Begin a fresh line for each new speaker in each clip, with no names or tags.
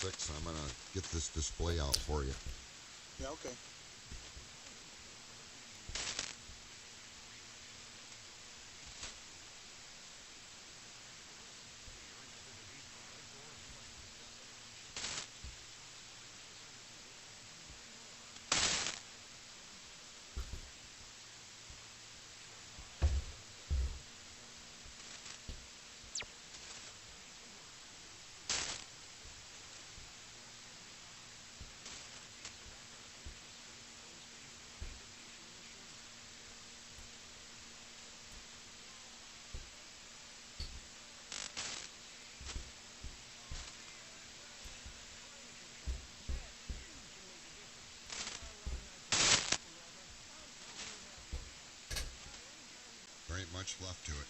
6, and I'm going to get this display out for you.
Yeah, okay.
There ain't much left to it.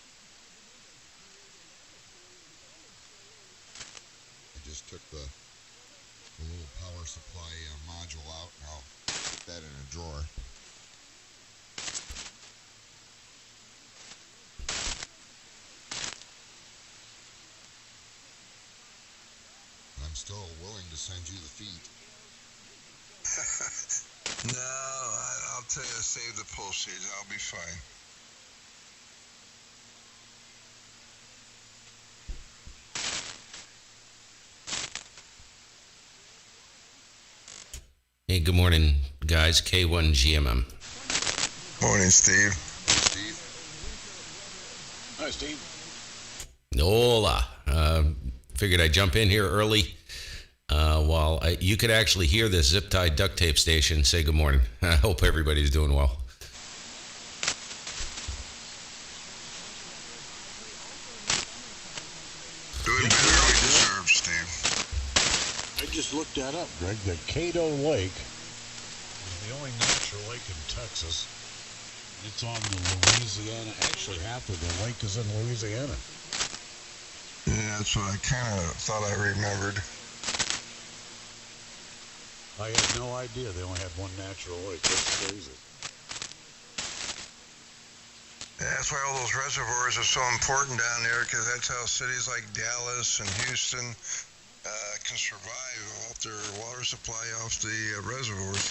I just took the little power supply module out, and I'll put that in a drawer. I'm still willing to send you the feet.
No, I'll tell you, save the pull sheets. I'll be fine.
Hey, good morning, guys. K1GMM.
Morning, Steve.
Steve?
Hi, Steve.
Hola. Figured I'd jump in here early while you could actually hear this zip-tied duct tape station. Say good morning. I hope everybody's doing well.
Doing better than we deserve, Steve.
I just looked that up, Greg. The Cato Lake is the only natural lake in Texas. It's on the Louisiana. Actually, half of the lake is in Louisiana.
Yeah, that's what I kind of thought I remembered.
I had no idea they only had one natural lake. That's crazy.
Yeah, that's why all those reservoirs are so important down there, because that's how cities like Dallas and Houston can survive off their water supply off the reservoirs.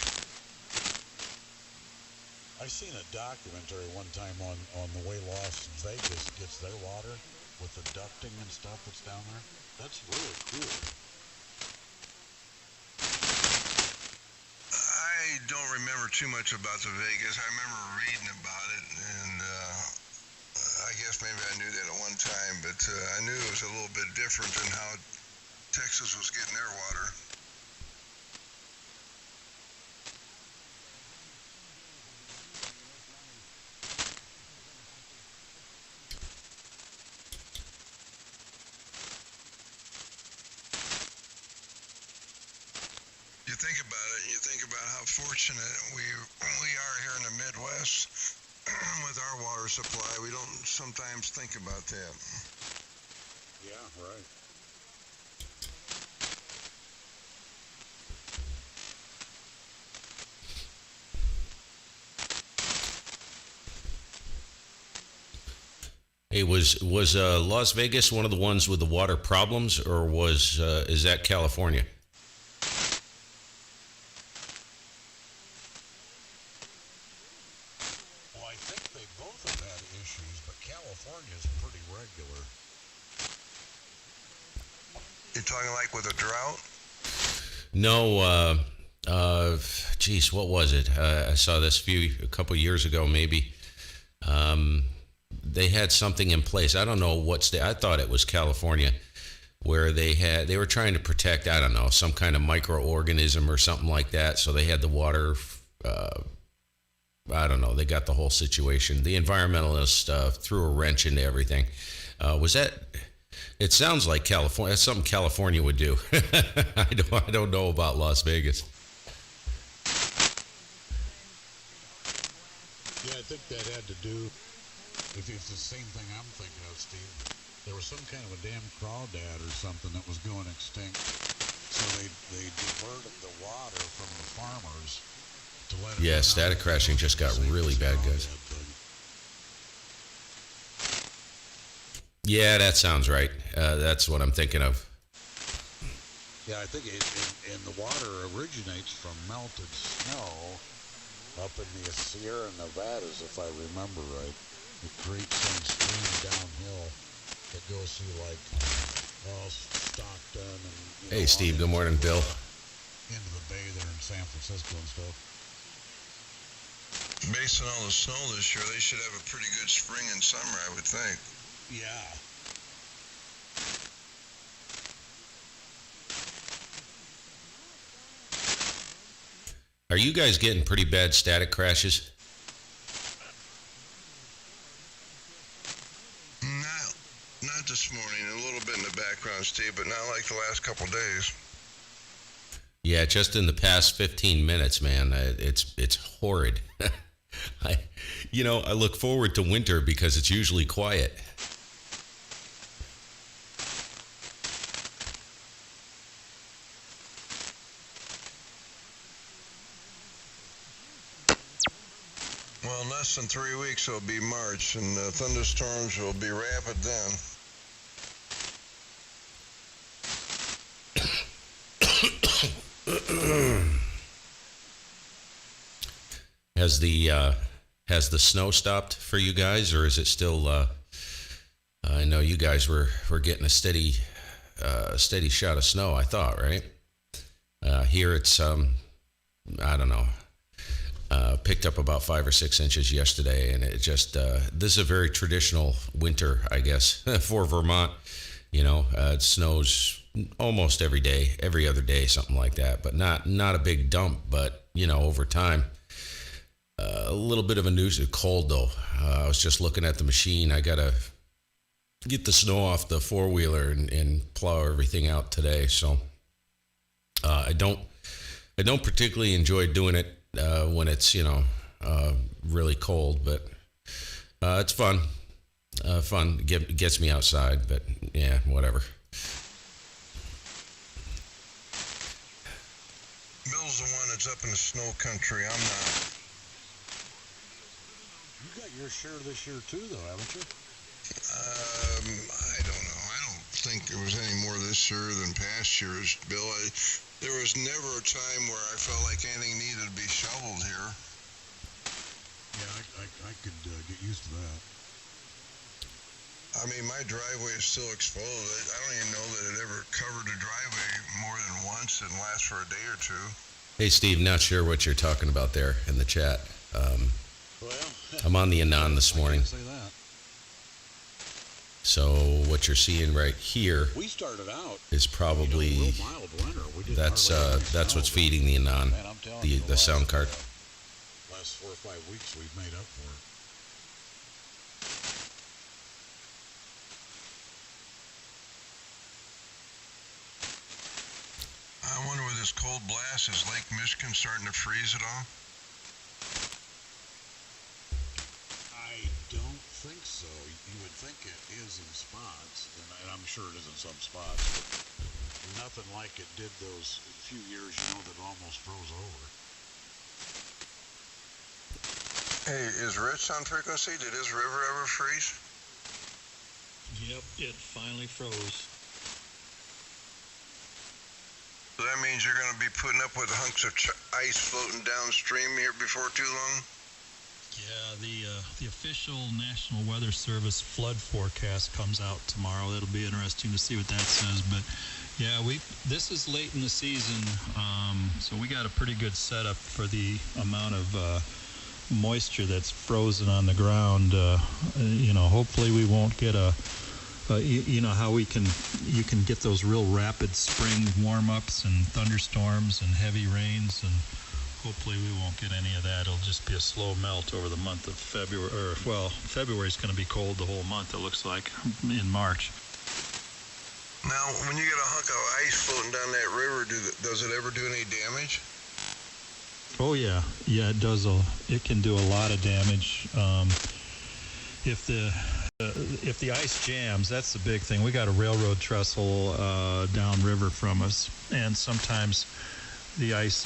I seen a documentary one time on the way Las Vegas gets their water with the ducting and stuff that's down there. That's really cool.
I don't remember too much about the Vegas. I remember reading about it, and I guess maybe I knew that at one time, but I knew it was a little bit different than how Texas was getting their water. You think about it, you think about how fortunate we are here in the Midwest with our water supply. We don't sometimes think about that.
Yeah, right.
Hey, was Las Vegas one of the ones with the water problems, or is that California?
Well, I think they both have had issues, but California's pretty regular.
You're talking like with a drought?
No, geez, what was it? I saw this a couple years ago, maybe. They had something in place. I don't know what state. I thought it was California, where they were trying to protect, I don't know, some kind of microorganism or something like that. So they had the water. I don't know. They got the whole situation. The environmentalists threw a wrench into everything. Was that? It sounds like California. That's something California would do. I don't know about Las Vegas.
Yeah, I think that had to do. If it's the same thing I'm thinking of, Steve, there was some kind of a damn crawdad or something that was going extinct. So they diverted the water from the farmers to let it.
Yeah, static crashing just got really bad, guys. Yeah, that sounds right. That's what I'm thinking of.
Yeah, I think and the water originates from melted snow up in the Sierra Nevadas, if I remember right. It creates some stream downhill that goes through like Stockton and
Hey, Steve. Good morning, Bill.
Into the bay there in San Francisco and stuff.
Based on all the snow this year, they should have a pretty good spring and summer, I would think.
Yeah.
Are you guys getting pretty bad static crashes?
Not this morning. A little bit in the background, Steve, but not like the last couple days.
Yeah, just in the past 15 minutes, man. It's horrid. I look forward to winter because it's usually quiet.
Well, in less than 3 weeks it'll be March, and thunderstorms will be rapid then.
Has the snow stopped for you guys, or is it still? I know you guys were getting a steady shot of snow. I thought, right? Here it's I don't know. Picked up about 5 or 6 inches yesterday, and it just this is a very traditional winter, I guess, for Vermont. It snows almost every day, every other day, something like that, but not a big dump. But over time, a little bit of a nuisance. Cold though. I was just looking at the machine. I gotta get the snow off the 4-wheeler and plow everything out today. So I don't particularly enjoy doing it when it's really cold, but it's fun. It gets me outside, but yeah, whatever.
Bill's the one that's up in the snow country. I'm not.
You got your share this year too, though, haven't you?
I don't know. I don't think there was any more this year than past years, Bill. There was never a time where I felt like anything needed to be shoveled here.
Yeah, I could get used to that.
I mean, my driveway is still exposed. I don't even know that it ever covered a driveway more than once and lasts for a day or two.
Hey, Steve, not sure what you're talking about there in the chat. I'm on the Anon this morning.
Say that.
So what you're seeing right here
We started out
is probably
real mild winter. We didn't
that's
hardly have any
what's
snow,
feeding the Anon,
man, I'm telling you,
the sound card.
Last 4 or 5 weeks we've made up for it.
I wonder with this cold blast, is Lake Michigan starting to freeze at all?
I don't think so. You would think it is in spots, and I'm sure it is in some spots, but nothing like it did those few years, that it almost froze over.
Hey, is Rich on frequency? Did his river ever freeze?
Yep, it finally froze.
So that means you're going to be putting up with hunks of ice floating downstream here before too long?
Yeah, the official National Weather Service flood forecast comes out tomorrow. It'll be interesting to see what that says. But yeah, this is late in the season, so we got a pretty good setup for the amount of moisture that's frozen on the ground. Hopefully we won't get how you can get those real rapid spring warm-ups and thunderstorms and heavy rains, and hopefully we won't get any of that. It'll just be a slow melt over the month of February. February's going to be cold the whole month, it looks like, in March.
Now, when you get a hunk of ice floating down that river, does it ever do any damage?
Oh yeah, it does. It can do a lot of damage. If the ice jams, that's the big thing. We got a railroad trestle downriver from us, and sometimes the ice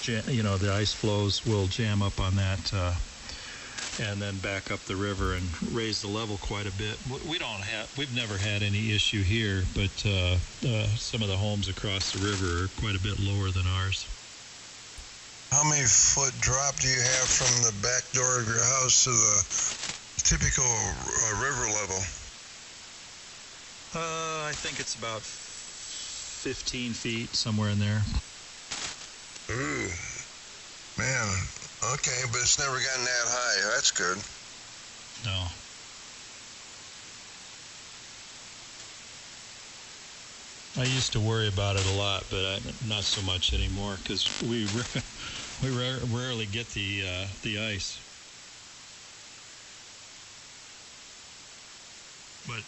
flows will jam up on that and then back up the river and raise the level quite a bit. We've never had any issue here, but some of the homes across the river are quite a bit lower than ours.
How many foot drop do you have from the back door of your house to the typical river level?
I think it's about 15 feet, somewhere in there.
Ooh, man. Okay, but it's never gotten that high. That's good.
No. I used to worry about it a lot, but not so much anymore because we rarely get the ice. But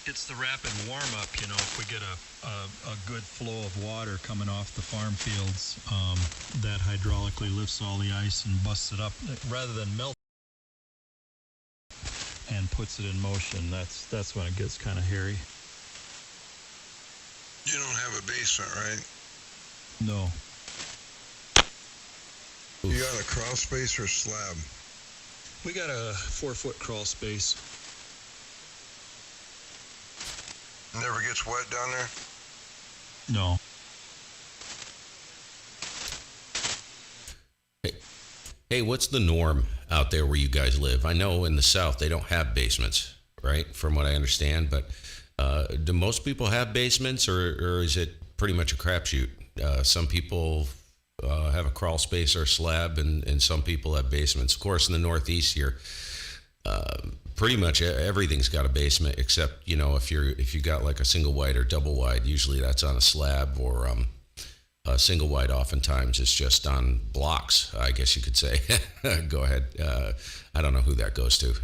it's the rapid warm-up, if we get a good flow of water coming off the farm fields, that hydraulically lifts all the ice and busts it up rather than melt and puts it in motion. That's when it gets kind of hairy.
You don't have a basement, right?
No.
You got a crawl space or slab?
We got a 4-foot crawl space.
Never gets wet down there?
No.
Hey, what's the norm out there where you guys live? I know in the South they don't have basements, right? From what I understand, but do most people have basements, or is it pretty much a crapshoot? Some people have a crawl space or slab, and some people have basements. Of course, in the Northeast here, pretty much everything's got a basement, except if you got like a single wide or double wide, usually that's on a slab, or a single wide oftentimes is just on blocks, I guess you could say. Go ahead. I don't know who that goes to.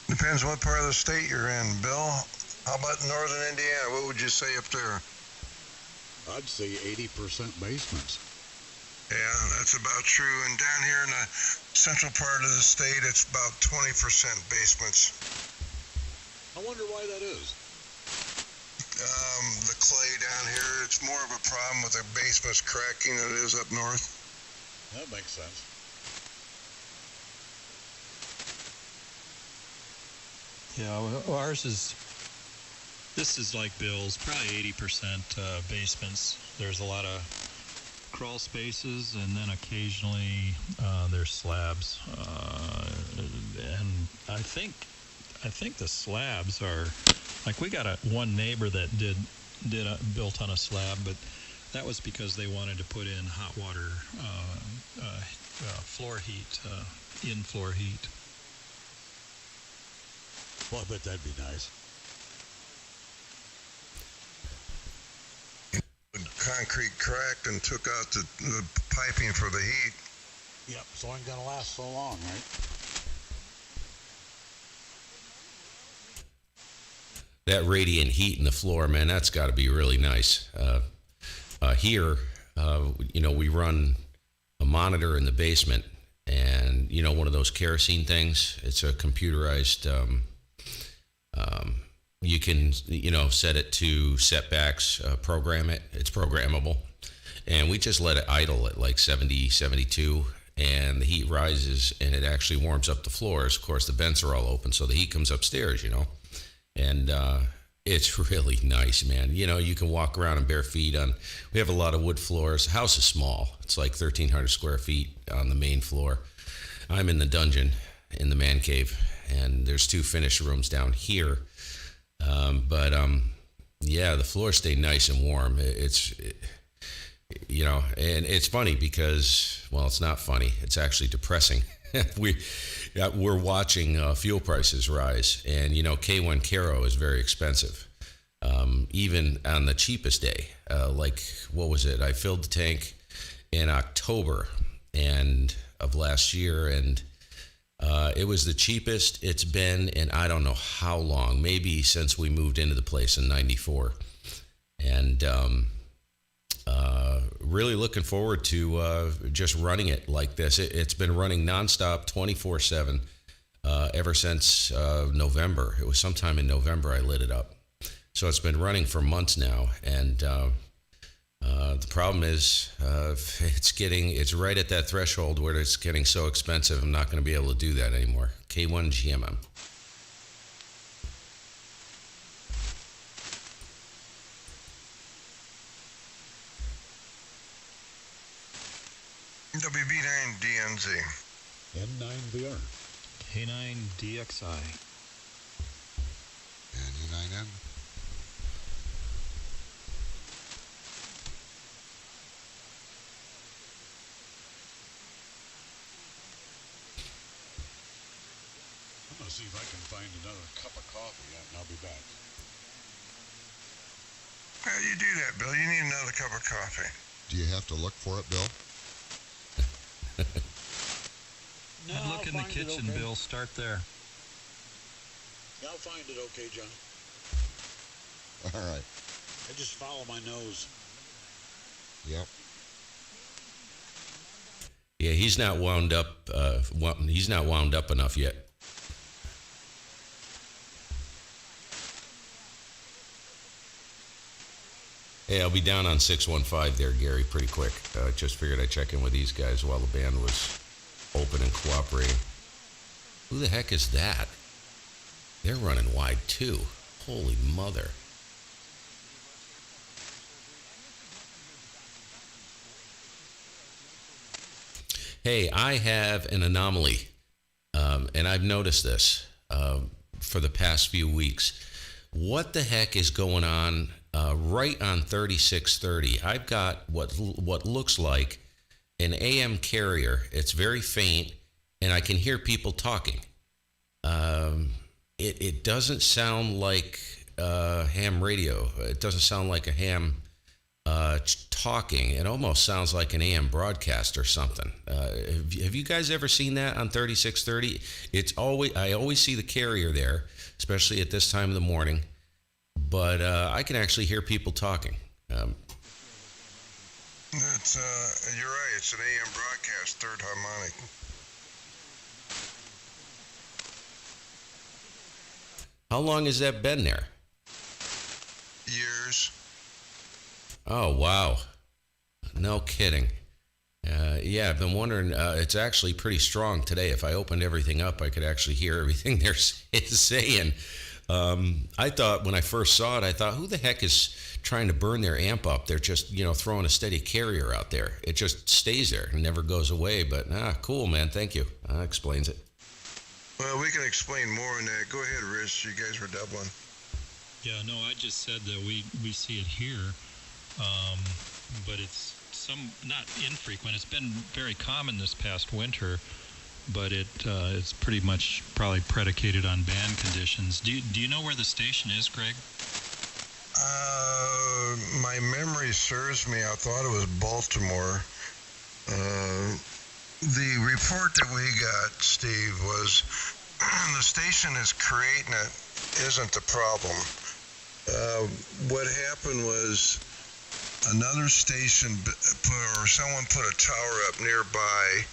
Depends what part of the state you're in, Bill. How about northern Indiana? What would you say up there?
I'd say 80% basements.
Yeah, that's about true. And down here in the central part of the state, it's about 20% basements.
I wonder why that is.
The clay down here, it's more of a problem with the basements cracking than it is up north.
That makes sense.
Yeah, ours this is like Bill's, probably 80% basements. There's a lot of crawl spaces, and then occasionally there's slabs. And I think the slabs are, like, we got one neighbor that built on a slab, but that was because they wanted to put in hot water floor heat, in-floor heat.
Well, I bet that'd be nice.
The concrete cracked and took out the piping for the heat.
Yep, so it ain't gonna last so long, right?
That radiant heat in the floor, man, that's got to be really nice. Here, we run a monitor in the basement, and one of those kerosene things. It's a computerized. You can set it to setbacks, program it. It's programmable, and we just let it idle at like 70, 72, and the heat rises, and it actually warms up the floors. Of course, the vents are all open, so the heat comes upstairs. And it's really nice, man. You can walk around in bare feet on. We have a lot of wood floors. The house is small. It's like 1,300 square feet on the main floor. I'm in the dungeon, in the man cave, and there's 2 finished rooms down here. Yeah, the floors stay nice and warm. And it's funny because, well, it's not funny. It's actually depressing. We're watching fuel prices rise, and K1 Karo is very expensive, even on the cheapest day. Like, what was it? I filled the tank in October of last year, and it was the cheapest it's been in I don't know how long, maybe since we moved into the place in '94, and really looking forward to just running it like this. It's been running nonstop 24/7 ever since November. It was sometime in November I lit it up, so it's been running for months now, and The problem is, it's right at that threshold where it's getting so expensive. I'm not going to be able to do that anymore. K1 GMM.
WB9DNZ.
N9VR.
K9DXI.
And U9N.
I'm going to see if I can find another cup of coffee, and I'll be back.
How do you do that, Bill? You need another cup of coffee.
Do you have to look for it, Bill?
No,
Look in the kitchen,
okay.
Bill. Start there.
Yeah, I'll find it okay, John.
All right.
I just follow my nose.
Yep.
Yeah, he's not wound up. He's not wound up enough yet. Hey, I'll be down on 615 there, Gary, pretty quick. Just figured I'd check in with these guys while the band was open and cooperating. Who the heck is that? They're running wide, too. Holy mother. Hey, I have an anomaly, and I've noticed this for the past few weeks. What the heck is going on right on 3630? I've got what looks like an AM carrier. It's very faint, and I can hear people talking. It doesn't sound like ham radio. It doesn't sound like a ham talking. It almost sounds like an AM broadcast or something. Have you guys ever seen that on 3630? I always see the carrier there, especially at this time of the morning. But I can actually hear people talking.
It's you're right. It's an AM broadcast, third harmonic.
How long has that been there?
Years.
Oh, wow. No kidding. Yeah, I've been wondering. It's actually pretty strong today. If I opened everything up, I could actually hear everything they're saying. I thought when I first saw it, I thought, who the heck is trying to burn their amp up? They're just, throwing a steady carrier out there. It just stays there and never goes away. But, cool, man. Thank you. Explains it.
Well, we can explain more on that. Go ahead, Rich. You guys were doubling.
Yeah, no, I just said that we see it here, but it's not infrequent. It's been very common this past winter, but it's pretty much probably predicated on band conditions. Do you know where the station is, Greg?
My memory serves me. I thought it was Baltimore. The report that we got, Steve, was the station is creating it isn't the problem. What happened was another station someone put a tower up nearby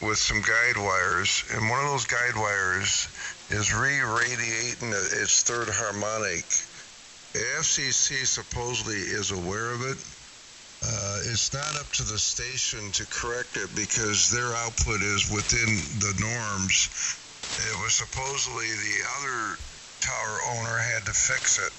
with some guide wires, and one of those guide wires is re-radiating its third harmonic. The FCC supposedly is aware of it. It's not up to the station to correct it because their output is within the norms. It was supposedly the other tower owner had to fix it.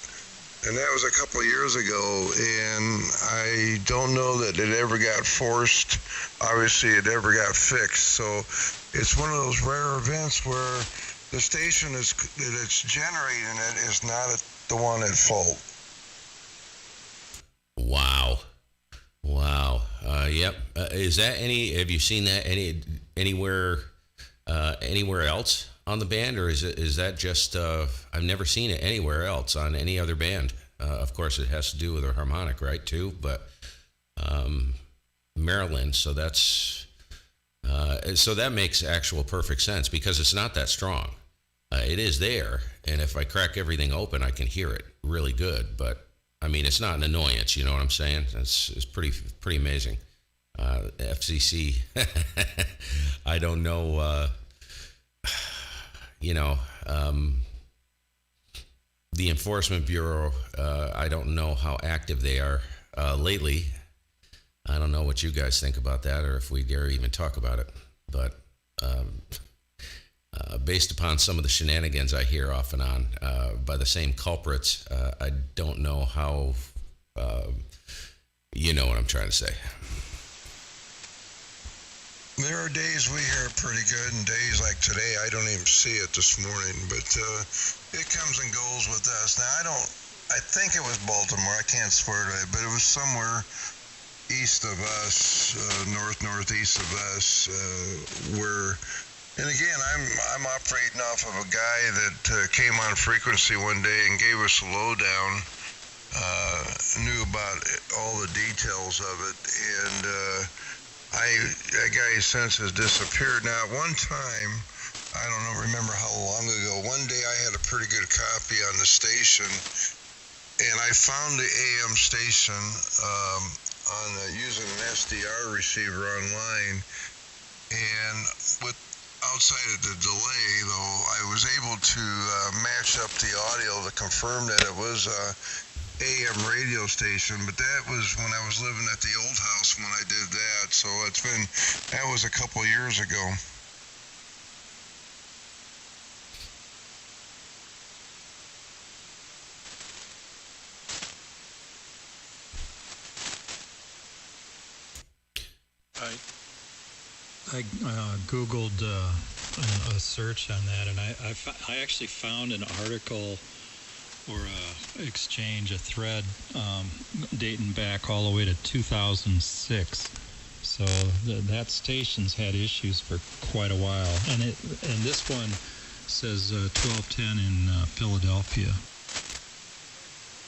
And that was a couple of years ago, and I don't know that it ever got forced. Obviously, it ever got fixed. So it's one of those rare events where the station that's generating it is not the one at fault.
Wow. Yep. Is that have you seen that anywhere else on the band, or is that just, I've never seen it anywhere else on any other band. Of course, it has to do with a harmonic, right, too, but Maryland, so that makes actual perfect sense because it's not that strong. It is there, and if I crack everything open, I can hear it really good, but I mean, it's not an annoyance, you know what I'm saying? It's pretty amazing. FCC, I don't know, the Enforcement Bureau, I don't know how active they are lately. I don't know what you guys think about that, or if we dare even talk about it. But based upon some of the shenanigans I hear off and on by the same culprits, I don't know how. You know what I'm trying to say.
There are days we hear it pretty good, and days like today, I don't even see it this morning, but it comes and goes with us. Now, I think it was Baltimore, I can't swear to it, but it was somewhere east of us, northeast of us, where, and again, I'm operating off of a guy that came on frequency one day and gave us a lowdown, knew about all the details of it, and that guy's sense has disappeared. Now, at one time, I don't remember how long ago, one day I had a pretty good copy on the station, and I found the AM station using an SDR receiver online, and with outside of the delay, though, I was able to match up the audio to confirm that it was AM radio station, but that was when I was living at the old house when I did that, so that was a couple years ago.
I Googled a search on that, and I actually found an article or a exchange, a thread dating back all the way to 2006. So that station's had issues for quite a while, and this one says 1210 in Philadelphia.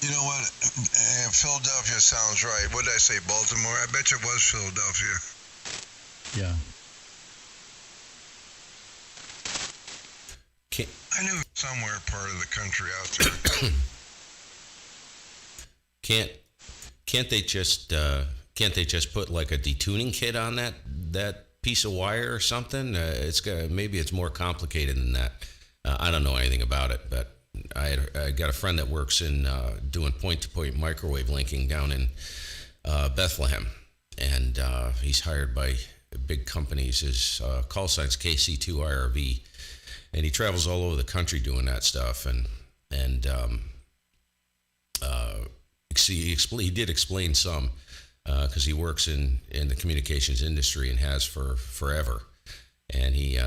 You know what? Philadelphia sounds right. What did I say? Baltimore? I bet you it was Philadelphia.
Yeah. I knew
somewhere part of the country out there.
Can't they just put like a detuning kit on that piece of wire or something? Maybe it's more complicated than that. I don't know anything about it, but I got a friend that works in doing point-to-point microwave linking down in Bethlehem, and he's hired by big companies. His call sign's KC2IRV, and he travels all over the country doing that stuff. And he did explain some because he works in the communications industry and has for forever. And he,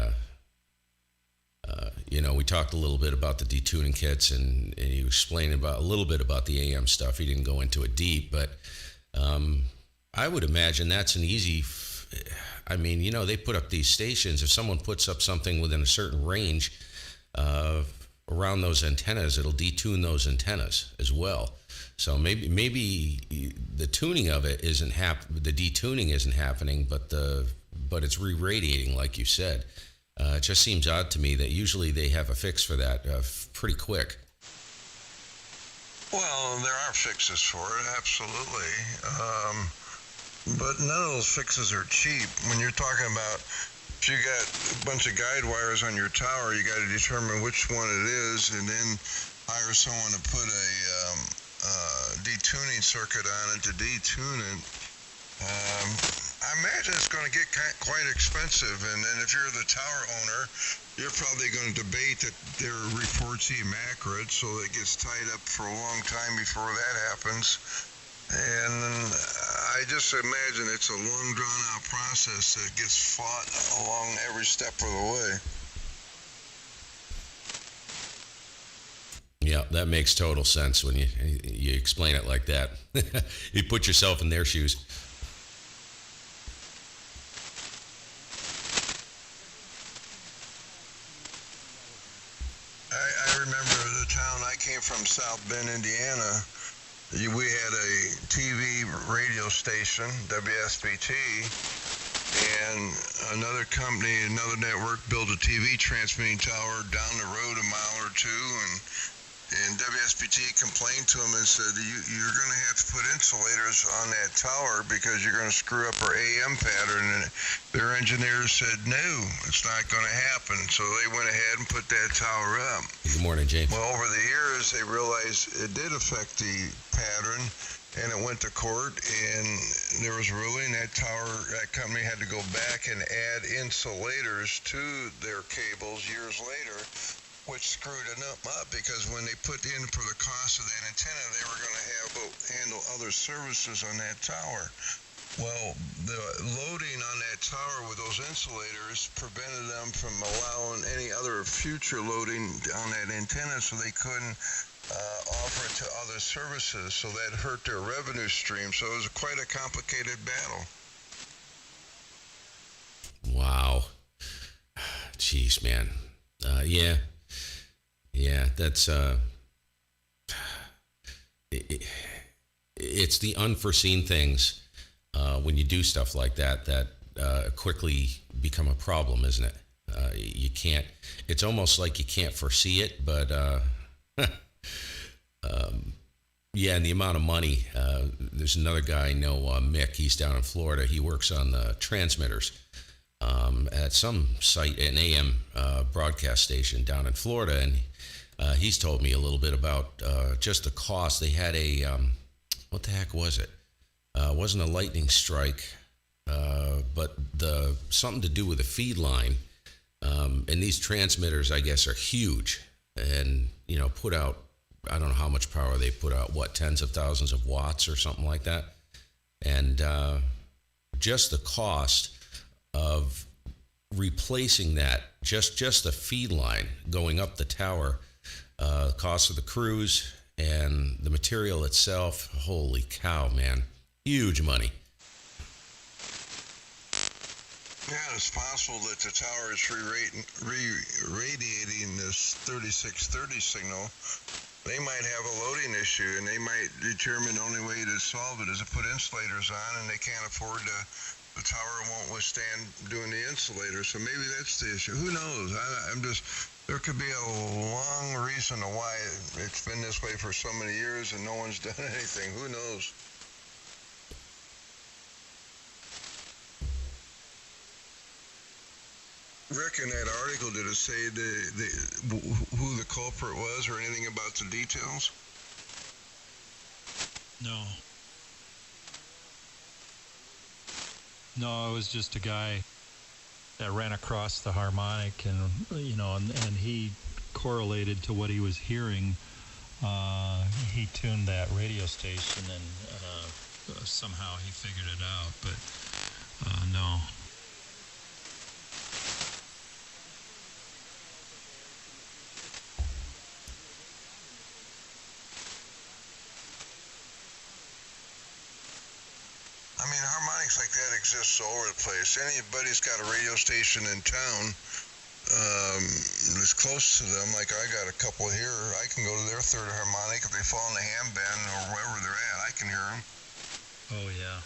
we talked a little bit about the detuning kits, and he explained a little bit about the AM stuff. He didn't go into it deep, but I would imagine that's an easy. They put up these stations. If someone puts up something within a certain range around those antennas, it'll detune those antennas as well. So maybe the tuning of it isn't the detuning isn't happening, but it's re-radiating, like you said. It just seems odd to me that usually they have a fix for that pretty quick.
Well, there are fixes for it, absolutely. But none of those fixes are cheap. When you're talking about, if you got a bunch of guide wires on your tower, you got to determine which one it is, and then hire someone to put a detuning circuit on it to detune it. I imagine it's going to get quite expensive, and then if you're the tower owner, you're probably going to debate that their reports seem accurate, so it gets tied up for a long time before that happens. And I just imagine it's a long, drawn-out process that gets fought along every step of the way.
Yeah, that makes total sense when you explain it like that. You put yourself in their shoes.
I remember the town I came from, South Bend, Indiana. We had a TV radio station, WSBT, and another company, another network, built a TV transmitting tower down the road a mile or two, and WSBT complained to them and said, you're going to have to put insulators on that tower because you're going to screw up our AM pattern. And their engineers said, no, it's not going to happen. So they went ahead and put that tower up.
Good morning, James.
Well, over the years, they realized it did affect the pattern, and it went to court, and there was a ruling that company had to go back and add insulators to their cables years later, which screwed it up because when they put in for the cost of that antenna, they were going to have to handle other services on that tower. Well, the loading on that tower with those insulators prevented them from allowing any other future loading on that antenna, so they couldn't offer it to other services, so that hurt their revenue stream. So it was quite a complicated battle.
Wow. Jeez, man. Yeah, that's it's the unforeseen things when you do stuff like that quickly become a problem, isn't it? You can't. It's almost like you can't foresee it, but yeah, and the amount of money. There's another guy I know, Mick. He's down in Florida. He works on the transmitters at some site, an AM broadcast station down in Florida, and he's told me a little bit about just the cost. They had a what the heck was it? It wasn't a lightning strike, but something to do with a feed line. And these transmitters, I guess, are huge, and put out. I don't know how much power they put out. Tens of thousands of watts or something like that. And just the cost of replacing that, just the feed line going up the tower, cost of the crews and the material itself. Holy cow, man. Huge money.
Yeah, it's possible that the tower is re-radiating this 3630 signal. They might have a loading issue, and they might determine the only way to solve it is to put insulators on, and they can't afford the tower won't withstand doing the insulators. So maybe that's the issue. Who knows? There could be a long reason to why it's been this way for so many years and no one's done anything. Who knows? Rick, in that article, did it say who the culprit was or anything about the details?
No. No, it was just a guy that ran across the harmonic, and and he correlated to what he was hearing. He tuned that radio station, and somehow he figured it out. But no.
I mean, harmonics like that exists all over the place. Anybody's got a radio station in town that's close to them, like I got a couple here, I can go to their third harmonic. If they fall in the ham band or wherever they're at, I can hear them.
Oh, yeah.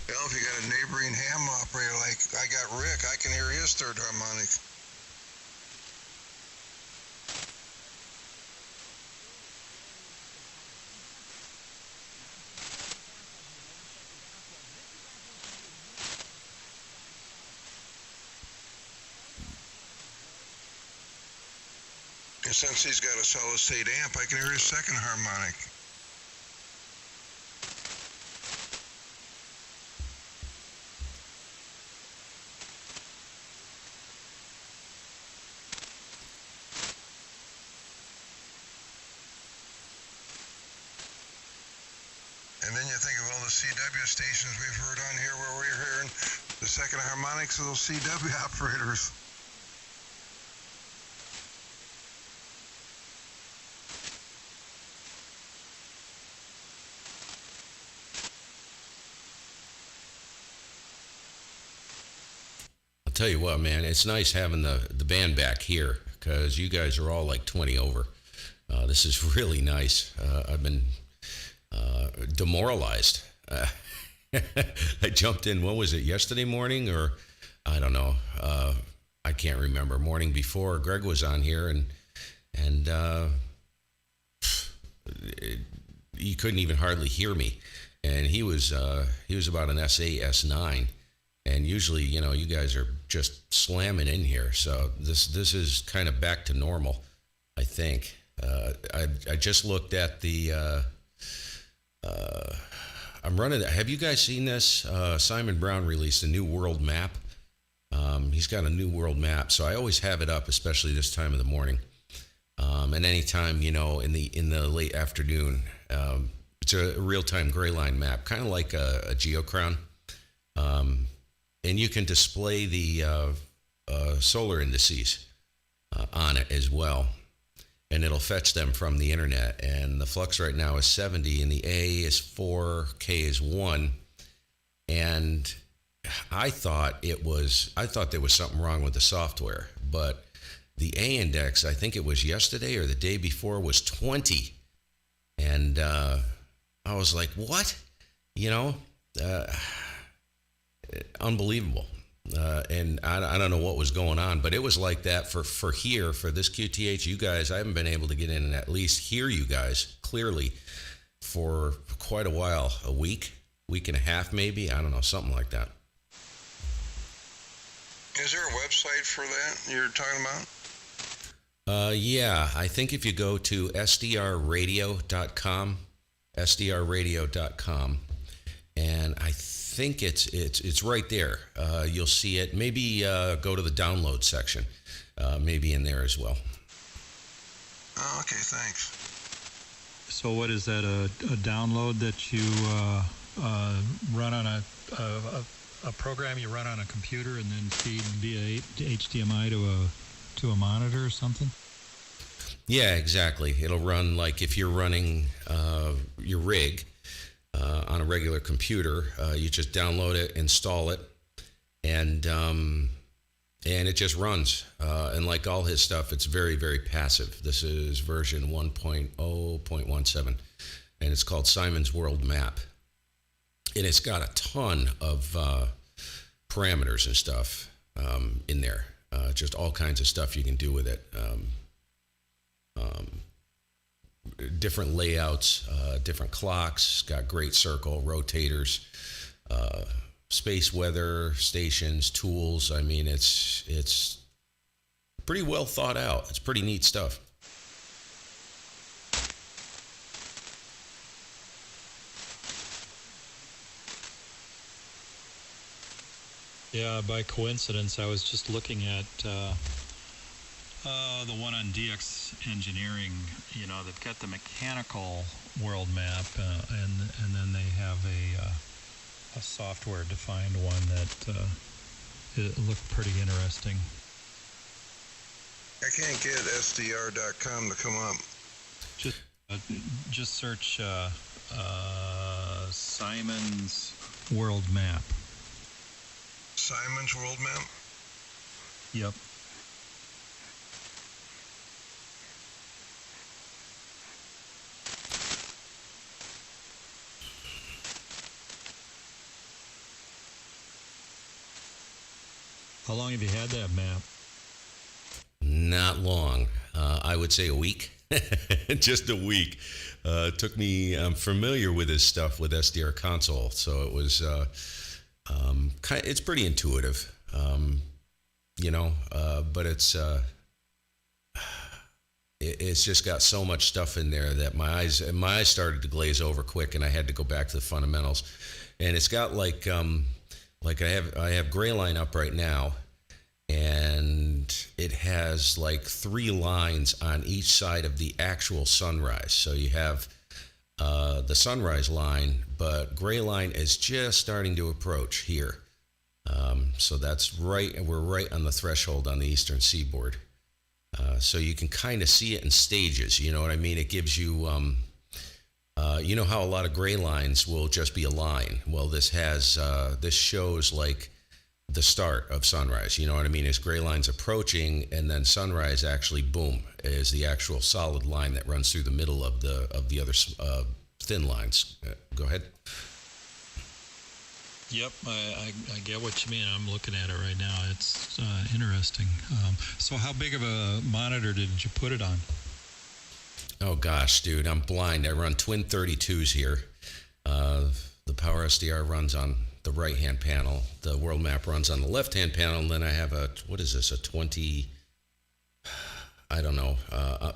You know, if you got a neighboring ham operator like I got Rick, I can hear his third harmonic. And since he's got a solid state amp, I can hear his second harmonic. And then you think of all the CW stations we've heard on here where we're hearing the second harmonics of those CW operators.
Tell you what, man, it's nice having the band back here because you guys are all like 20 over. This is really nice. I've been demoralized. I jumped in, what was it, yesterday morning, or I don't know. I can't remember. Morning before, Greg was on here, and you couldn't even hardly hear me. And he was about an S8, S9. And usually, you guys are just slamming in here. So this is kind of back to normal, I think. I just looked at the. I'm running. Have you guys seen this? Simon Brown released a new world map. He's got a new world map, so I always have it up, especially this time of the morning, and anytime in the late afternoon. It's a real-time gray line map, kind of like a geocrown, and you can display the solar indices on it as well, and it'll fetch them from the internet. And the flux right now is 70, and the A is 4, K is 1, and I thought there was something wrong with the software, but the A index, I think it was yesterday or the day before, was 20, and I was like, what? Unbelievable. And I don't know what was going on, but it was like that for this QTH. You guys, I haven't been able to get in and at least hear you guys clearly for quite a while, a week and a half maybe. I don't know, something like that.
Is there a website for that you're talking about?
Yeah, I think if you go to sdrradio.com, and I think it's right there. You'll see it. Maybe go to the download section, maybe in there as well.
Oh, okay, thanks.
So what is that, a download that you run on a program you run on a computer and then feed via HDMI to a monitor or something?
Yeah, exactly. It'll run like if you're running your rig on a regular computer. You just download it, install it, and it just runs. And like all his stuff, it's very, very passive. This is version 1.0.17, and it's called Simon's World Map. And it's got a ton of parameters and stuff in there. Just all kinds of stuff you can do with it. Different layouts, different clocks, got great circle, rotators, space weather stations, tools. I mean, it's pretty well thought out. It's pretty neat stuff.
Yeah, by coincidence, I was just looking at the one on DX Engineering. They've got the mechanical world map, and then they have a software-defined one that it looked pretty interesting.
I can't get SDR.com to come up.
Just search Simon's World Map.
Simon's World Map?
Yep. How long have you had that map?
Not long. I would say a week. Just a week. It took me. I'm familiar with his stuff with SDR console, so it was. It's pretty intuitive, but it's just got so much stuff in there that my eyes started to glaze over quick, and I had to go back to the fundamentals. And it's got like I have gray line up right now, and it has like 3 lines on each side of the actual sunrise. So you have the sunrise line, but gray line is just starting to approach here. So that's right, and we're right on the threshold on the eastern seaboard. So you can kind of see it in stages. You know what I mean? It gives you, you know how a lot of gray lines will just be a line. Well, this shows like the start of sunrise. You know what I mean? As gray line's approaching, and then sunrise actually, boom, is the actual solid line that runs through the middle of the other thin lines. Go ahead.
Yep, I get what you mean. I'm looking at it right now. It's interesting. So how big of a monitor did you put it on?
Oh gosh, dude, I'm blind. I run twin 32s here. The Power SDR runs on the right-hand panel. The world map runs on the left-hand panel, and then I have a, what is this, a 20, I don't know,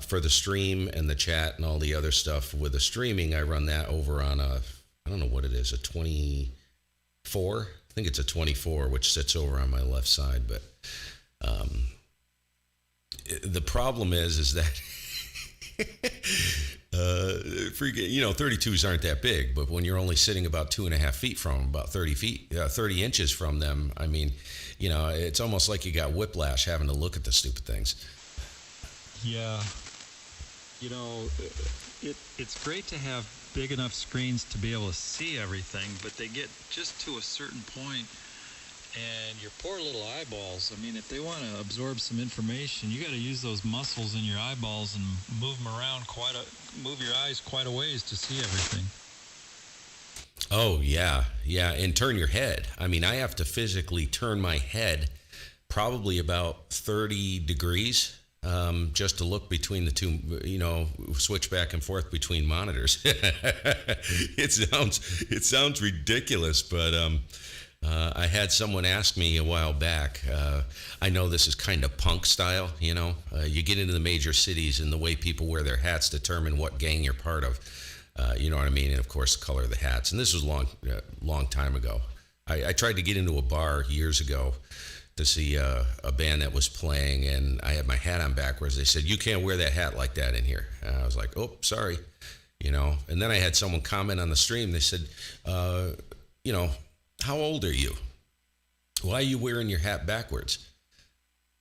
for the stream and the chat and all the other stuff with the streaming, I run that over on a, I don't know what it is, a 24? I think it's a 24, which sits over on my left side, but the problem is that freaking, 32s aren't that big, but when you're only sitting about 2.5 feet from them, about 30 inches from them, I mean, it's almost like you got whiplash having to look at the stupid things.
Yeah. It's great to have big enough screens to be able to see everything, but they get just to a certain point, and your poor little eyeballs, I mean, if they want to absorb some information, you got to use those muscles in your eyeballs and move them around move your eyes quite a ways to see everything.
Oh, yeah, and turn your head. I mean, I have to physically turn my head probably about 30 degrees just to look between the two, switch back and forth between monitors. It sounds ridiculous, but I had someone ask me a while back. I know this is kind of punk style, you get into the major cities and the way people wear their hats determine what gang you're part of. You know what I mean? And of course, the color of the hats. And this was long time ago. I tried to get into a bar years ago to see a band that was playing, and I had my hat on backwards. They said, "You can't wear that hat like that in here." And I was like, "Oh, sorry," And then I had someone comment on the stream. They said, "How old are you? Why are you wearing your hat backwards?"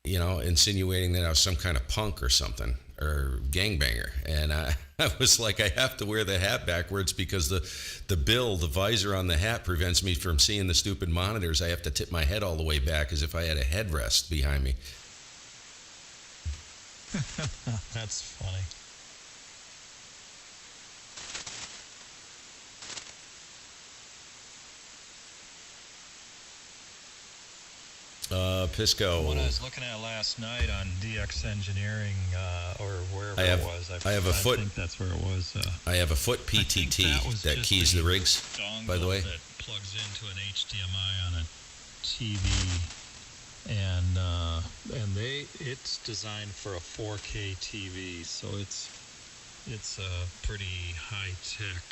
Insinuating that I was some kind of punk or something, or gangbanger. And I was like, I have to wear the hat backwards because the visor on the hat prevents me from seeing the stupid monitors. I have to tip my head all the way back as if I had a headrest behind me.
That's funny.
Pisco.
What I was looking at last night on DX Engineering, or wherever it was. I think that's where it was.
I have a foot PTT that keys the rigs, by the way.
That plugs into an HDMI on a TV, and it's designed for a 4K TV, so it's pretty high tech.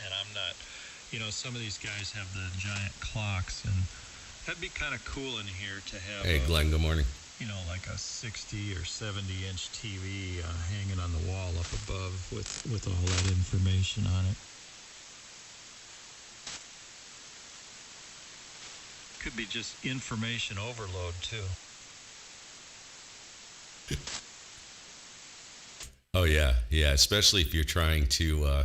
And I'm not, some of these guys have the giant clocks, and that'd be kind of cool in here to have.
Hey, Glenn, good morning.
Like a 60 or 70 inch TV hanging on the wall up above with all that information on it. Could be just information overload too.
Oh yeah, especially if you're trying to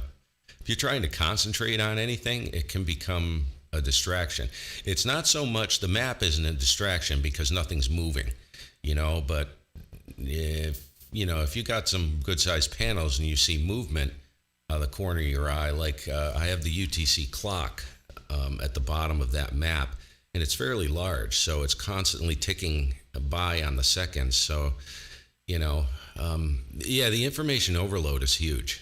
concentrate on anything, it can become a distraction. It's not so much, the map isn't a distraction because nothing's moving, but if you got some good sized panels and you see movement out of the corner of your eye, like I have the UTC clock at the bottom of that map, and it's fairly large, so it's constantly ticking by on the seconds. So the information overload is huge.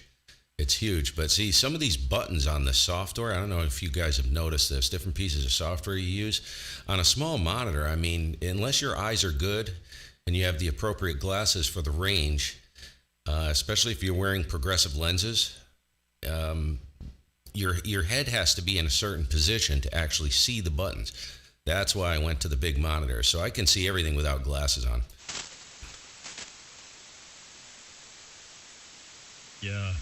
It's huge. But see, some of these buttons on the software, I don't know if you guys have noticed this, different pieces of software you use on a small monitor. I mean, unless your eyes are good and you have the appropriate glasses for the range, especially if you're wearing progressive lenses, your head has to be in a certain position to actually see the buttons. That's why I went to the big monitor, so I can see everything without glasses on.
Yeah.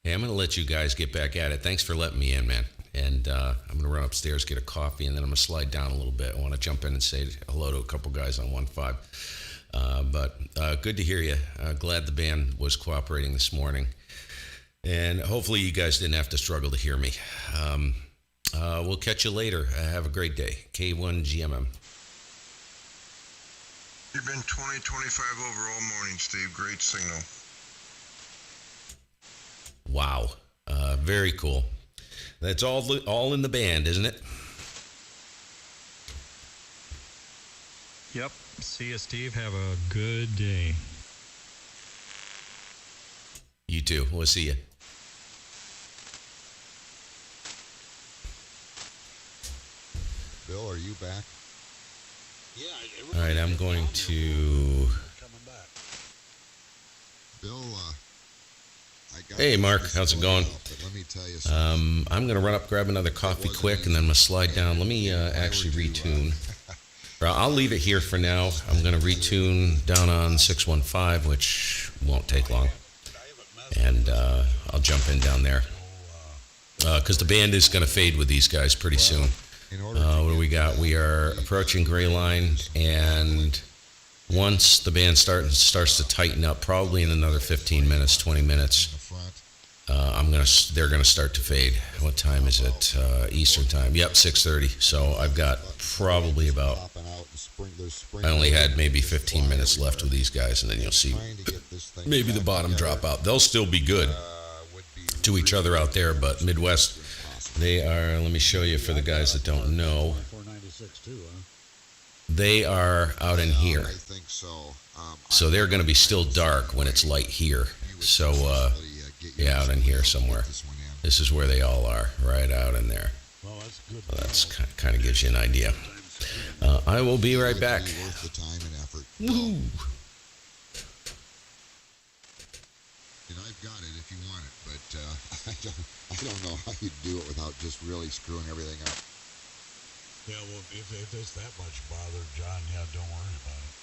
Hey, I'm going to let you guys get back at it. Thanks for letting me in, man. And I'm going to run upstairs, get a coffee, and then I'm going to slide down a little bit. I want to jump in and say hello to a couple guys on 1.5. But good to hear you. Glad the band was cooperating this morning. And hopefully you guys didn't have to struggle to hear me. We'll catch you later. Have a great day. K1GMM.
You've been 20-25 over all morning, Steve. Great signal.
Wow. Very cool. That's all in the band, isn't it?
Yep. See you, Steve. Have a good day.
You too. We'll see you.
Bill, are you back?
Yeah.
All right, I'm going to.
Coming back.
Bill, I got
Hey,
this
Mark, how's it
display
going?
out, but let me tell you something.
I'm going to run up, grab another coffee quick, and then I'm going to slide down. Let me actually retune. I'll leave it here for now. I'm going to retune down on 615, which won't take long. And I'll jump in down there. Because the band is going to fade with these guys pretty soon.
In order
What do we got? We are approaching Gray Line, and once the band starts to tighten up, probably in another 15 minutes, 20 minutes,
the front,
they're gonna start to fade. What time is it? Eastern time. Yep, 6:30. So I've got probably about.
popping out, the there's
I only had maybe
just
15
fly
minutes left with
everywhere.
these guys, and then you'll see
Trying to get this thing
maybe the
back
bottom
together,
drop out. They'll still be good
would be
to each other out there, but Midwest, they are. Let me show you for the guys that don't know.
496 too, huh?
They are out in here.
I think so.
So they're going to be still dark when it's light here. So, yeah, out in here somewhere. This is where they all are, right out in there.
Well, that's good.
So that's kind of gives you an idea. I will be right back.
Worth the time and effort.
Woo!
And I've got it if you want it, but I don't know how you do it without just really screwing everything up.
Yeah, well, if it's that much bother, John, yeah, don't worry about it.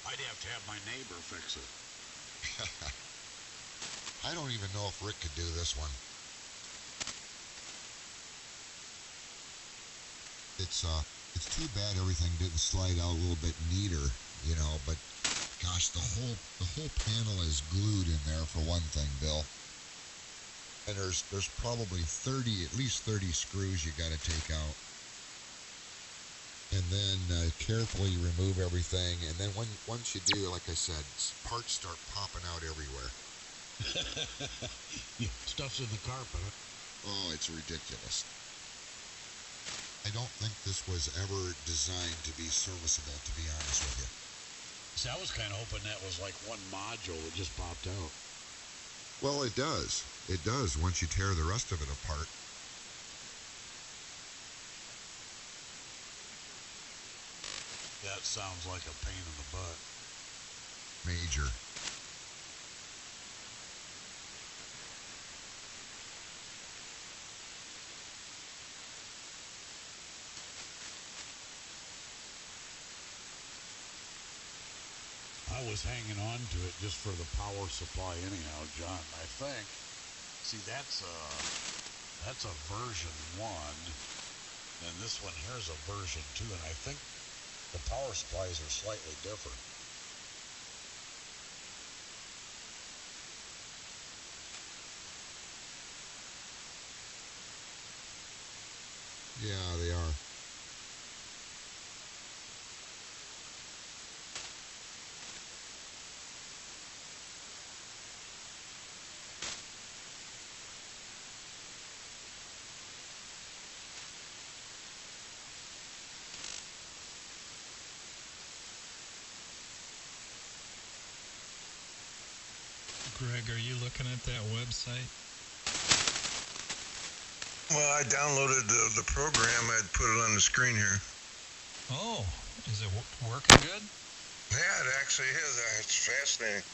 I'd have to have my neighbor fix it.
I don't even know if Rick could do this one. It's too bad everything didn't slide out a little bit neater, you know, but gosh, the whole panel is glued in there for one thing, Bill. And there's probably at least 30 screws you got to take out. And then carefully remove everything, and then once you do, like I said, parts start popping out everywhere.
Stuff's in the carpet.
Oh, it's ridiculous. I don't think this was ever designed to be serviceable, to be honest with you.
See, I was kind of hoping that was like one module that just popped out.
Well, it does. It does once you tear the rest of it apart.
That sounds like a pain in the butt.
Major.
I was hanging on to it just for the power supply anyhow, John. I think. See, that's a version 1, and this one here's a version 2, and I think the power supplies are slightly different.
Yeah, they are.
Greg, are you looking at that website?
Well, I downloaded the program. I'd put it on the screen here.
Oh, is it working good?
Yeah, it actually is. It's fascinating.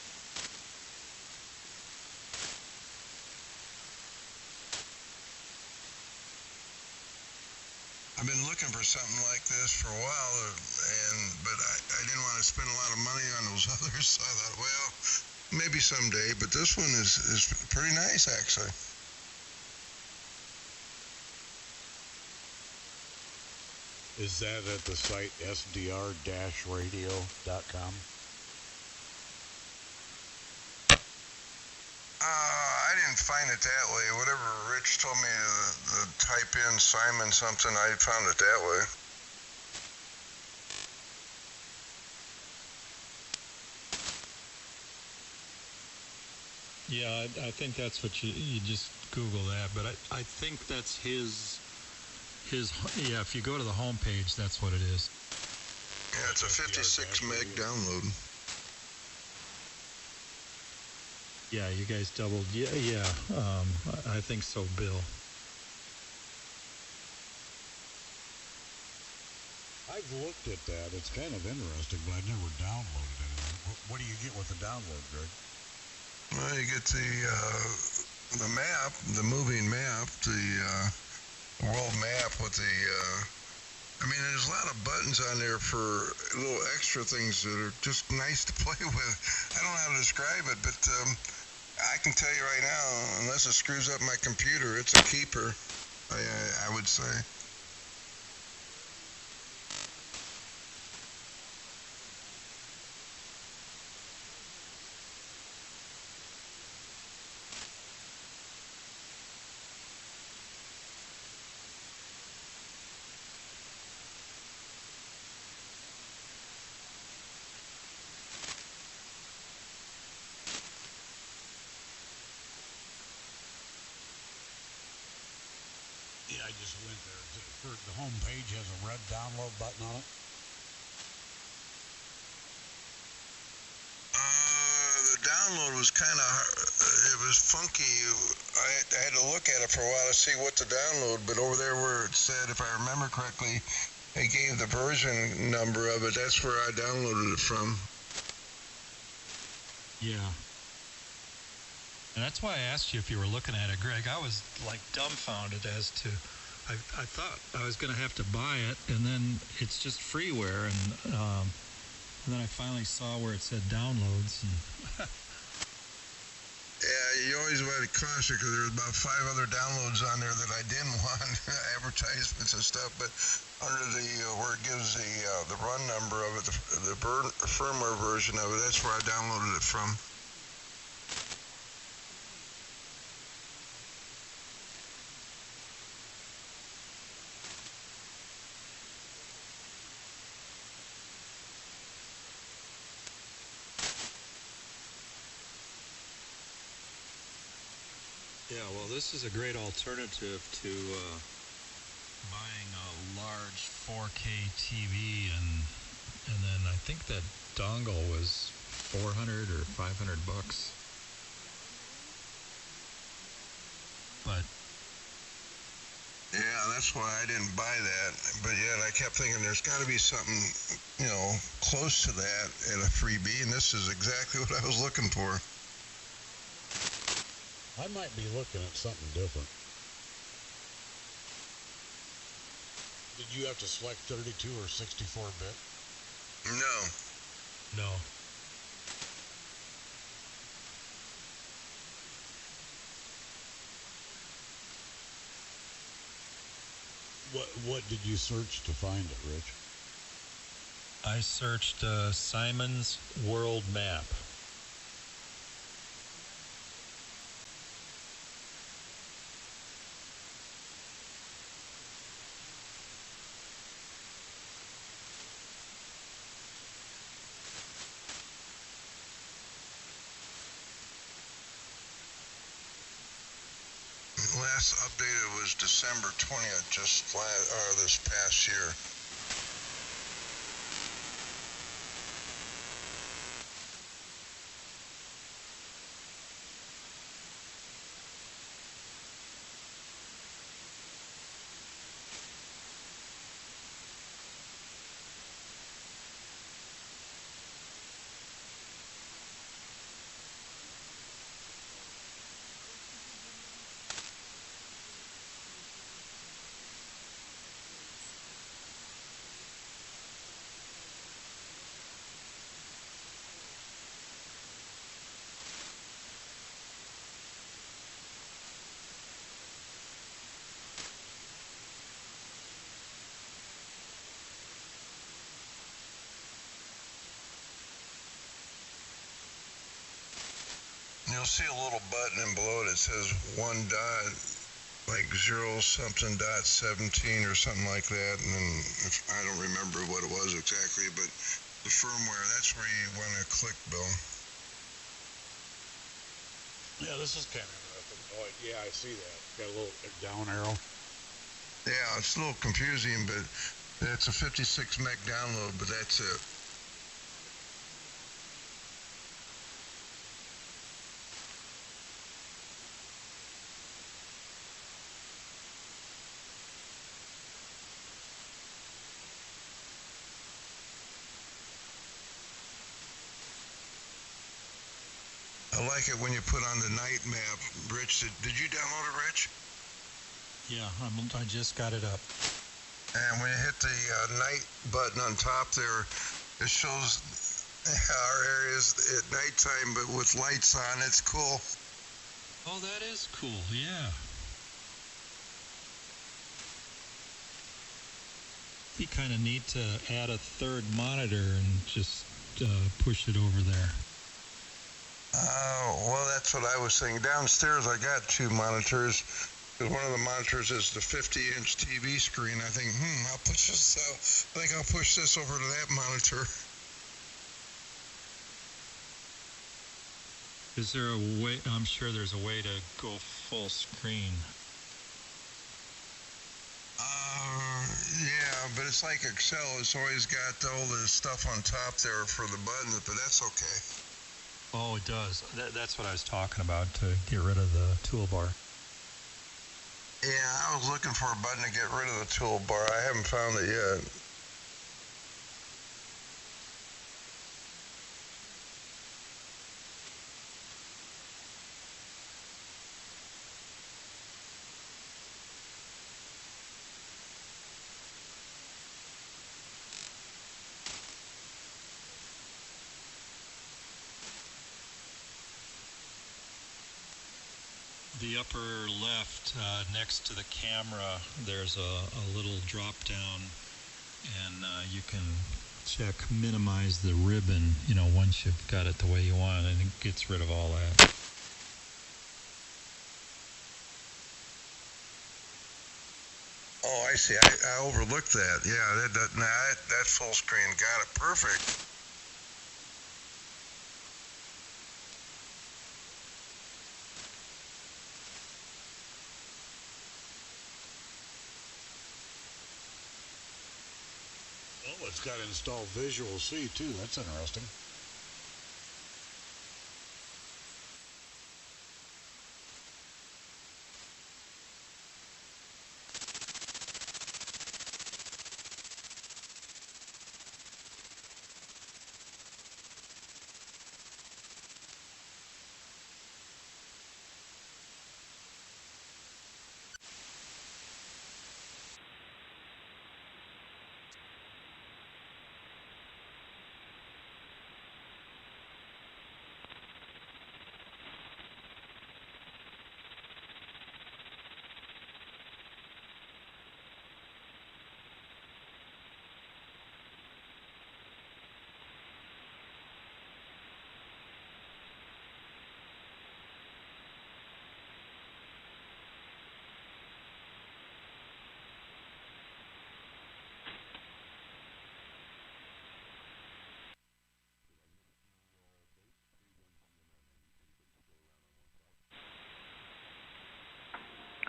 I've been looking for something like this for a while, but I didn't want to spend a lot of money on those others. So I thought, well, maybe someday. But this one is pretty nice, actually.
Is that at the site sdr-radio.com?
I didn't find it that way. Whatever Rich told me to type in Simon something, I found it that way.
Yeah, I think that's what you just Google that, but I think that's his yeah. If you go to the home page, that's what it is.
Yeah, it's a 56 meg download.
Yeah, you guys doubled. Yeah. I think so, Bill.
I've looked at that. It's kind of interesting, but I never downloaded anything. What do you get with the download, Greg?
Well, you get the map, the moving map, the world map with the. I mean, there's a lot of buttons on there for little extra things that are just nice to play with. I don't know how to describe it, but I can tell you right now, unless it screws up my computer, it's a keeper. I would say.
Yeah, I just went there. The home page has a red download button on it.
The download was kind of, it was funky. I had to look at it for a while to see what to download, but over there where it said, if I remember correctly, it gave the version number of it. That's where I downloaded it from.
Yeah. And that's why I asked you if you were looking at it, Greg. I was like dumbfounded as to, I thought I was going to have to buy it, and then it's just freeware, and then I finally saw where it said downloads. And
Yeah, you always want to caution because there's about 5 other downloads on there that I didn't want, advertisements and stuff, but under the, where it gives the run number of it, the firmware version of it, that's where I downloaded it from.
yeah, well, this is a great alternative to buying a large 4K TV, and then I think that dongle was $400 or $500. But
Yeah, that's why I didn't buy that. But yet I kept thinking there's got to be something, close to that at a freebie, and this is exactly what I was looking for.
I might be looking at something different. Did you have to select 32 or 64-bit?
No.
no.
What did you search to find it, Rich?
I searched Simon's World Map.
Last updated was December 20th, this past year. You'll see a little button and below it. It says 1 dot, like 0 something dot 17 or something like that. And then I don't remember what it was exactly, but the firmware, that's where you want to click, Bill.
Yeah, this is kind of interesting. Oh, yeah, I see that. Got a little down arrow.
Yeah, it's a little confusing, but it's a 56 meg download, but that's it. I like it when you put on the night map. Rich, did you download it, Rich?
Yeah, I just got it up.
And when you hit the night button on top there, it shows our areas at nighttime, but with lights on. It's cool.
Oh, that is cool. Yeah. Be kind of neat to add a third monitor and just push it over there.
Well, that's what I was thinking. Downstairs, I got two monitors. One of the monitors is the 50-inch TV screen. I think, I'll push this out. I think I'll push this over to that monitor.
Is there a way? I'm sure there's a way to go full screen.
Yeah, but it's like Excel. It's always got all the stuff on top there for the buttons, but that's okay.
Oh, it does. That's what I was talking about, to get rid of the toolbar.
Yeah, I was looking for a button to get rid of the toolbar. I haven't found it yet.
The upper left, next to the camera, there's a little drop down, and you can check minimize the ribbon, once you've got it the way you want, and it gets rid of all that.
Oh, I see. I overlooked that. Yeah, that full screen. Got it. Perfect.
Oh, it's got installed Visual C too. That's interesting.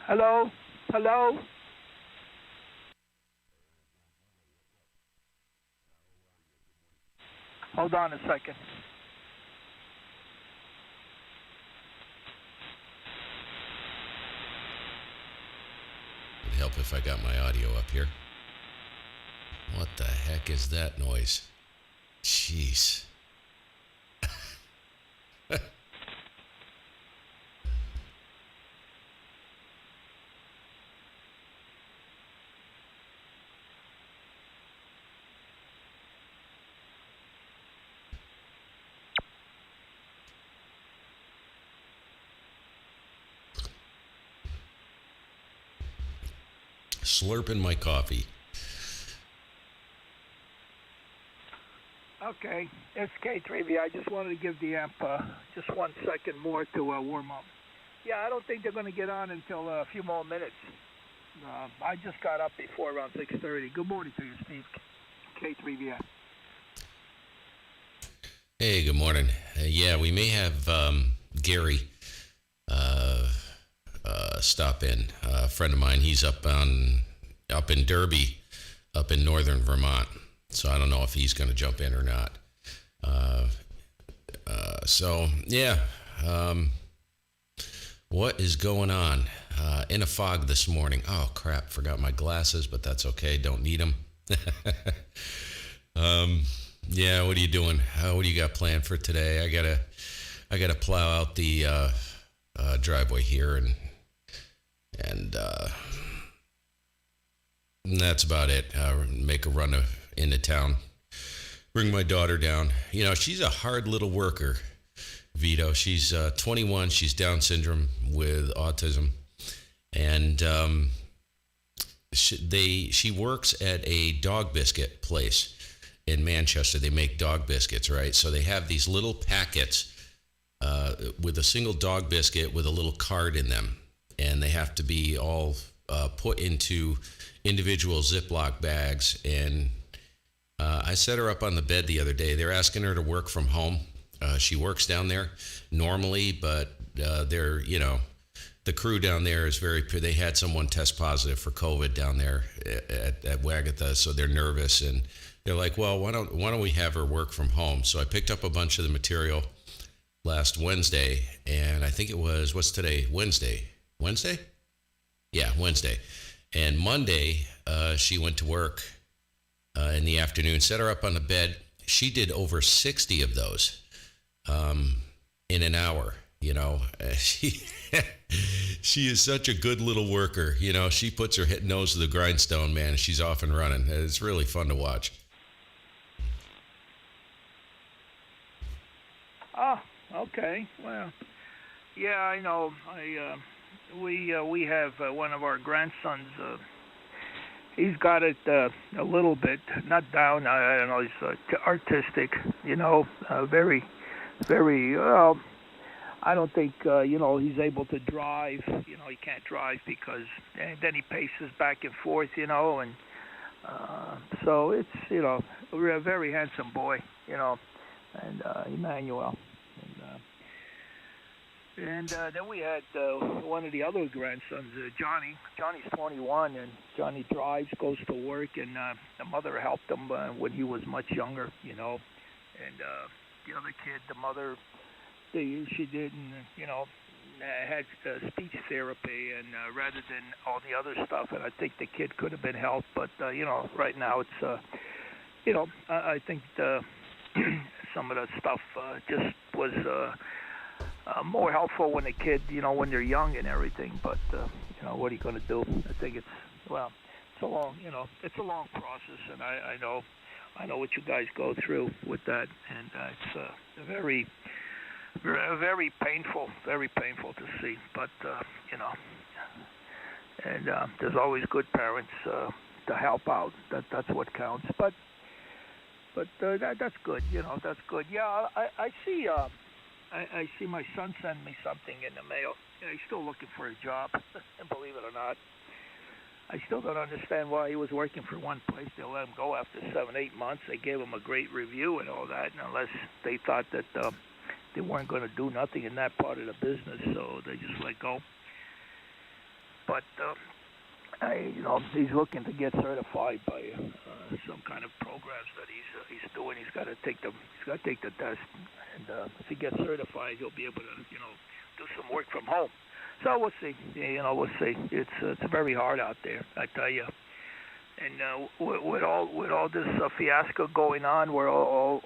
Hello? Hello? Hold on a second.
It'd help if I got my audio up here. What the heck is that noise? Jeez. Slurping my coffee.
Okay, it's K3V. I just wanted to give the amp just 1 second more to warm up. Yeah, I don't think they're going to get on until a few more minutes. I just got up before around 6:30. Good morning to you, Steve. K3V.
Hey, good morning. Yeah, we may have Gary stop in. A friend of mine, he's up in Derby, up in northern Vermont. So I don't know if he's going to jump in or not. So yeah, what is going on? In a fog this morning. Oh crap! Forgot my glasses, but that's okay. Don't need them. Yeah. What are you doing? What do you got planned for today? I gotta plow out the driveway here, and that's about it. Make a run into town. Bring my daughter down. You know, she's a hard little worker, Vito. She's 21. She's Down syndrome with autism, and she works at a dog biscuit place in Manchester. They make dog biscuits, right? So they have these little packets with a single dog biscuit with a little card in them, and they have to be all put into individual Ziploc bags. And I set her up on the bed the other day. They're asking her to work from home. She works down there normally, but they're, you know, the crew down there is they had someone test positive for COVID down there at Wagatha, so they're nervous, and they're like, well, why don't we have her work from home? So I picked up a bunch of the material last Wednesday, and I think it was, what's today? Wednesday? Yeah, Wednesday. And Monday, she went to work in the afternoon, set her up on the bed. She did over 60 of those in an hour. You know, she is such a good little worker. You know, she puts her nose to the grindstone, man, and she's off and running. It's really fun to watch.
Oh, okay. Well, yeah, I know. We have one of our grandsons. He's got it a little bit, not down. I don't know. He's artistic. You know, very, very. Well, I don't think he's able to drive. You know, he can't drive because and then he paces back and forth. You know, and so it's a very handsome boy. You know, and Emmanuel. And then we had one of the other grandsons, Johnny. Johnny's 21, and Johnny drives, goes to work, and the mother helped him when he was much younger, you know. And the other kid, the mother, she didn't, had speech therapy, and rather than all the other stuff, and I think the kid could have been helped, but, right now it's, I think some of the stuff just was... more helpful when a kid, when they're young and everything. But what are you going to do? I think it's a long process, and I know what you guys go through with that, and it's very, very painful to see. But and there's always good parents to help out. That's what counts. But that's good. That's good. Yeah, I see. I see my son send me something in the mail. He's still looking for a job, believe it or not. I still don't understand why he was working for one place. They let him go after 7-8 months. They gave him a great review and all that, and unless they thought that they weren't going to do nothing in that part of the business, so they just let go. But he's looking to get certified by some kind of programs that he's doing. He's got to take the test, and if he gets certified, he'll be able to do some work from home. So we'll see. We'll see. It's very hard out there, I tell you. And with all this fiasco going on, where all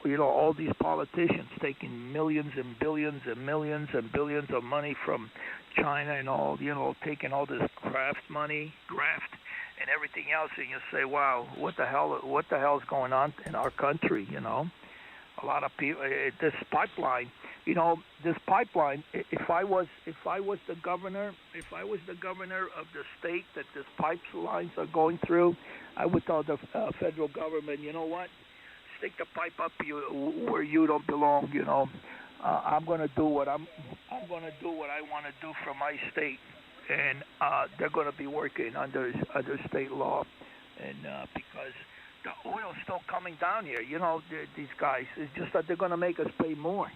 these politicians taking millions and billions and millions and billions of money from China and all, taking all this graft, and everything else, and you say, wow, what the hell's going on in our country? A lot of people. This pipeline. If I was the governor of the state that this pipelines are going through, I would tell the federal government, you know what, stick the pipe up where you don't belong. I'm going to do what I want to do for my state, and they're going to be working under state law, and because the oil's still coming down here. These guys, it's just that they're going to make us pay more.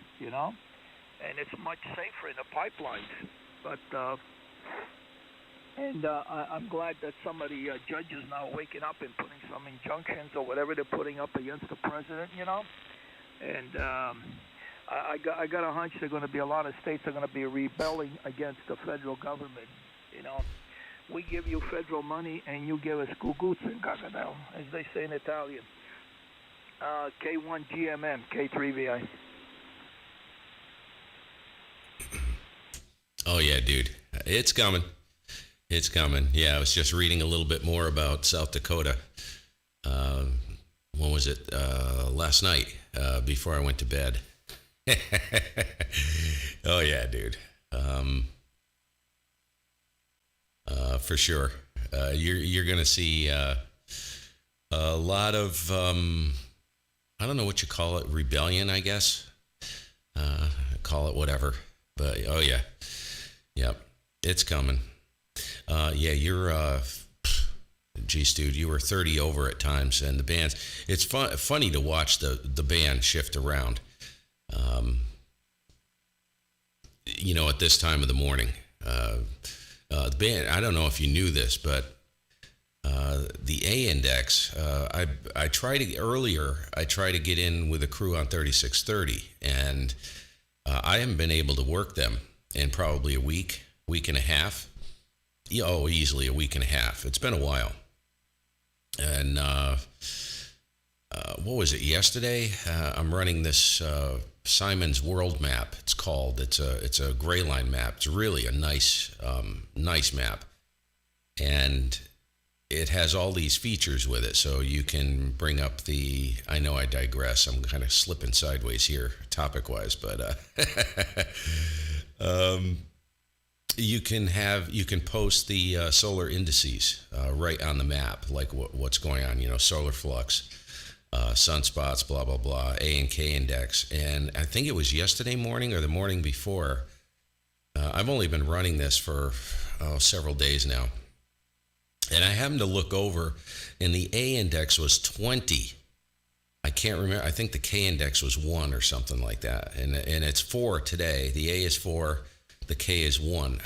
And it's much safer in the pipelines. But I'm glad that some of the judges now are waking up and putting some injunctions or whatever they're putting up against the president, And I got a hunch there are going to be a lot of states that are going to be rebelling against the federal government. We give you federal money and you give us guguzza and gagadel, as they say in Italian. K1 GMM, K3VI.
Oh, yeah, dude. It's coming. It's coming. Yeah, I was just reading a little bit more about South Dakota. When was it? Last night, before I went to bed. Oh, yeah, dude. For sure. You're going to see a lot of, I don't know what you call it, rebellion, I guess. Call it whatever. But, oh, yeah. Yep. It's coming. Yeah, you're, geez, dude, you were 30 over at times, and the bands, it's funny to watch the band shift around, at this time of the morning. The band, I don't know if you knew this, but the A index, I tried to get in with a crew on 3630, and I haven't been able to work them in probably a week and a half. Easily a week and a half. It's been a while. And what was it, yesterday? I'm running this Simon's World Map, it's called. It's a gray line map. It's really a nice map. And it has all these features with it. So you can bring up I know I digress. I'm kind of slipping sideways here topic-wise, but you can post the solar indices right on the map, like what's going on, solar flux, sunspots, blah, blah, blah, A and K index. And I think it was yesterday morning or the morning before. I've only been running this for several days now. And I happened to look over, and the A index was 20. I can't remember. I think the K index was 1 or something like that. And it's 4 today. The A is 4. The K is 1.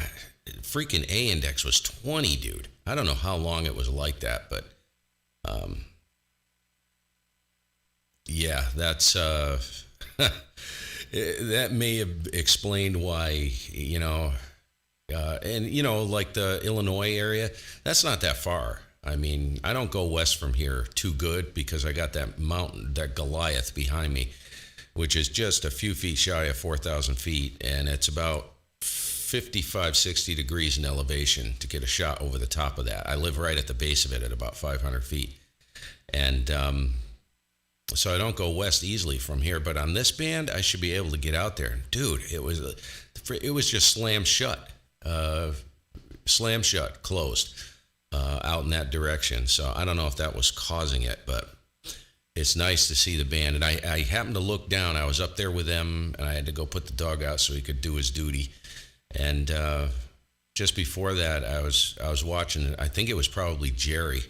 Freaking A index was 20, dude. I don't know how long it was like that, but yeah, that's that may have explained why, and like the Illinois area, that's not that far. I mean, I don't go west from here too good because I got that mountain, that Goliath behind me, which is just a few feet shy of 4,000 feet, and it's about 55, 60 degrees in elevation to get a shot over the top of that. I live right at the base of it at about 500 feet. And so I don't go west easily from here. But on this band, I should be able to get out there. Dude, it was just slam shut, closed out in that direction. So I don't know if that was causing it, but it's nice to see the band. And I happened to look down. I was up there with them, and I had to go put the dog out so he could do his duty. And just before that, I was watching, I think it was probably Jerry,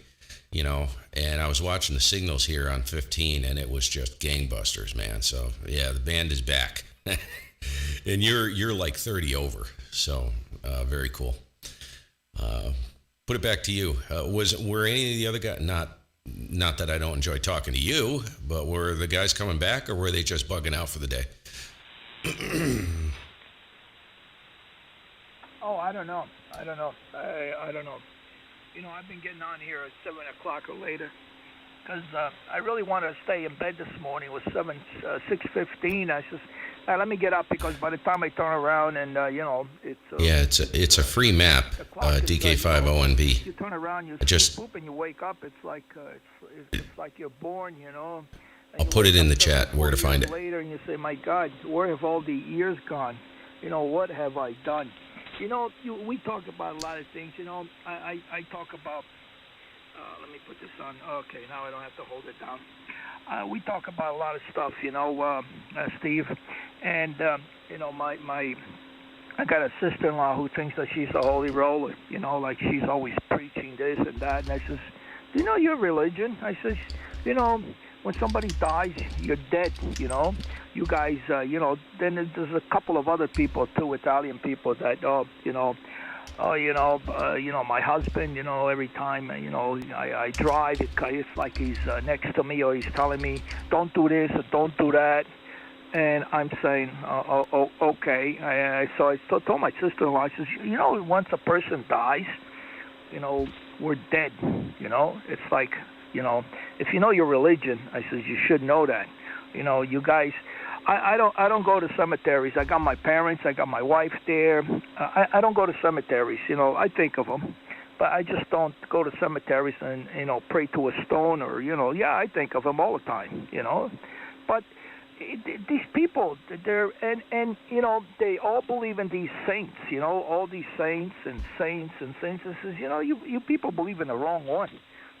and I was watching the signals here on 15, and it was just gangbusters, man. So yeah, the band is back. And you're like 30 over, so very cool. Put it back to you. Were any of the other guys, not that I don't enjoy talking to you, but were the guys coming back, or were they just bugging out for the day?
Oh, I don't know. I don't know. I've been getting on here at 7 o'clock or later because I really want to stay in bed this morning. It was 6:15. I said, let me get up because by the time I turn around and, it's...
it's a free map, DK50NB.
You turn around, you poop and you wake up. It's like you're born,
I'll put it in the chat where to find it.
Later, and you say, my God, where have all the years gone? What have I done? We talk about a lot of things. I talk about, let me put this on. Okay, now I don't have to hold it down. We talk about a lot of stuff, Steve. And, I got a sister-in-law who thinks that she's a holy roller, like she's always preaching this and that. And I says, do you know your religion? I says, when somebody dies, you're dead. You guys, then there's a couple of other people too, Italian people that, my husband, every time, I drive, it's like he's next to me or he's telling me, don't do this or don't do that. And I'm saying, okay. So I told my sister-in-law, I says, once a person dies, we're dead. It's like, if you know your religion, I says, you should know that. You guys, I don't go to cemeteries. I got my parents, I got my wife there. I don't go to cemeteries. I think of them, but I just don't go to cemeteries and pray to a stone or I think of them all the time. But these people, they're and they all believe in these saints. All these saints and saints and saints. I says, you people believe in the wrong one.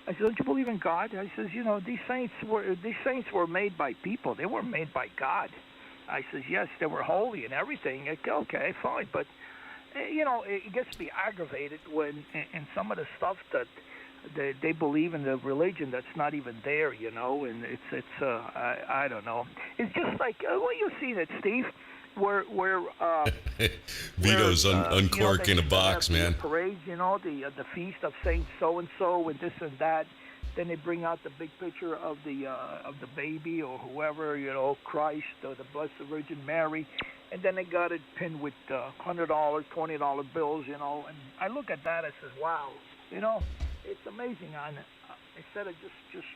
I said, don't you believe in God? I says, these saints were made by people. They weren't made by God. I says, yes, they were holy and everything. Okay, fine, but it gets me aggravated when in some of the stuff that they believe in the religion that's not even there, and it's I don't know. It's just like what you seen it, Steve. Where
Vito's uncorking a box, man.
Parades, the feast of Saint so and so and this and that. Then they bring out the big picture of the baby or whoever, Christ or the Blessed Virgin Mary, and then they got it pinned with $100, $20 bills, And I look at that, I says, wow, it's amazing. Instead of just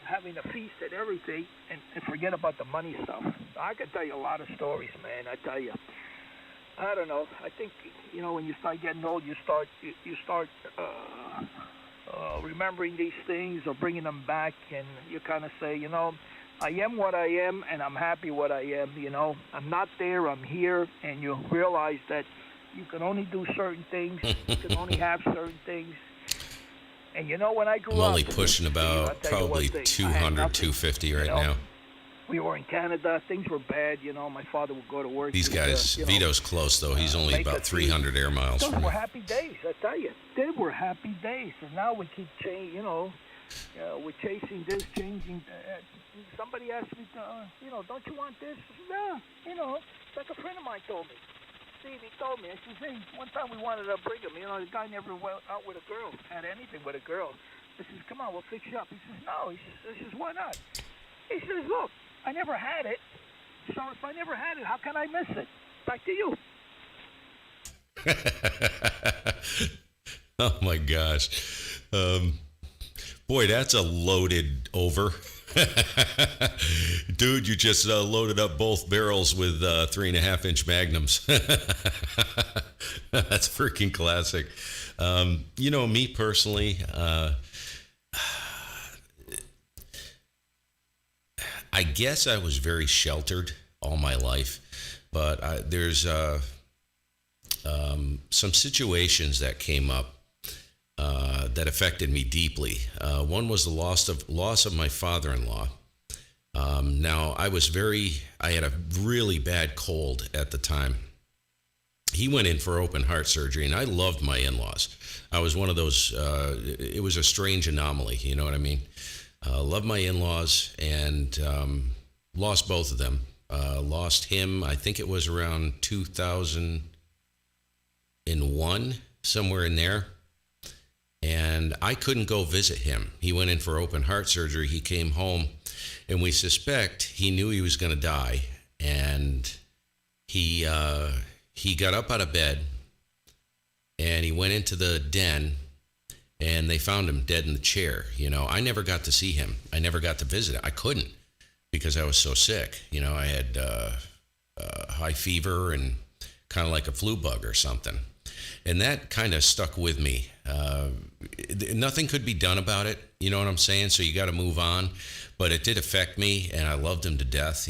having a feast and everything, and forget about the money stuff. I could tell you a lot of stories, man. I tell you, I don't know. I think when you start getting old, you start remembering these things or bringing them back, and you kind of say, I am what I am, and I'm happy what I am. I'm not there, I'm here, and you realize that you can only do certain things, you can only have certain things. And when I grew up...
I'm only pushing about probably 200, 250 right now.
We were in Canada. Things were bad. My father would go to work.
These guys, Vito's close, though. He's only about 300 air miles
from me.
Those
were happy days, I tell you. They were happy days. And now we keep changing, we're chasing this, changing that. Somebody asked me, don't you want this? I said, no. Like a friend of mine told me. Steve, he told me, I said, hey, one time we wanted to bring him, the guy never went out with a girl, had anything with a girl. I says, come on, we'll fix you up. He says, no. He says, why not? He says, look, I never had it, so if I never had it, how can I miss it? Back to you.
Oh, my gosh. Boy, that's a loaded over. Dude, you just loaded up both barrels with 3.5-inch magnums. That's freaking classic. Me personally, I guess I was very sheltered all my life, but there's some situations that came up that affected me deeply. One was the loss of my father-in-law. Now, I had a really bad cold at the time. He went in for open heart surgery, and I loved my in-laws. I was one of those, it was a strange anomaly, you know what I mean? Loved my in-laws, and lost both of them. Lost him, I think it was around 2001, somewhere in there. And I couldn't go visit him. He went in for open heart surgery. He came home, and we suspect he knew he was going to die. And he got up out of bed, and he went into the den, and they found him dead in the chair. I never got to see him. I never got to visit him. I couldn't because I was so sick. I had high fever and kind of like a flu bug or something. And that kind of stuck with me. Nothing could be done about it, you know what I'm saying? So you got to move on. But it did affect me, and I loved him to death,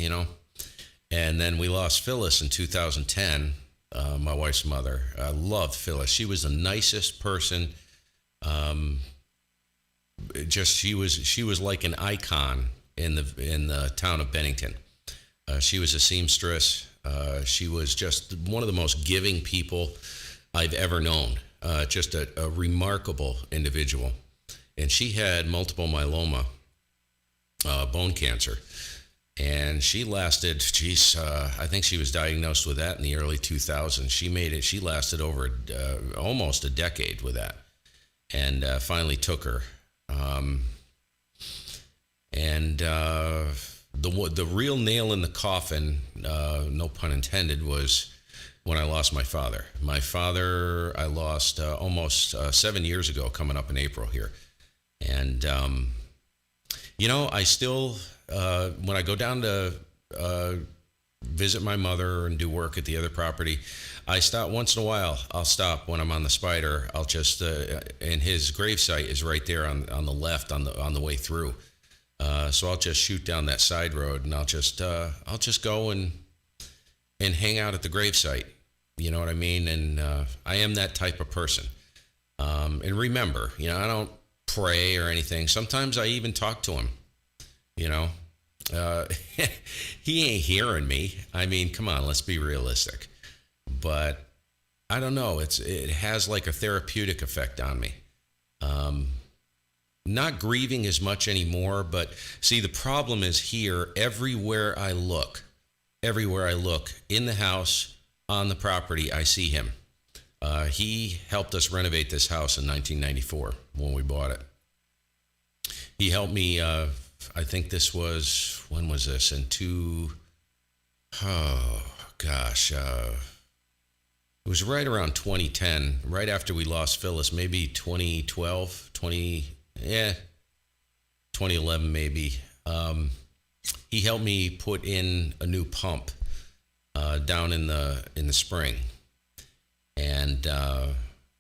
And then we lost Phyllis in 2010, my wife's mother. I loved Phyllis. She was the nicest person. She was like an icon in the town of Bennington. She was a seamstress. She was just one of the most giving people I've ever known. Just a remarkable individual. And she had multiple myeloma, bone cancer. And she lasted, I think she was diagnosed with that in the early 2000s. She lasted over almost a decade with that, and finally took her. The real nail in the coffin, no pun intended, was when I lost my father. My father I lost almost 7 years ago, coming up in April here. And, I still, when I go down to visit my mother and do work at the other property, I stop once in a while. I'll stop when I'm on the Spider. I'll just, and his gravesite is right there on the left on the way through. So I'll just shoot down that side road, and I'll just go and hang out at the gravesite. You know what I mean? And I am that type of person. And remember, I don't pray or anything. Sometimes I even talk to him. He ain't hearing me. I mean, come on, let's be realistic. But I don't know. It has like a therapeutic effect on me. Not grieving as much anymore, but see, the problem is here. Everywhere I look, in the house, on the property, I see him. He helped us renovate this house in 1994 when we bought it. He helped me, I think this was, when was this? It was right around 2010, right after we lost Phyllis, maybe 2011 maybe. He helped me put in a new pump down in the spring. And,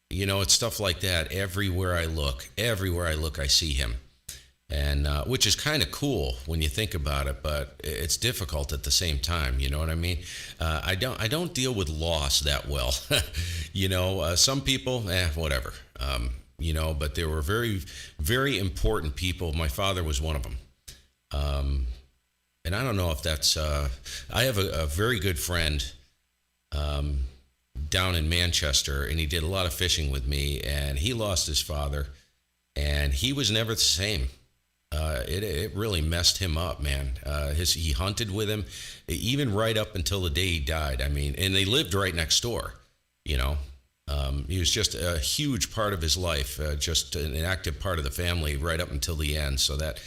it's stuff like that. Everywhere I look, I see him. And which is kind of cool when you think about it, but it's difficult at the same time. You know what I mean? I don't deal with loss that well. Some people, whatever. But there were very, very important people. My father was one of them. And I don't know if that's. I have a very good friend down in Manchester, and he did a lot of fishing with me. And he lost his father, and he was never the same. It really messed him up, man. He hunted with him, even right up until the day he died. I mean, and they lived right next door. He was just a huge part of his life, just an active part of the family right up until the end. So that,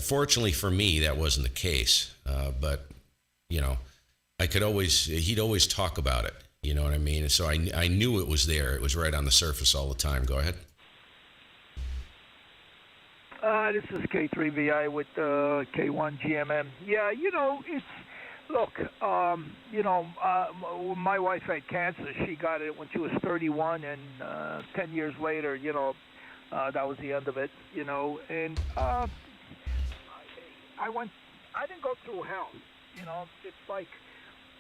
fortunately for me, that wasn't the case. But he'd always talk about it. You know what I mean? And so I knew it was there. It was right on the surface all the time. Go ahead.
This is K3VI with K1GMM. Yeah, look, my wife had cancer. She got it when she was 31, and 10 years later, that was the end of it, And I didn't go through hell, It's like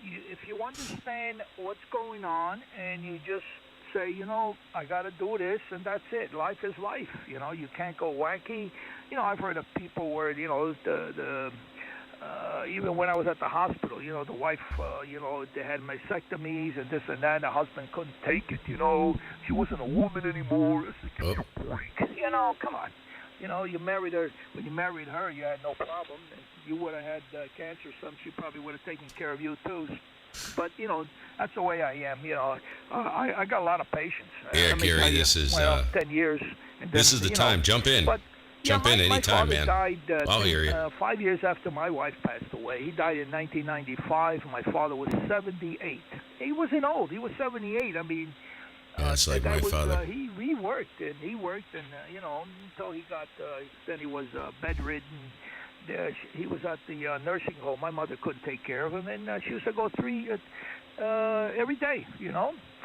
if you understand what's going on and you just say, I got to do this, and that's it. Life is life. You can't go wacky. I've heard of people where, even when I was at the hospital, the wife, they had mastectomies and this and that. The husband couldn't take it. She wasn't a woman anymore. It's like, give me a break. Come on. You married her. When you married her, you had no problem. If you would have had cancer or something, she probably would have taken care of you too. But that's the way I am. I got a lot of patience.
Yeah, Gary, this is
10 years. And then,
this is the time. Jump in.
But,
Jump in anytime, man.
Died,
I'll hear you.
5 years after my wife passed away. He died in 1995. My father was 78. He wasn't old. He was 78. I mean,
it's like my father.
He worked and until he got. Then he was bedridden. He was at the nursing home. My mother couldn't take care of him, and she used to go every day,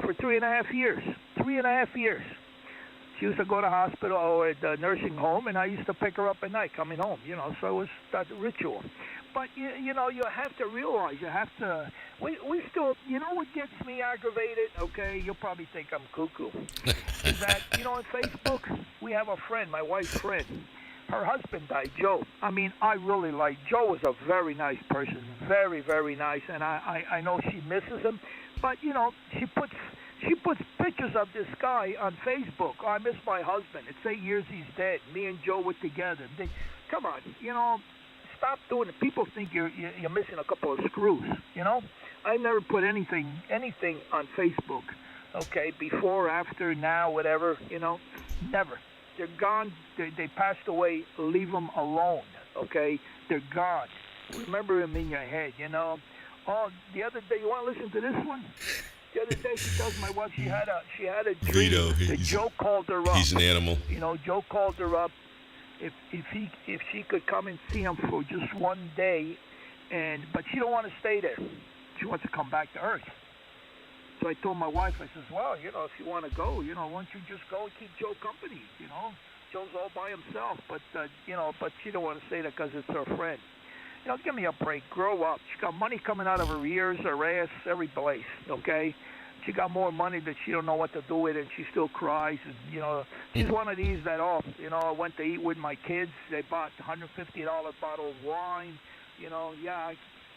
for 3.5 years. 3.5 years. She used to go to hospital or at the nursing home, and I used to pick her up at night coming home, so it was that ritual. But, you have to realize, we still, what gets me aggravated, okay, you'll probably think I'm cuckoo, is that, on Facebook, we have a friend, my wife's friend. Her husband died, Joe. I mean, I really like Joe. Was a very nice person, very, very nice, and I know she misses him. But she puts pictures of this guy on Facebook. Oh, I miss my husband. It's 8 years he's dead. Me and Joe were together. Come on, stop doing it. People think you're missing a couple of screws. I never put anything on Facebook. Okay, before, after, now, whatever. Never. They're gone. They passed away. Leave them alone. Okay, they're gone. Remember them in your head. Oh, the other day, you want to listen to this one? The other day, she tells my wife she had a dream.
Vito,
that Joe called her up.
He's an animal.
Joe called her up if she could come and see him for just one day, but she don't want to stay there. She wants to come back to Earth. So I told my wife, I says, well, if you want to go, why don't you just go and keep Joe company? Joe's all by himself, but she don't want to stay there because it's her friend. Give me a break. Grow up. She got money coming out of her ears, her ass, every place. Okay, she got more money that she don't know what to do with, and she still cries. And she's one of these that I went to eat with my kids. They bought $150 bottle of wine.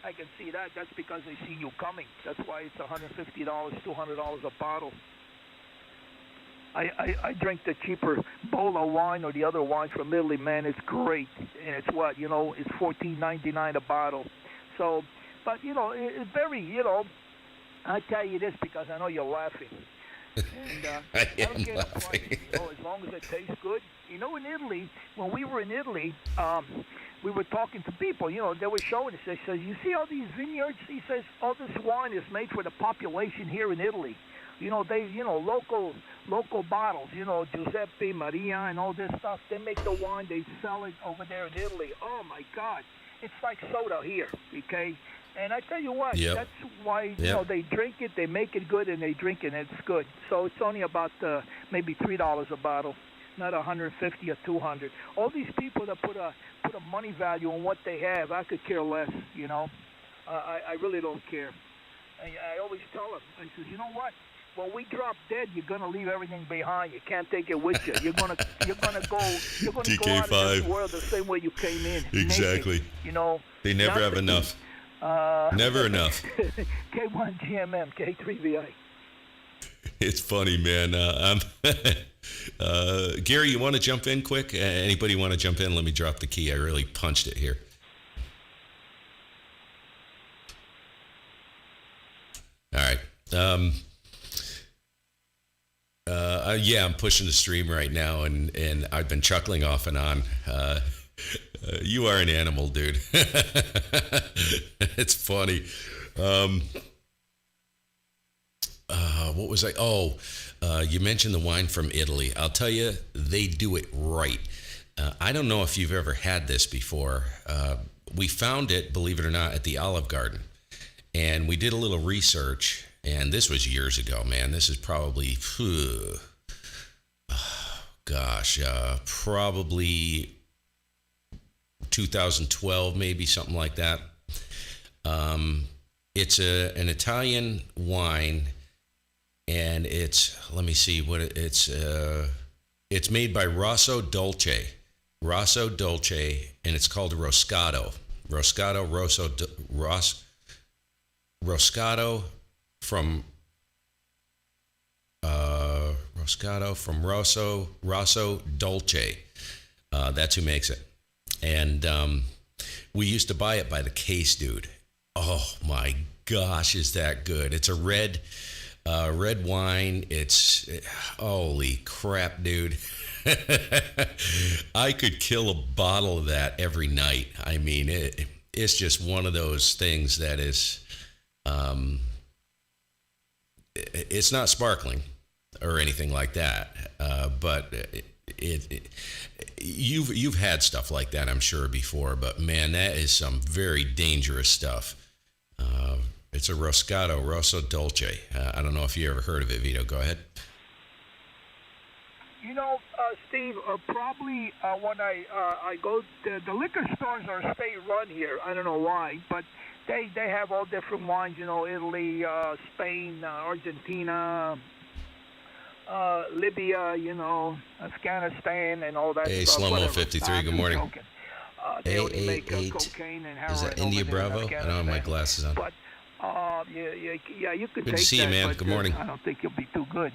I can see that. That's because they see you coming. That's why it's $150, $200 a bottle. I drink the cheaper bowl of wine or the other wines from Italy, man. It's great, and it's it's $14.99 a bottle. So, but it's very, I tell you this because I know you're laughing. And
I
don't
am
care
laughing.
the price, as long as it tastes good. In Italy, when we were in Italy, we were talking to people. They were showing us. They said, "You see all these vineyards?" He says, "All this wine is made for the population here in Italy. Local bottles, Giuseppe, Maria, and all this stuff. They make the wine, they sell it over there in Italy. Oh my God, it's like soda here, okay? And I tell you what,
Yep.
that's why
Yep.
they drink it, they make it good, and they drink it, and it's good. So it's only about maybe $3 a bottle, not $150 or $200. All these people that put a money value on what they have, I could care less. I really don't care. I always tell them, I says, you know what? When we drop dead, you're gonna leave everything behind. You can't take it with you. You're gonna go out of this world the same way you came in.
Exactly.
Naked,
They never have enough. Never enough.
K1 GMM, K3VI.
It's funny, man. Gary, you want to jump in quick? Anybody want to jump in? Let me drop the key. I really punched it here. All right. Yeah, I'm pushing the stream right now, and I've been chuckling off and on. You are an animal, dude. It's funny. What was I? You mentioned the wine from Italy. I'll tell you, they do it right. I don't know if you've ever had this before. We found it, believe it or not, at the Olive Garden. And we did a little research, and this was years ago, man. This is probably, probably 2012, maybe, something like that. It's an Italian wine, and it's made by Rosso Dolce, and it's called Roscato from Rosso Dolce. That's who makes it, and we used to buy it by the case, dude. Oh my gosh, is that good? It's a red wine. Holy crap, dude. I could kill a bottle of that every night. I mean, it's just one of those things that is, it's not sparkling or anything like that, but you've had stuff like that, I'm sure, before, but man, that is some very dangerous stuff. It's a Rosso Dolce. I don't know if you ever heard of it, Vito. Go ahead.
Steve, probably when I go, the liquor stores are state-run here. I don't know why, but they have all different wines, Italy, Spain, Argentina, Libya, Afghanistan, and all that stuff.
Hey, Slow-Mo 53, good morning.
They only make cocaine and heroin.
Is that India Bravo? I don't have my glasses on.
But, you could
good
take
to see you,
that,
man.
but,
Good morning.
I don't think you'll be too good.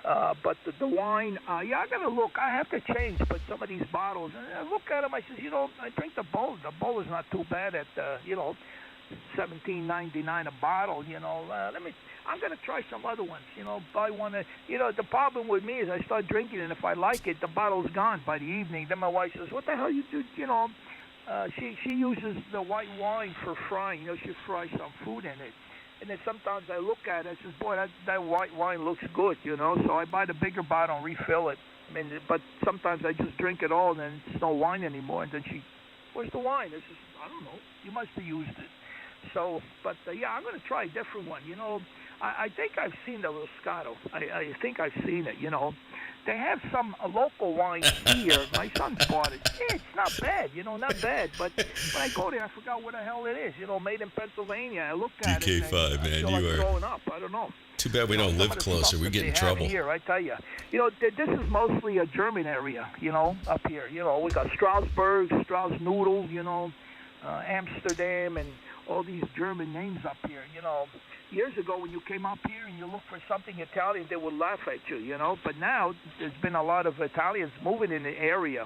But the wine, yeah, I gotta look. I have to change, but some of these bottles, and I look at them. I says, I drink the bowl. The bowl is not too bad at, $17.99 a bottle. I'm gonna try some other ones. Buy one. The problem with me is I start drinking, and if I like it, the bottle's gone by the evening. Then my wife says, "What the hell you do?" She uses the white wine for frying. She fries some food in it. And then sometimes I look at it, I says, boy, that white wine looks good, So I buy the bigger bottle and refill it. But sometimes I just drink it all, and then it's no wine anymore. And then where's the wine? I says, I don't know. You must have used it. So, but yeah, I'm going to try a different one. I think I've seen the Moscato. I think I've seen it, They have some local wines here. My son bought it. Yeah, it's not bad, not bad. But when I go there, I forgot what the hell it is. Made in Pennsylvania. I look at it.
DK5, man,
you
are
growing up. I don't know.
Too bad we don't live closer. We get in trouble.
Here, I tell you. This is mostly a German area. Up here. We got Strasbourg, Strauss-Nudel, Amsterdam, and all these German names up here. Years ago, when you came up here and you looked for something Italian, they would laugh at you, But now there's been a lot of Italians moving in the area,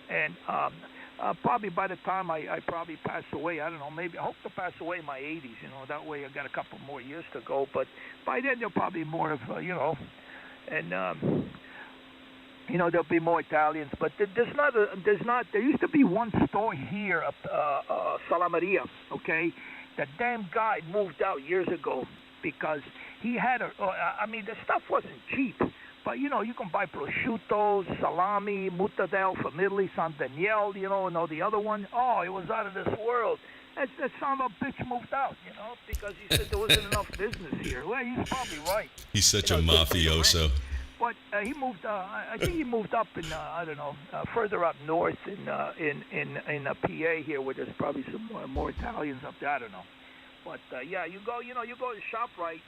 And probably by the time I probably pass away, I don't know, maybe I hope to pass away in my 80s, That way I got a couple more years to go. But by then there'll probably be more of, and there'll be more Italians. But there used to be one store here, Salamaria, okay? The damn guy moved out years ago because he had the stuff wasn't cheap. But, you can buy prosciutto, salami, mortadella from Italy, San Daniele, and all the other one. Oh, it was out of this world. That son of a bitch moved out, because he said there wasn't enough business here. Well, he's probably right.
He's such a mafioso.
But he moved. I think he moved up in further up north in PA here, where there's probably some more Italians up there. I don't know. But yeah, you go to ShopRite,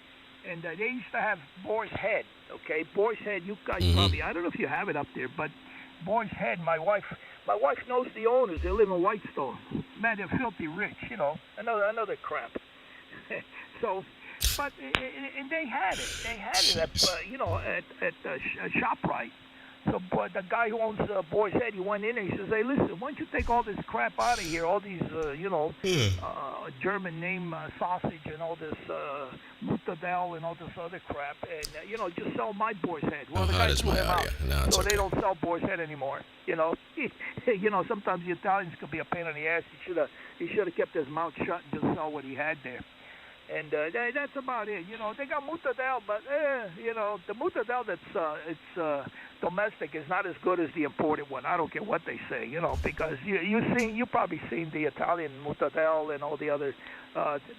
and they used to have Boar's Head. Okay, Boar's Head. You guys probably. I don't know if you have it up there, but Boar's Head. My wife knows the owners. They live in Whitestone. Man, they're filthy rich. Another crap. So. But and they had it. They had it at ShopRite. So, but the guy who owns Boar's Head, he went in and he says, "Hey, listen, why don't you take all this crap out of here? All these, German name sausage and all this mortadella and all this other crap, and just sell my Boar's Head." Well, the guy threw him out, so they don't sell Boar's Head anymore. Sometimes the Italians could be a pain in the ass. He should have kept his mouth shut and just sell what he had there. And that's about it. They got mortadella, but the mortadella that's domestic is not as good as the imported one. I don't care what they say, because you probably seen the Italian mortadella and all the other.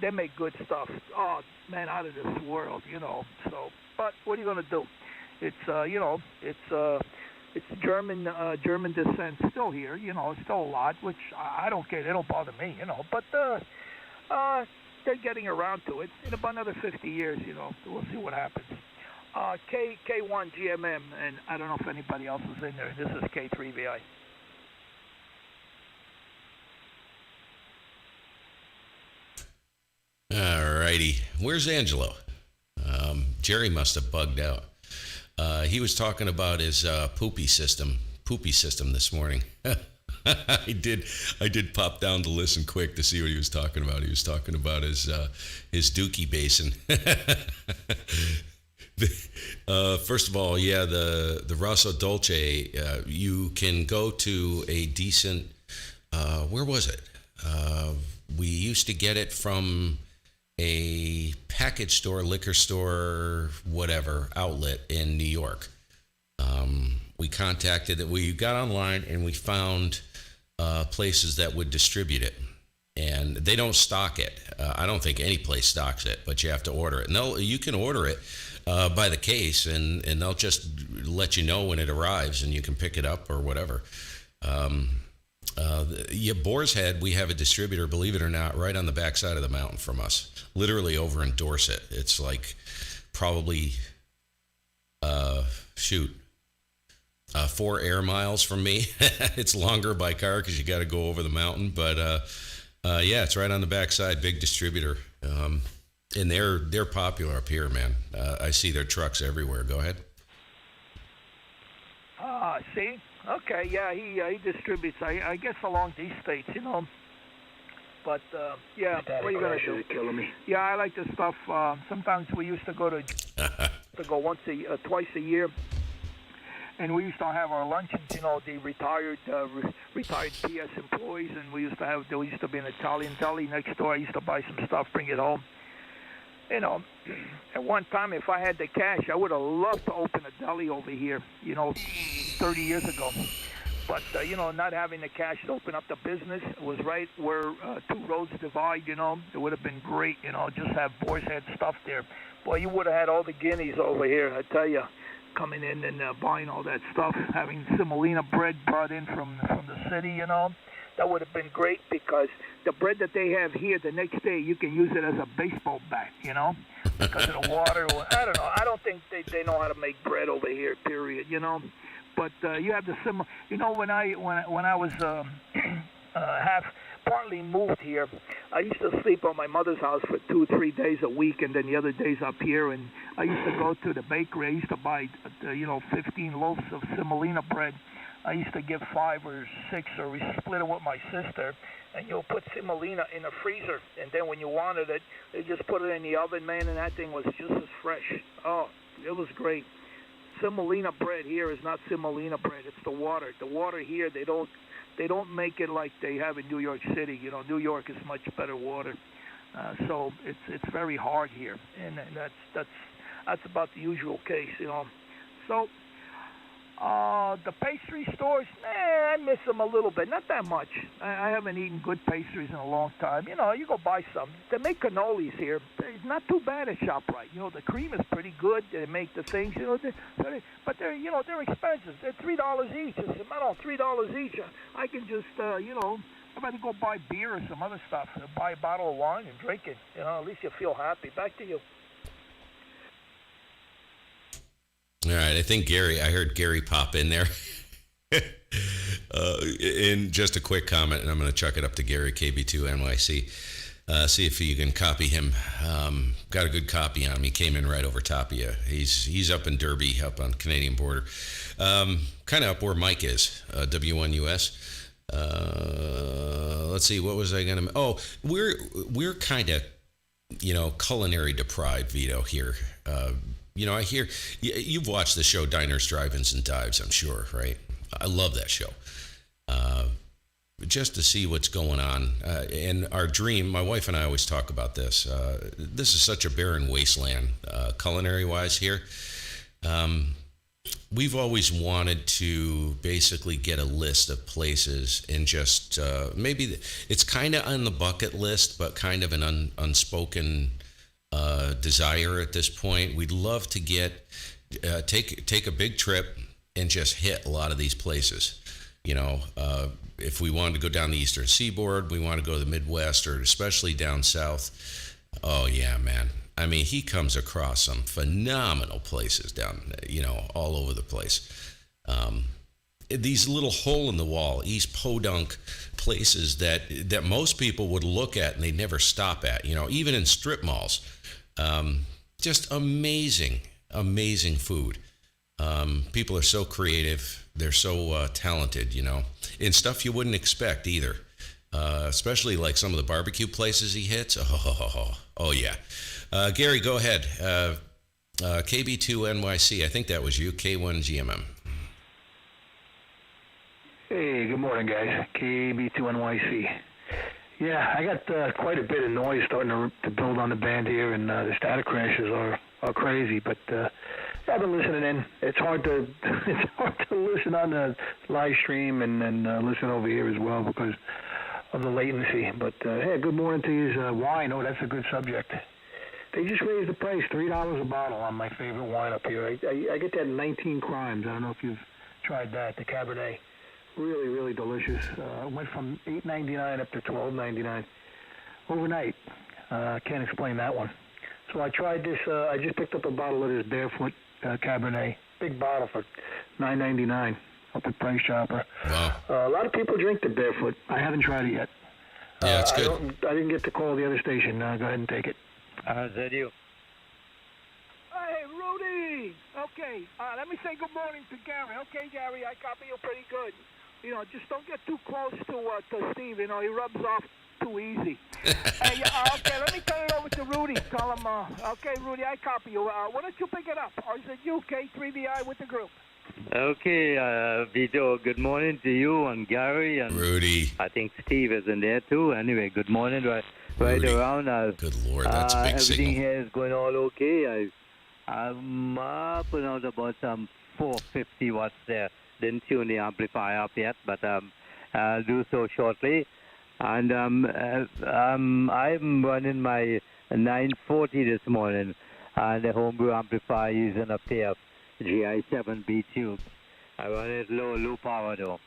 They make good stuff. Oh man, out of this world, So, but what are you gonna do? It's it's German descent still here. It's still a lot, which I don't care. They don't bother me, But they're getting around to it. In about another 50 years, we'll see what happens. K1 GMM, and I don't know if anybody else is in there. This is K3VI.
All righty. Where's Angelo? Jerry must have bugged out. He was talking about his poopy system this morning. I did pop down to listen quick to see what he was talking about. He was talking about his dookie basin. First of all, yeah, the Rosso Dolce. You can go to a decent. Where was it? We used to get it from a package store, liquor store, whatever outlet in New York. We contacted it. We got online and we found places that would distribute it, and they don't stock it. I don't think any place stocks it, but you have to order it. And you can order it by the case, and they'll just let you know when it arrives, and you can pick it up or whatever. Boar's Head, we have a distributor, believe it or not, right on the backside of the mountain from us, literally over in Dorset. It's like probably 4 air miles from me. It's longer by car because you got to go over the mountain, but yeah, it's right on the backside. Big distributor. And they're popular up here, man. I see their trucks everywhere. Go ahead.
See? Okay, yeah, he distributes, I guess, along these states, But, yeah, what are you going to do?
Killing me.
Yeah, I like this stuff. Sometimes we used to go twice a year. And we used to have our luncheons, the retired PS employees, and there used to be an Italian deli next door. I used to buy some stuff, bring it home. At one time, if I had the cash, I would have loved to open a deli over here, 30 years ago. But, not having the cash to open up the business was right where two roads divide, It would have been great, just have Boar's Head stuff there. Boy, you would have had all the guineas over here, I tell you, coming in and buying all that stuff, having semolina bread brought in from the city, That would have been great because the bread that they have here, the next day you can use it as a baseball bat, because of the water. I don't know. I don't think they know how to make bread over here, period, But you have the when I was partly moved here, I used to sleep on my mother's house for 2-3 days a week, and then the other days up here. And I used to go to the bakery. I used to buy 15 loaves of semolina bread. I used to give 5 or 6, or we split it with my sister, and you'll put semolina in the freezer, and then when you wanted it, you just put it in the oven, man, and that thing was just as fresh. Oh, it was great. Semolina bread here is not semolina bread. It's the water. The water here, they don't make it like they have in New York City. New York is much better water. So it's very hard here, and that's about the usual case, So the pastry stores, I miss them a little bit, not that much. I haven't eaten good pastries in a long time. You go buy some. They make cannolis here. It's not too bad at ShopRite. The cream is pretty good. They make the things, but they're expensive. They're $3 each. It's about $3 each. I can just, I'm about to go buy beer or some other stuff. Buy a bottle of wine and drink it. At least you feel happy. Back to you.
All right, I heard Gary pop in there. And just a quick comment, and I'm going to chuck it up to Gary, KB2 NYC. See if you can copy him. Got a good copy on him. He came in right over top of you. He's up in Derby, up on the Canadian border. Kind of up where Mike is, W1US. Let's see, what was I going to... Oh, we're kind of, culinary deprived, Vito, here. I hear you've watched the show Diners, Drive-Ins, and Dives, I'm sure, right? I love that show. Just to see what's going on. And our dream, my wife and I always talk about this. This is such a barren wasteland, culinary-wise here. We've always wanted to basically get a list of places and just maybe it's kind of on the bucket list, but kind of an unspoken desire at this point. We'd love to take a big trip and just hit a lot of these places. If we wanted to go down the Eastern Seaboard, we want to go to the Midwest, or especially down south. Oh yeah, man. I mean, he comes across some phenomenal places down, all over the place. These little hole in the wall, East Podunk places that most people would look at and they never stop at, even in strip malls. Just amazing food. People are so creative. They're so talented, in stuff you wouldn't expect either. Especially like some of the barbecue places he hits. Oh yeah. Gary, go ahead. KB2 NYC, I think that was you, K1 GMM.
Hey, good morning, guys. KB2 NYC. Yeah, I got quite a bit of noise starting to build on the band here, and the static crashes are crazy. But I've been listening in. It's hard to listen on the live stream and listen over here as well because of the latency. But hey, good morning to you. Wine. Oh, that's a good subject. They just raised the price, $3 a bottle on my favorite wine up here. I get that in 19 Crimes. I don't know if you've tried that, the Cabernet. Really, really delicious. It went from $8.99 up to $12.99 overnight. Can't explain that one. So I tried this. I just picked up a bottle of this Barefoot Cabernet, big bottle for $9.99 up at Price Chopper.
Wow.
A lot of people drink the Barefoot. I haven't tried it yet.
Yeah, it's good.
I didn't get to call the other station. Go ahead and take it.
Said you.
Hey, Rudy. Okay, let me say good morning to Gary. Okay, Gary, I copy you pretty good. You know, just don't get too close to Steve. You know, he rubs off too easy. Hey, okay, let me turn it over to Rudy. Tell him, okay, Rudy, I copy you. Why don't you pick it up? Or is it you, K3VI, with the group?
Okay, Vito, good morning to you and Gary and
Rudy.
I think Steve is in there too. Anyway, good morning right
Rudy.
around.
Good Lord, that's a big
everything
signal.
here is going all okay. I'm up and out about 450 watts there. Didn't tune the amplifier up yet, but I'll do so shortly. And I'm running my 940 this morning, and the homebrew amplifier using a pair of GI7B tubes. I run it low power though.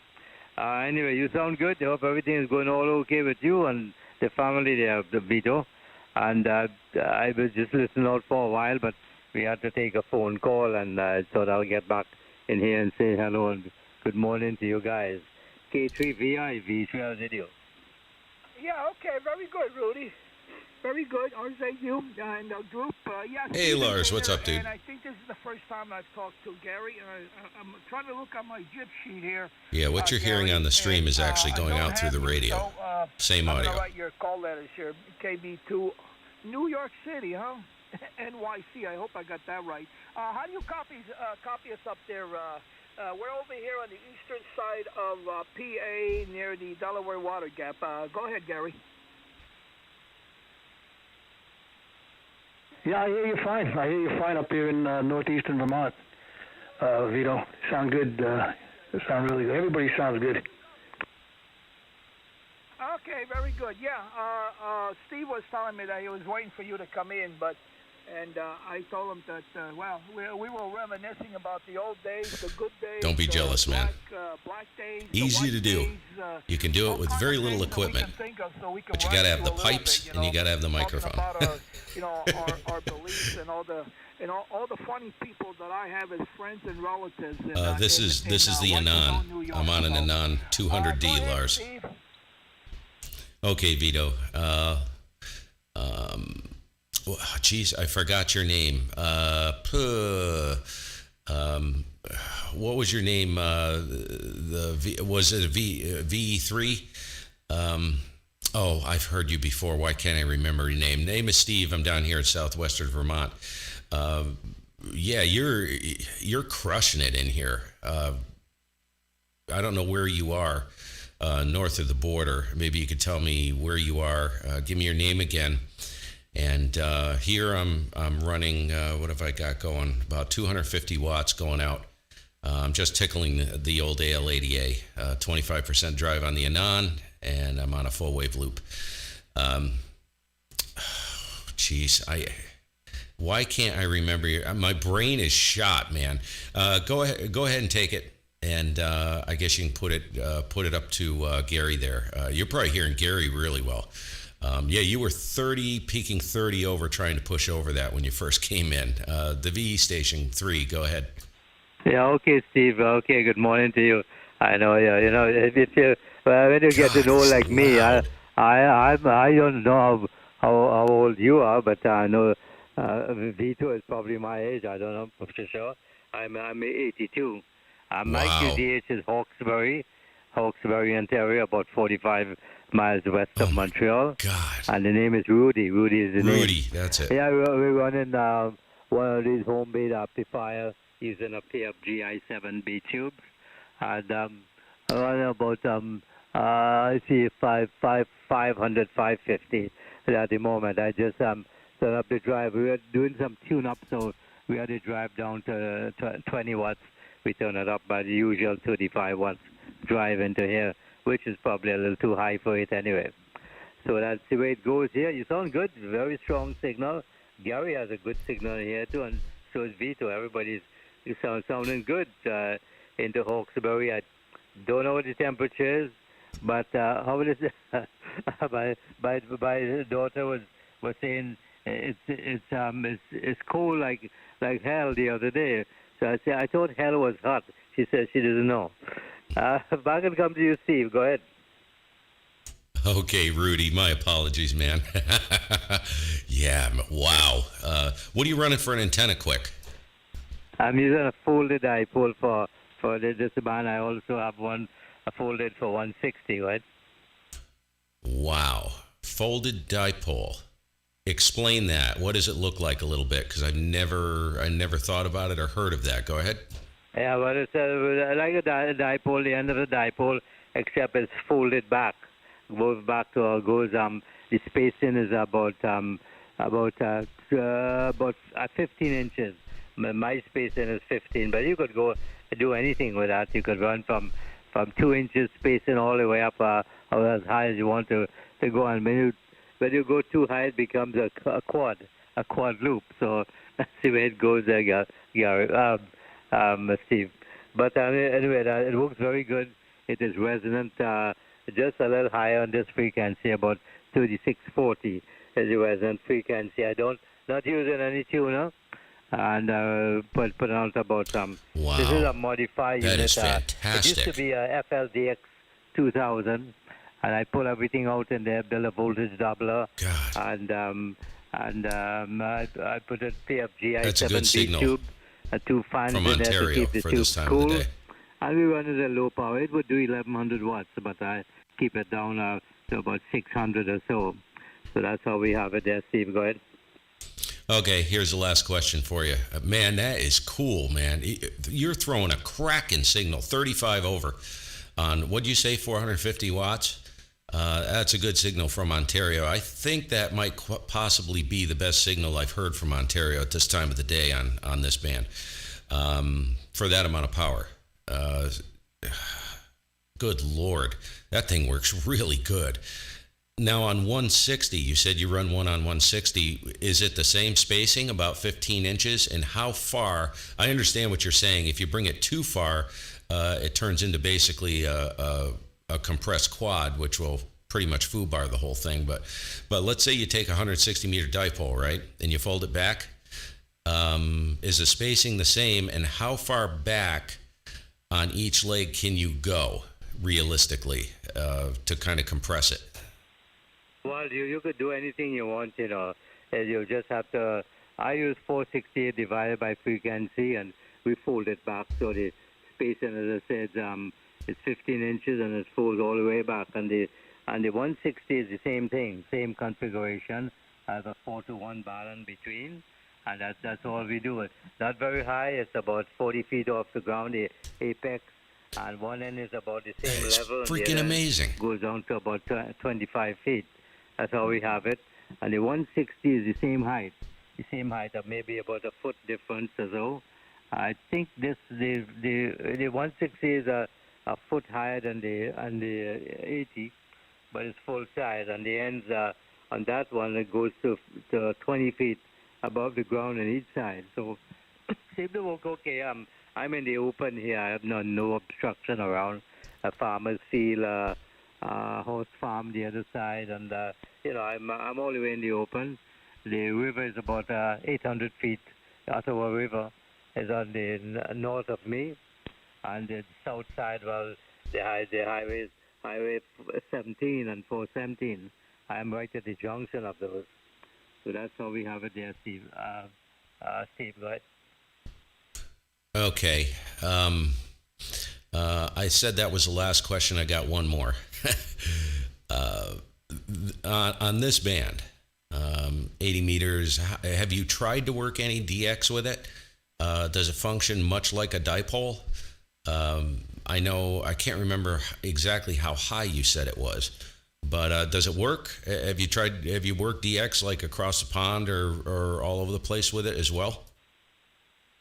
Anyway, you sound good. I hope everything is going all okay with you and the family there, the Vito. And I was just listening out for a while, but we had to take a phone call, and I thought I'll get back in here and say hello and good morning to you guys. K3VI, V12 video.
Yeah, okay, very good, Rudy. Very good. RZU and the group. Yeah.
Hey,
Steven
Lars, what's
here,
up, dude?
And I think this is the first time I've talked to Gary. I'm trying to look on my jib sheet here.
Yeah, what you're hearing
Gary,
on the stream is actually
I
going
don't
out through the
have you,
radio.
so,
Same
I'm
audio.
going to write your call letters here. KB2, New York City, huh? NYC. I hope I got that right. How do you copy us up there? We're over here on the eastern side of PA near the Delaware Water Gap. Go ahead, Gary.
Yeah, I hear you fine. I hear you fine up here in northeastern Vermont. Vito, sound good. Sound really good. Everybody sounds good.
Okay, very good. Yeah, Steve was telling me that he was waiting for you to come in, and I told him that, well, we were reminiscing about the old days, the good days.
Don't be jealous, man.
Black days.
Easy to do.
Days,
You can do it with very little equipment. But you got to have the pipes and you got to have the microphone.
About our, our beliefs and all the funny people that I have as friends and relatives.
This is the Anon. I'm on an Anon 200D, Lars.
Steve.
Okay, Vito. Geez, I forgot your name. What was your name? Was it a VE3? I've heard you before. Why can't I remember your name? Name is Steve. I'm down here in southwestern Vermont. Yeah, you're crushing it in here. I don't know where you are. North of the border. Maybe you could tell me where you are. Give me your name again. And here I'm running, what have I got going? About 250 watts going out. I'm just tickling the old AL80A, 25% drive on the Anon, and I'm on a full wave loop. Why can't I remember my brain is shot, man. Go ahead and take it. And I guess you can put it up to Gary there. You're probably hearing Gary really well. Yeah, you were 30, peaking 30 over, trying to push over that when you first came in. The VE station 3, go ahead.
Yeah, okay, Steve. Okay, good morning to you. I know, if you when you get to know like me, I don't know how old you are, but I know Vito is probably my age. I don't know for sure. I'm 82. My QDH is Hawkesbury, Ontario, about 45 miles west of Montreal.
God.
And the name is Rudy. Rudy is the name.
Rudy, that's it.
Yeah, we're running one of these home-made amplifiers using a pair of GI7B tubes. And I'm running about, I see 500, 550 at the moment. I just set up the drive. We were doing some tune-up, so we had to drive down to 20 watts. We turn it up by the usual 35 watts drive into here, which is probably a little too high for it anyway. So that's the way it goes here. You sound good, very strong signal. Gary has a good signal here too, and so is Vito. Everybody's sounding good into Hawkesbury. I don't know what the temperature is, but how it is? my daughter was saying it's cold like hell the other day. So I thought hell was hot. She said she doesn't know. Back and come to you, Steve. Go ahead.
Okay, Rudy, my apologies, man. Yeah, wow. What are you running for an antenna quick?
I'm using a folded dipole for this band. I also have one a folded for 160, right?
Wow. Folded dipole. Explain that. What does it look like a little bit? Because I never thought about it or heard of that. Go ahead.
Yeah, well, it's like a dipole, the end of the dipole, except it's folded back. Goes back to the spacing is about 15 inches. My spacing is 15, but you could go do anything with that. You could run from 2 inches spacing all the way up or as high as you want to go. And when you go too high, it becomes a quad loop. So that's the way it goes there, Gary. Steve. But anyway, it works very good. It is resonant, just a little higher on this frequency, about 3640 is the resonant frequency. I not using any tuner, and put out about
Wow.
This is a modified
That
unit.
is fantastic.
It used to be a FLDX 2000, and I pull everything out in there, build a voltage doubler,
God.
and I put a PFG
That's a good
i7B
signal
tube. Two fans
from
in there to
Ontario
keep the
for
tube
this time
cool.
of the day.
And we run it at low power. It would do 1100 watts, but I keep it down to about 600 or so. So that's how we have it there, Steve. Go ahead.
Okay, here's the last question for you. Man, that is cool, man. You're throwing a Crackin signal, 35 over on, what'd you say, 450 watts? That's a good signal from Ontario. I think that might possibly be the best signal I've heard from Ontario at this time of the day on this band for that amount of power. Good Lord, that thing works really good. Now on 160, you said you run one on 160. Is it the same spacing, about 15 inches? And how far? I understand what you're saying. If you bring it too far, it turns into basically a compressed quad, which will pretty much foobar the whole thing. But let's say you take a 160 meter dipole, right, and you fold it back. Is the spacing the same? And how far back on each leg can you go realistically to kind of compress it?
Well, you could do anything you want, you know. You just have to. I use 468 divided by frequency, and we fold it back. So the spacing, as I said, it's 15 inches, and it folds all the way back. And the 160 is the same thing, same configuration, has a 4-to-1 balance between, and that's all we do. It's not very high. It's about 40 feet off the ground, the apex, and one end is about the same
That's
level.
freaking amazing.
Goes down to about 25 feet. That's how we have it. And the 160 is the same height of maybe about a foot difference or so. I think the 160 is a foot higher than the 80, but it's full size. And the ends on that one, it goes to 20 feet above the ground on each side. So seems to work okay. I'm in the open here. I have no obstruction around a farmer's field, horse farm the other side, and I'm all the way in the open. The river is about 800 feet. Ottawa River is on the north of me, and the south side, well, the highway is Highway 17 and 417. I'm right at the junction of those. So that's how we have it there, Steve. Steve, go ahead.
Okay. I said that was the last question. I got one more. On this band, 80 meters, have you tried to work any DX with it? Does it function much like a dipole? I can't remember exactly how high you said it was, but does it work? Have you worked DX like across the pond or all over the place with it as well?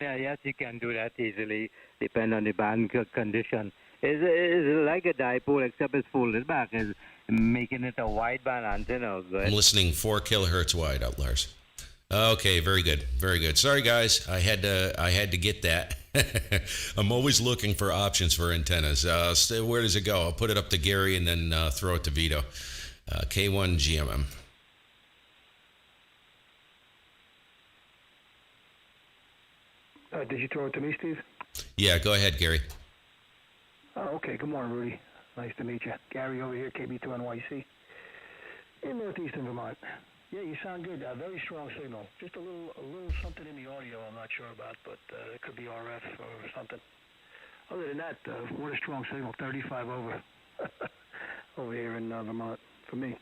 Yeah, yes, you can do that easily, depending on the band condition. It's like a dipole, except it's folded back. It's making it a wideband antenna.
I'm listening 4 kilohertz wide, Lars. Okay, very good, very good. Sorry, guys, I had to get that. I'm always looking for options for antennas. Where does it go? I'll put it up to Gary and then throw it to Vito. K1 GMM.
Did you throw it to me, Steve?
Yeah, go ahead, Gary.
Oh, okay. Good morning, Rudy. Nice to meet you. Gary over here, KB2NYC. in northeastern Vermont. Yeah, you sound good. Very strong signal. Just a little something in the audio I'm not sure about, but it could be RF or something. Other than that, what a strong signal. 35 over over here in Vermont for me.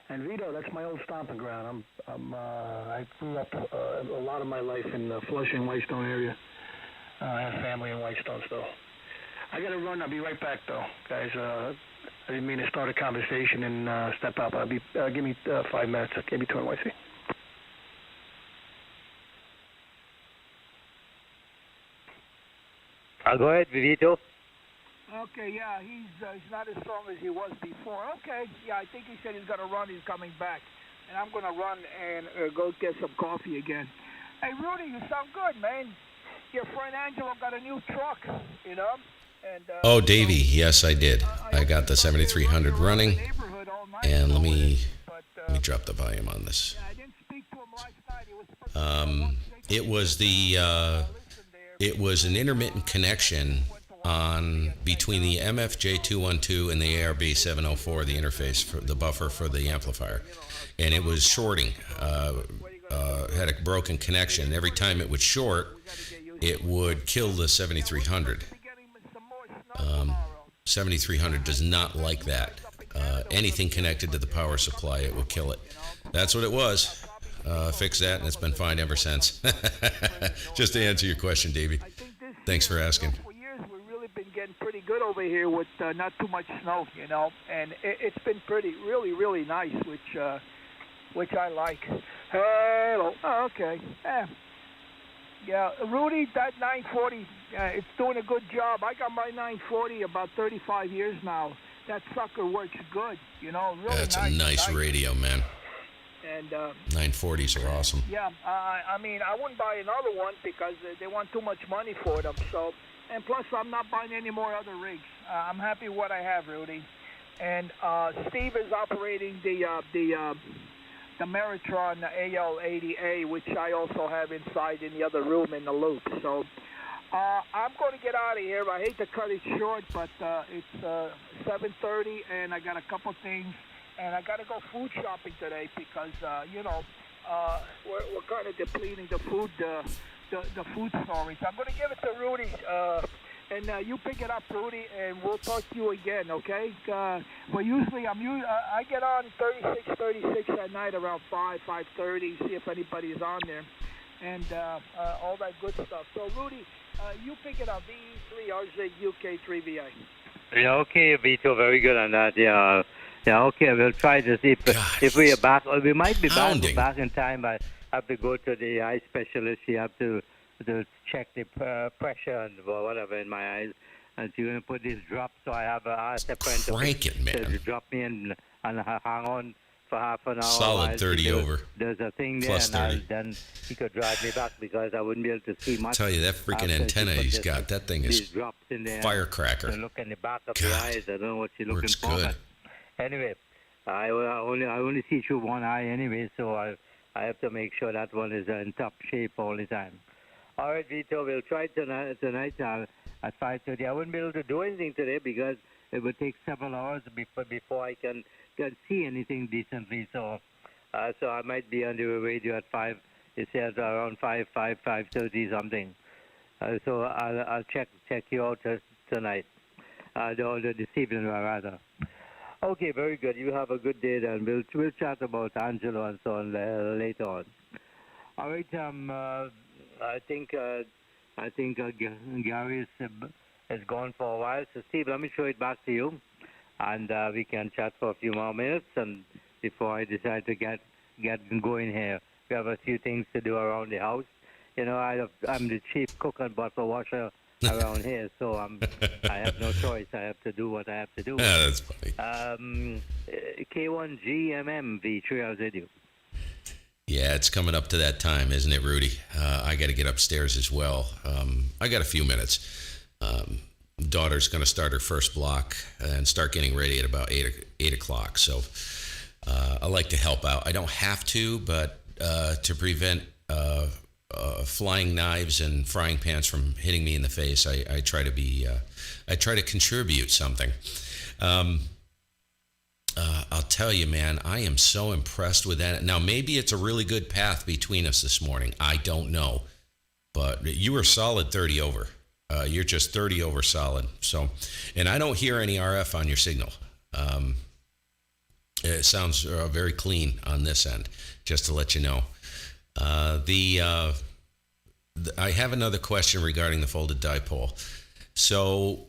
And Vito, that's my old stomping ground. I grew up a lot of my life in the Flushing, Whitestone area. I have family in Whitestone still. I got to run. I'll be right back, though, guys. I didn't mean to start a conversation and step up. Give me 5 minutes. Give me 2 NYC.
Go ahead, Vito.
Okay, yeah, he's not as strong as he was before. Okay, yeah, I think he said he's going to run. He's coming back. And I'm going to run and go get some coffee again. Hey, Rudy, you sound good, man. Your friend Angelo got a new truck, you know? And,
Oh, Davey, yes, I did. I got the 7300 running. And let me drop the volume on this.
I didn't speak to him last night. He was supposed to
It was an intermittent connection on between the MFJ212 and the ARB 704, the interface for the buffer for the amplifier, and it was shorting. Had a broken connection. Every time it would short, it would kill the 7300. 7300 does not like that. Anything connected to the power supply, it will kill it. That's what it was. Fix that, and it's been fine ever since. Just to answer your question, Davey. Thanks for asking.
For years, we've really been getting pretty good over here with not too much snow, you know, and it's been really, really nice, which I like. Hello. Oh, okay. Yeah, Rudy, that 940, it's doing a good job. I got my 940 about 35 years now. That sucker works good, you know. Really
That's a nice radio, man.
And
940s are awesome.
Yeah, I mean, I wouldn't buy another one because they want too much money for them. So, and plus, I'm not buying any more other rigs. I'm happy with what I have, Rudy. And Steve is operating the Meritron AL80A, which I also have inside in the other room in the loop. So I'm going to get out of here. I hate to cut it short, but it's 7:30, and I got a couple things. And I got to go food shopping today because, you know, we're kind of depleting the food storage. I'm going to give it to Rudy, and you pick it up, Rudy, and we'll talk to you again, okay? But usually I get on 36 at night around 5:30, see if anybody's on there, and all that good stuff. So, Rudy, you pick it up, VE3 RZ UK 3VA.
Yeah, okay, Vito, very good on that, yeah. Yeah, okay, we'll try to see if we are back. Or we might be back in time. I have to go to the eye specialist. You have to check the pressure and whatever in my eyes. And you're going to put these drops. So I have asked a friend to drop me in and hang on for half an hour.
Solid 30 over.
There's a thing there,
plus 30.
Then he could drive me back because I wouldn't be able to see much.
I tell you, that freaking antenna he's got, that thing is firecracker.
Look in the back of the eyes. I don't know what you're looking for.
Good.
Anyway, I only see through one eye anyway, so I have to make sure that one is in top shape all the time. All right, Vito, we'll try tonight at 5:30. I wouldn't be able to do anything today because it would take several hours before I can see anything decently. So I might be on the radio at 5. It says around 5:30 something. So I'll check you out tonight, or this evening rather. Okay, very good. You have a good day then. We'll chat about Angelo and so on later on. All right. I think Gary is gone for a while. So Steve, let me show it back to you, and we can chat for a few more minutes. And before I decide to get going here, we have a few things to do around the house. You know, I'm the chief cook and bottle washer around here, so I have no choice. I have to do what I have to do.
Yeah, that's funny.
K1GMM V3, how's it do?
Yeah, it's coming up to that time, isn't it, Rudy? I got to get upstairs as well. I got a few minutes. Daughter's going to start her first block and start getting ready at about 8 o'clock. So I like to help out. I don't have to, but to prevent flying knives and frying pans from hitting me in the face, I try to be I try to contribute something. I'll tell you, man, I am so impressed with that. Now, maybe it's a really good path between us this morning. I don't know. But you were solid 30 over. You're just 30 over solid. So, and I don't hear any RF on your signal. It sounds very clean on this end, just to let you know. I have another question regarding the folded dipole. So,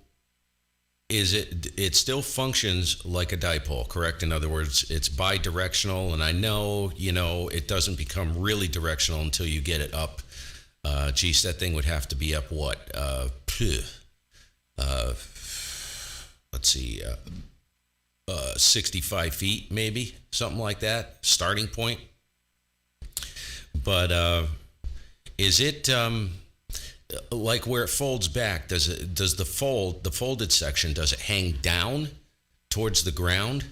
it still functions like a dipole, correct? In other words, it's bidirectional, and I know, it doesn't become really directional until you get it up. Geez, that thing would have to be up what? Let's see, 65 feet, maybe, something like that, starting point. But is it like where it folds back? Does the folded section, does it hang down towards the ground,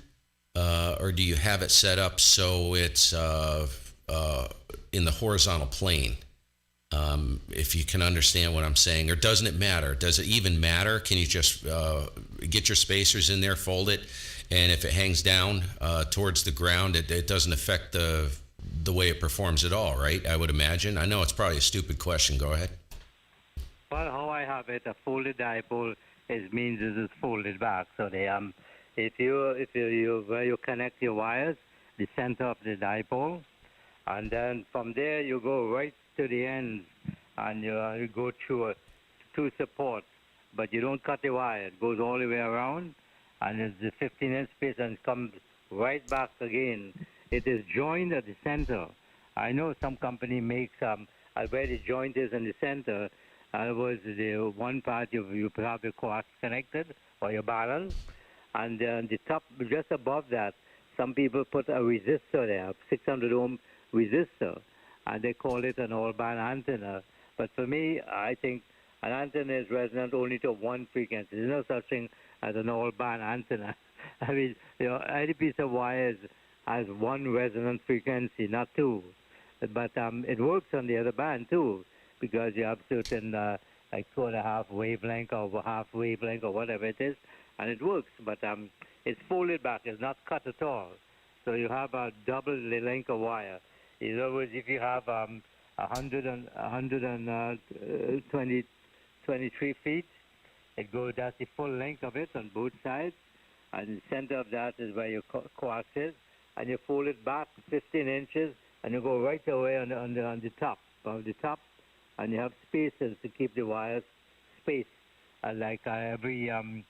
or do you have it set up so it's in the horizontal plane? If you can understand what I'm saying, or doesn't it matter? Does it even matter? Can you just get your spacers in there, fold it, and if it hangs down towards the ground, it doesn't affect the way it performs at all, right? I would imagine. I know it's probably a stupid question. Go ahead.
Well, how I have it, a folded dipole means it is folded back. So if you connect your wires, the center of the dipole, and then from there you go right to the ends, and you go through two supports, but you don't cut the wire. It goes all the way around, and it's the 15-inch space, and it comes right back again. It is joined at the center. I know some company makes where the joint is in the center. In other words, the one part you have your coax connected, or your balance, and the top, just above that, some people put a resistor there, a 600 ohm resistor, and they call it an all-band antenna. But for me, I think an antenna is resonant only to one frequency. There's no such thing as an all-band antenna. I mean, any piece of wire has one resonant frequency, not two. But it works on the other band too, because you have certain like 2.5 wavelength or half wavelength or whatever it is, and it works. But it's folded back; it's not cut at all. So you have a double the length of wire. In other words, if you have 123 feet, that's the full length of it on both sides, and the center of that is where your coax is, and you fold it back 15 inches, and you go right away on the top of the top, and you have spacers to keep the wires spaced. Like every 8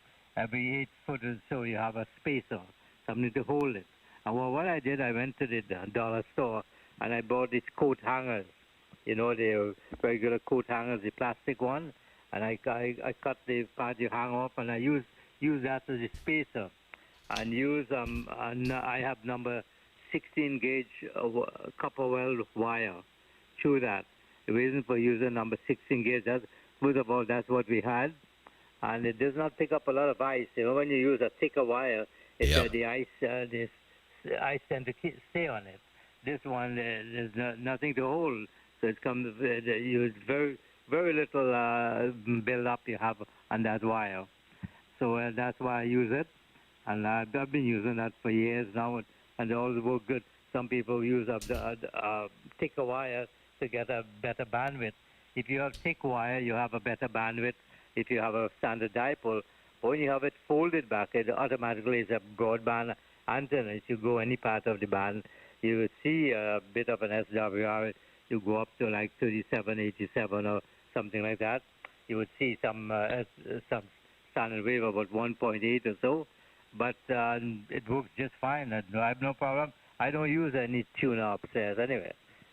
foot or so, you have a spacer, something to hold it. And what I did, I went to the dollar store, and I bought these coat hangers, the regular coat hangers, the plastic one, and I cut the part you hang off, and I use that as a spacer, and I have number 16 gauge copper weld wire through that. The reason for using number 16 gauge, first of all, that's what we had, and it does not pick up a lot of ice. When you use a thicker wire, the ice tends to stay on it. This one, there's nothing to hold, so it comes. You very, very little build up you have on that wire. So that's why I use it, and I've been using that for years now, and they always work good. Some people use a thicker wire to get a better bandwidth. If you have thick wire, you have a better bandwidth. If you have a standard dipole, or when you have it folded back, it automatically is a broadband antenna. If you go any part of the band, you will see a bit of an SWR. You go up to like 37, 87 or something like that. You would see some standard wave about 1.8 or so, but it works just fine. I have no problem. I don't use any tuner upstairs anyway.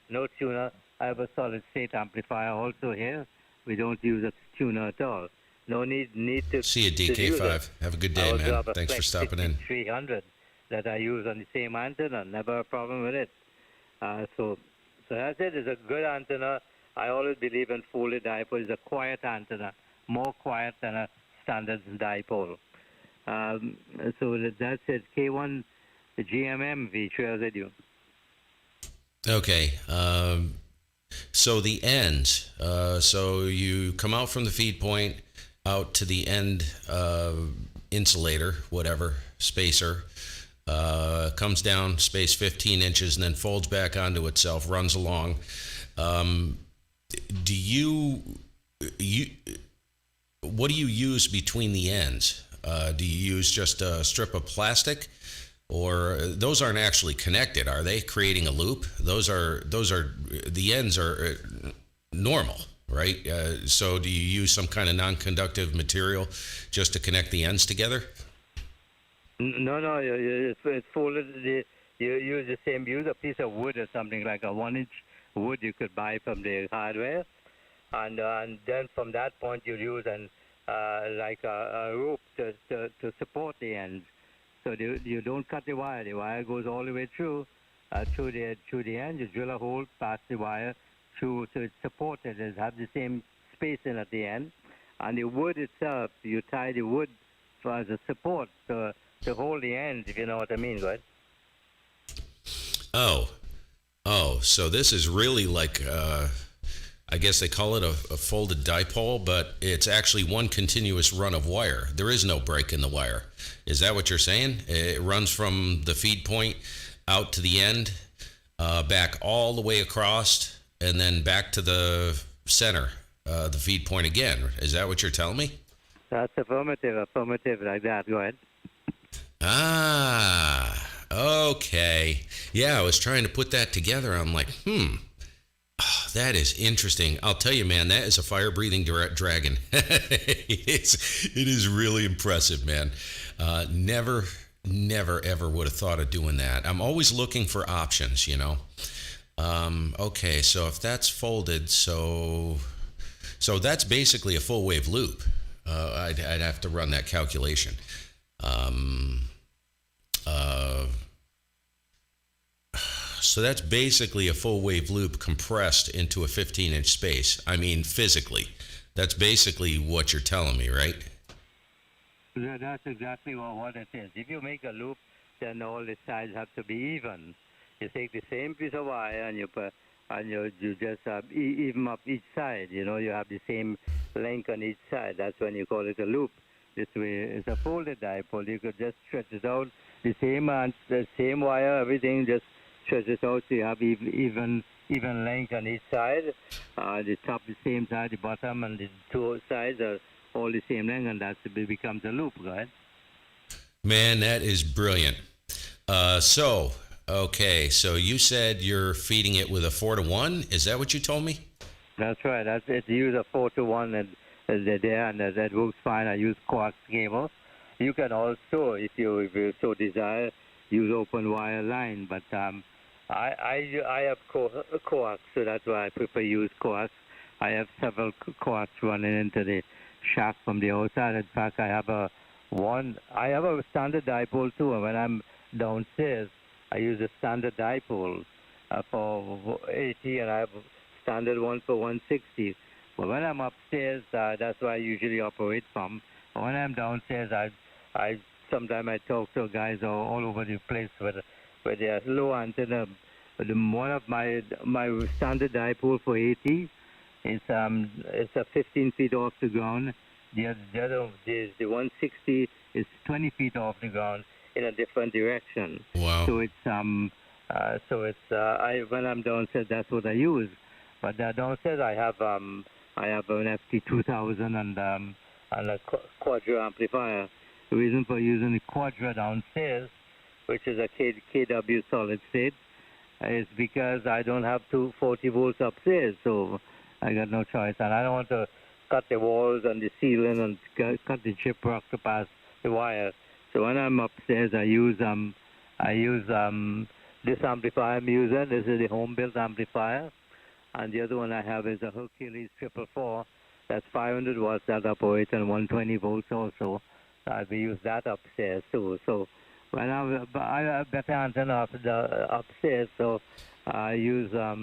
No tuner. I have a solid state amplifier also here. We don't use a tuner at all. No need to.
See you, DK5. Have a good day, man. Thanks for stopping in.
300 that I use on the same antenna. Never a problem with it. So that's it. It's a good antenna. I always believe in folded dipole. It's a quiet antenna, more quiet than a standard dipole. So that's it. K1, the GMM feature, as I do.
Okay. So the end. So you come out from the feed point out to the end insulator, whatever, spacer. comes down, space 15 inches, and then folds back onto itself, runs along. Do you what do you use between the ends? Do you use just a strip of plastic, or those aren't actually connected, are they? Creating a loop? Those are the ends are normal, right? So do you use some kind of non-conductive material just to connect the ends together?
No, it's folded. You use the same, use a piece of wood or something like a 1-inch wood you could buy from the hardware, and then from that point you use like a rope to support the ends. So you don't cut the wire. The wire goes all the way through the end. You drill a hole past the wire through, so it's supported. It has the same spacing at the end, and the wood itself, you tie the wood as a support to hold the ends, if you know what I mean, right?
Oh, so this is really like, I guess they call it a folded dipole, but it's actually one continuous run of wire. There is no break in the wire. Is that what you're saying? It runs from the feed point out to the end, back all the way across, and then back to the center, the feed point again. Is that what you're telling me?
That's affirmative like that. Go ahead.
Ah, okay. Yeah, I was trying to put that together. I'm like, oh, that is interesting. I'll tell you, man, that is a fire-breathing dragon. It is really impressive, man. Never, ever would have thought of doing that. I'm always looking for options, you know. Okay, so if that's folded, so that's basically a full-wave loop. I'd have to run that calculation. So that's basically a full wave loop compressed into a 15-inch space. I mean, physically. That's basically what you're telling me, right?
Yeah, that's exactly what it is. If you make a loop, then all the sides have to be even. You take the same piece of wire and you just even up each side. You know, you have the same length on each side. That's when you call it a loop. This way, it's a folded dipole. You could just stretch it out. The same wire, everything, just stretch it out so you have even length on each side. The top the same side, the bottom and the two sides are all the same length, and that becomes a loop, right?
Man, that is brilliant. Okay, so you said you're feeding it with a 4-to-1. Is that what you told me?
That's right. That's it. You use a 4-to-1 and there, and that works fine. I use coax cable. You can also, if you so desire, use open wire line. But I have coax, so that's why I prefer use coax. I have several coax running into the shaft from the outside. In fact, I have a standard dipole too. And when I'm downstairs, I use a standard dipole for 80, and I have a standard one for 160. But when I'm upstairs, that's where I usually operate from. But when I'm downstairs, I sometimes I talk to guys all over the place where they are low antenna. But one of my standard dipole for 80 is it's a 15 feet off the ground. The 160 is 20 feet off the ground in a different direction.
Wow.
So when I'm downstairs, that's what I use. But downstairs I have an FT2000 and a quadra amplifier. The reason for using the quadra downstairs, which is a KW solid state, is because I don't have 240 volts upstairs, so I got no choice. And I don't want to cut the walls and the ceiling and cut the gyprock to pass the wire. So when I'm upstairs, I use this amplifier I'm using. This is the home-built amplifier. And the other one I have is a Hercules 444. That's 500 watts that operates and 120 volts also. So I'll be use that upstairs too. So when I have better antenna upstairs, so I use a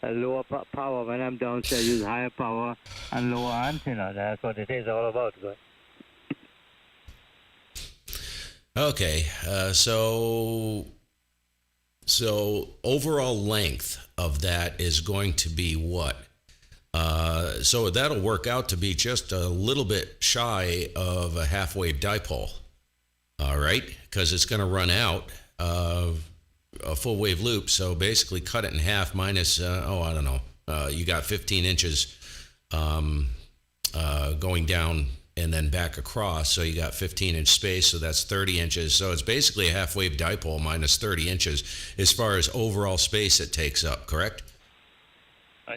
lower power. When I'm downstairs, I use higher power and lower antenna. That's what it is all about. Right?
Okay, so overall length of that is going to be what? So that'll work out to be just a little bit shy of a half-wave dipole. All right, because it's going to run out a full wave loop. So basically, cut it in half minus. I don't know. You got 15 inches going down and then back across. So you got 15-inch space. So that's 30 inches. So it's basically a half wave dipole minus 30 inches as far as overall space it takes up. Correct?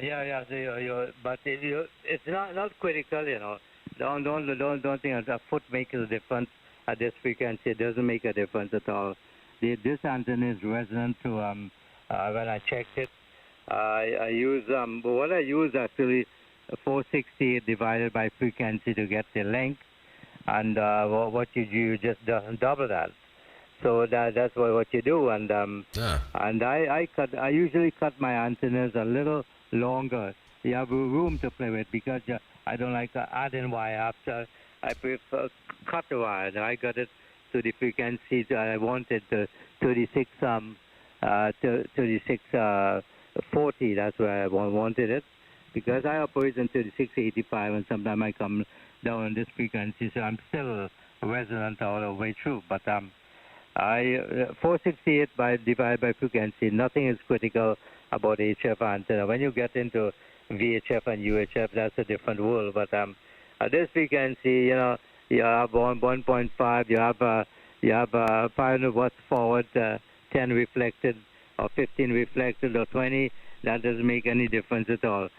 Yeah. So but it's not critical, you know. Don't think a foot makes a difference at this frequency. It doesn't make a difference at all. This antenna is resonant to when I checked it. I use what I use actually 468 divided by frequency to get the length, and what you just double that. So that's what you do, and I usually cut my antennas a little longer. You have room to play with because I don't like adding wire after. I prefer cut the wire. And I got it to the frequency I wanted, 36 40. That's where I wanted it, because I operate in 3685, and sometimes I come down on this frequency, so I'm still resonant all the way through. But 468 divided by frequency, nothing is critical about HF antenna. When you get into VHF and UHF, that's a different world. But at this frequency, you know, you have 1.5, you have 500 watts forward, 10 reflected, or 15 reflected, or 20. That doesn't make any difference at all.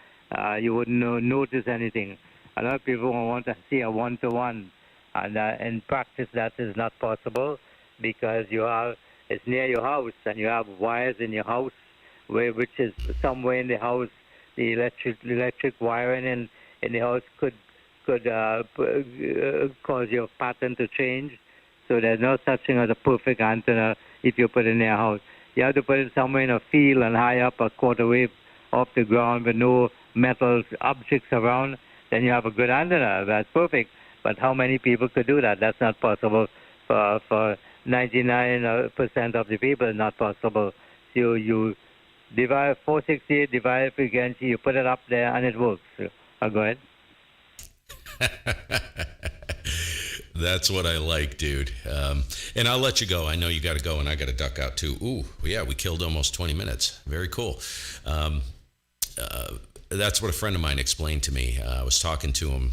You wouldn't notice anything. A lot of people want to see a one-to-one, and in practice that is not possible, because it's near your house, and you have wires in your house, which is somewhere in the house. The electric wiring in the house could cause your pattern to change. So there's no such thing as a perfect antenna if you put it in your house. You have to put it somewhere in a field and high up, a quarter wave off the ground with no metal objects around. Then you have a good antenna. That's perfect. But how many people could do that? That's not possible for 99% of the people. It's not possible. So you divide 468, divide frequency, you put it up there, and it works. Go ahead.
That's what I like, dude. And I'll let you go. I know you got to go, and I got to duck out too. Ooh, yeah, we killed almost 20 minutes. Very cool. That's what a friend of mine explained to me. I was talking to him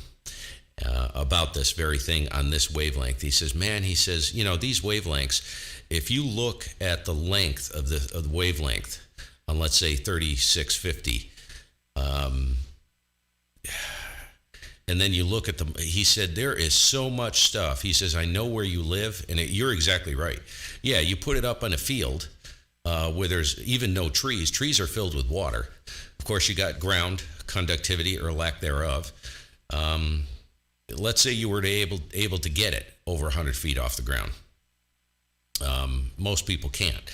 about this very thing on this wavelength. He says, man, he says, you know, these wavelengths, if you look at the length of the wavelength on, let's say, 3650, and then you look at he said, there is so much stuff. He says, I know where you live, and you're exactly right. Yeah, you put it up on a field where there's even no trees. Trees are filled with water. Of course, you got ground conductivity or lack thereof. Let's say you were able to get it over 100 feet off the ground. Most people can't.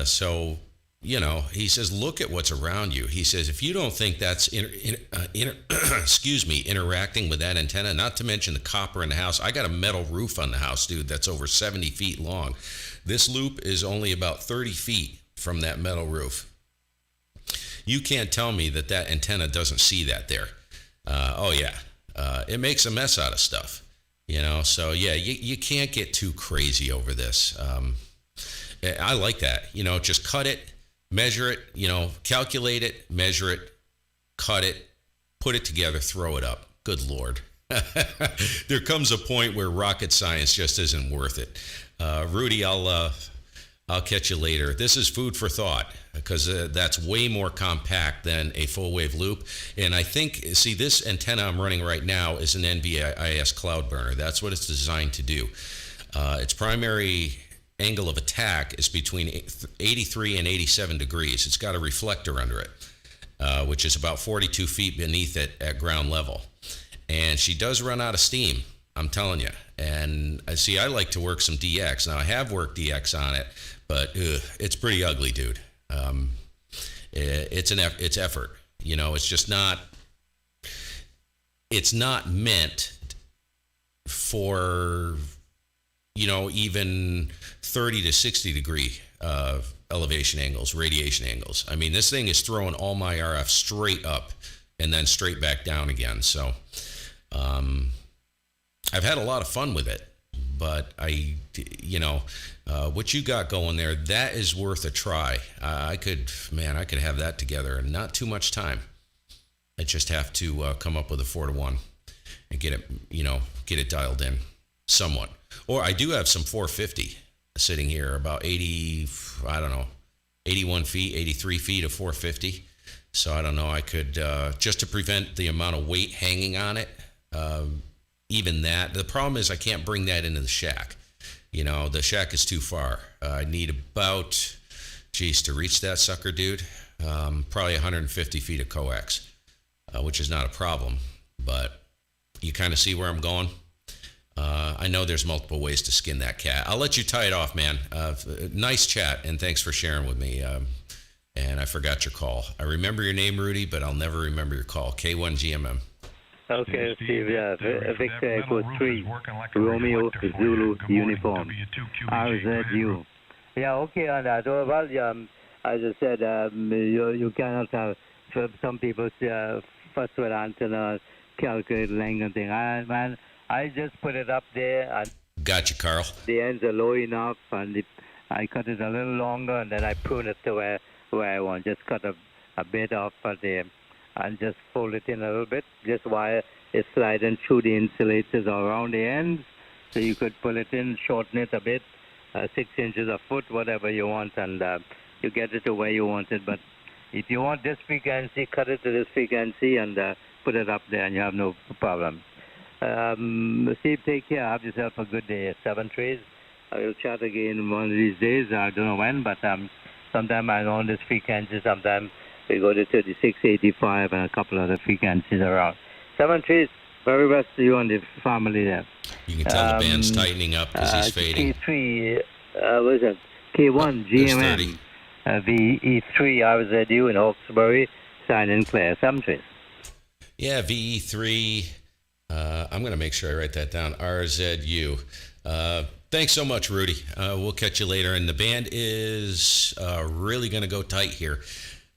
So, you know, he says, look at what's around you. He says, if you don't think that's interacting with that antenna, not to mention the copper in the house. I got a metal roof on the house, dude, that's over 70 feet long. This loop is only about 30 feet from that metal roof. You can't tell me that antenna doesn't see that there. Oh, yeah. It makes a mess out of stuff, you know? So, yeah, you can't get too crazy over this. I like that. You know, just cut it, measure it, you know, calculate it, measure it, cut it, put it together, throw it up. Good Lord. There comes a point where rocket science just isn't worth it. Rudy, I'll catch you later. This is food for thought, because that's way more compact than a full wave loop. And I think, see, this antenna I'm running right now is an NVIS cloud burner. That's what it's designed to do. Its primary angle of attack is between 83 and 87 degrees. It's got a reflector under it, which is about 42 feet beneath it at ground level. And she does run out of steam, I'm telling you. And I like to work some DX. Now, I have worked DX on it, but it's pretty ugly, dude. It's effort. You know, it's just not. It's not meant for, you know, even 30 to 60 degree elevation angles, radiation angles. I mean, this thing is throwing all my RF straight up and then straight back down again. So I've had a lot of fun with it, but what you got going there, that is worth a try. I could have that together in not too much time. I just have to come up with a 4-to-1 and get it dialed in somewhat. Or I do have some 450 sitting here, about 81 feet, 83 feet of 450. So I don't know, I could, just to prevent the amount of weight hanging on it, even that. The problem is I can't bring that into the shack. The shack is too far. I need about, to reach that sucker, dude, probably 150 feet of coax, which is not a problem. But you kind of see where I'm going. I know there's multiple ways to skin that cat. I'll let you tie it off, man. Nice chat, and thanks for sharing with me. And I forgot your call. I remember your name, Rudy, but I'll never remember your call. K1GMM.
Okay, Steve, yeah. Victor Echo 3, Romeo Zulu Uniform, RZU. Yeah, okay on that. Well, as I said, you cannot have, some people fuss with antenna, calculate length and thing. I just put it up there. And
gotcha, Carl.
The ends are low enough, and I cut it a little longer, and then I prune it to where I want. Just cut a bit off at the, and just fold it in a little bit. Just wire it sliding through the insulators around the ends, so you could pull it in, shorten it a bit, 6 inches a foot, whatever you want, and you get it to where you want it. But if you want this frequency, cut it to this frequency and put it up there, and you have no problem. Steve, take care. Have yourself a good day. 7 trees. I will chat again one of these days. I don't know when, but sometime I'm on this frequency. Sometime we go to 36, 85, and a couple other frequencies around. 7 trees. Very best to you and the family there.
You can tell the band's tightening up because he's fading.
K3, what is it? K1, GMM. VE3, RZU in Hawkesbury. Sign in clear. 7 trees.
Yeah, VE3. I'm going to make sure I write that down. RZU. Thanks so much, Rudy. We'll catch you later. And the band is really going to go tight here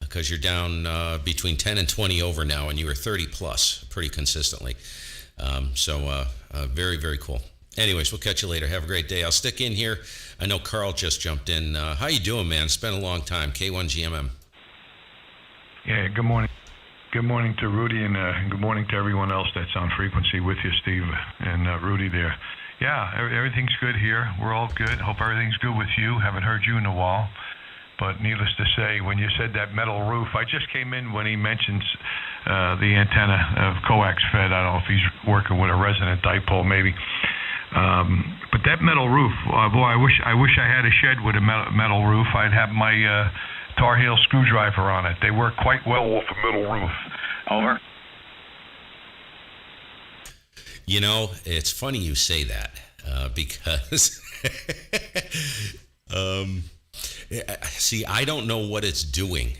because you're down between 10 and 20 over now, and you were 30 plus pretty consistently. So very, very cool. Anyways, we'll catch you later. Have a great day. I'll stick in here. I know Carl just jumped in. How you doing, man? It's been a long time. K1GMM.
Yeah, good morning. Good morning to Rudy, and good morning to everyone else that's on frequency with you, Steve and Rudy there. Yeah, everything's good here. We're all good. Hope everything's good with you. Haven't heard you in a while. But needless to say, when you said that metal roof, I just came in when he mentions the antenna of coax fed. I don't know if he's working with a resonant dipole maybe. But that metal roof, boy, I wish I had a shed with a metal roof. I'd have my Tar Heel screwdriver on it. They work quite well with a metal roof. Over.
It's funny you say that because see, I don't know what it's doing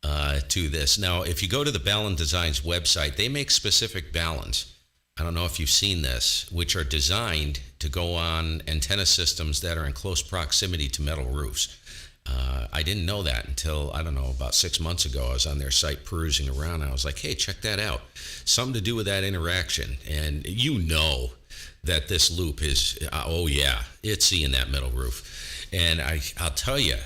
to this. Now, if you go to the Ballon Designs website, they make specific ballons. I don't know if you've seen this, which are designed to go on antenna systems that are in close proximity to metal roofs. I didn't know that until, I don't know, about 6 months ago. I was on their site perusing around, and I was like, hey, check that out. Something to do with that interaction. And you know that this loop is, it's seeing that metal roof. And I'll tell you,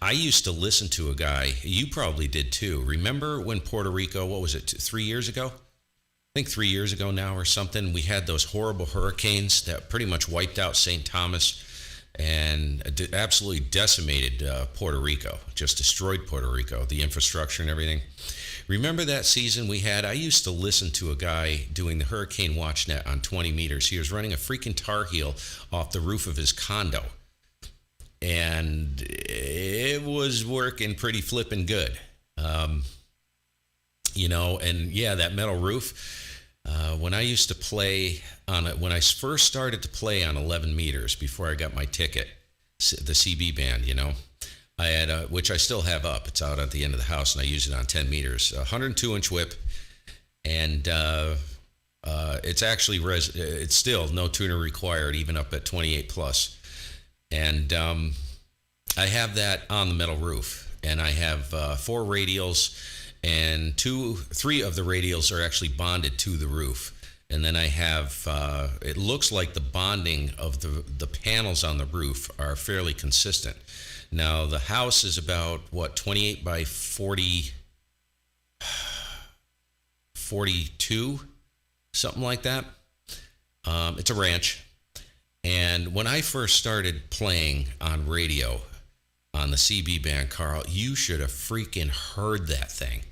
I used to listen to a guy, you probably did too. Remember when Puerto Rico, what was it, 3 years ago? I think 3 years ago now or something, we had those horrible hurricanes that pretty much wiped out St. Thomas and absolutely decimated Puerto Rico, just destroyed Puerto Rico, the infrastructure and everything. Remember that season we had? I used to listen to a guy doing the hurricane watch net on 20 meters. He was running a freaking Tar Heel off the roof of his condo. And it was working pretty flipping good. And yeah, that metal roof. When I used to play on it, when I first started to play on 11 meters before I got my ticket, the CB band, I had, which I still have up. It's out at the end of the house, and I use it on 10 meters, 102-inch whip, and it's actually it's still no tuner required, even up at 28 plus. And I have that on the metal roof, and I have 4 radials. And 3 of the radials are actually bonded to the roof. And then I have, it looks like the bonding of the panels on the roof are fairly consistent. Now, the house is about, 28 by 42, something like that. It's a ranch. And when I first started playing on radio on the CB band, Carl, you should have freaking heard that thing.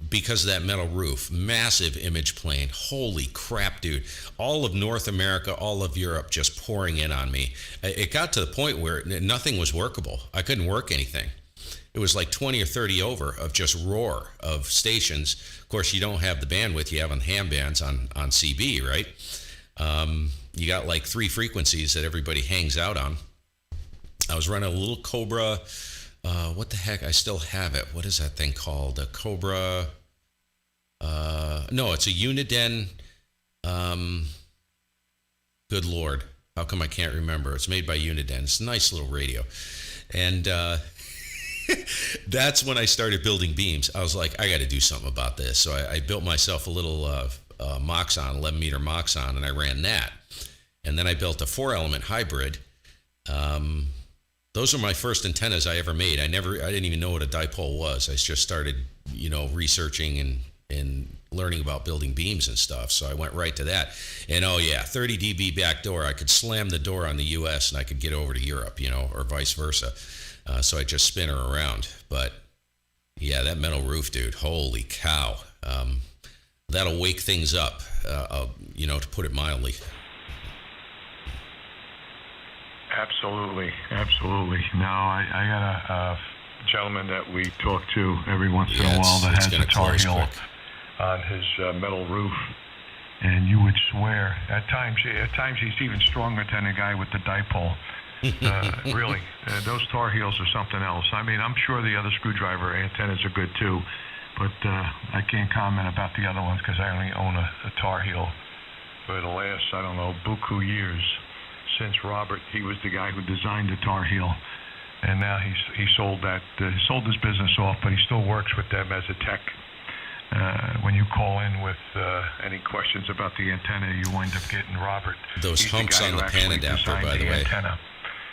Because of that metal roof, massive image plane. Holy crap, dude. All of North America, all of Europe just pouring in on me. It got to the point where nothing was workable. I couldn't work anything. It was like 20 or 30 over of just roar of stations. Of course, you don't have the bandwidth you have on ham bands on CB, right? You got like 3 frequencies that everybody hangs out on. I was running a little Cobra. What the heck? I still have it. What is that thing called? A Cobra. No, it's a Uniden. Good Lord. How come I can't remember? It's made by Uniden. It's a nice little radio. And that's when I started building beams. I was like, I got to do something about this. So I built myself a little Moxon, 11 meter Moxon, and I ran that. And then I built a 4-element hybrid. Those are my first antennas I ever made. I didn't even know what a dipole was. I just started, researching and learning about building beams and stuff. So I went right to that. And 30 dB back door. I could slam the door on the US and I could get over to Europe, or vice versa. So I just spin her around. But yeah, that metal roof, dude, holy cow. That'll wake things up, to put it mildly.
Absolutely. Now, I got a gentleman that we talk to every once in a while that has a tar heel on his metal roof, and you would swear at times he's even stronger than a guy with the dipole. Really, those tar heels are something else. I mean, I'm sure the other screwdriver antennas are good too, but I can't comment about the other ones because I only own a tar heel for the last, buku years. Since Robert, he was the guy who designed the tar heel, and now he sold his business off, but he still works with them as a tech. When you call in with any questions about the antenna, you wind up getting Robert.
Those humps on the pan adapter, by the way.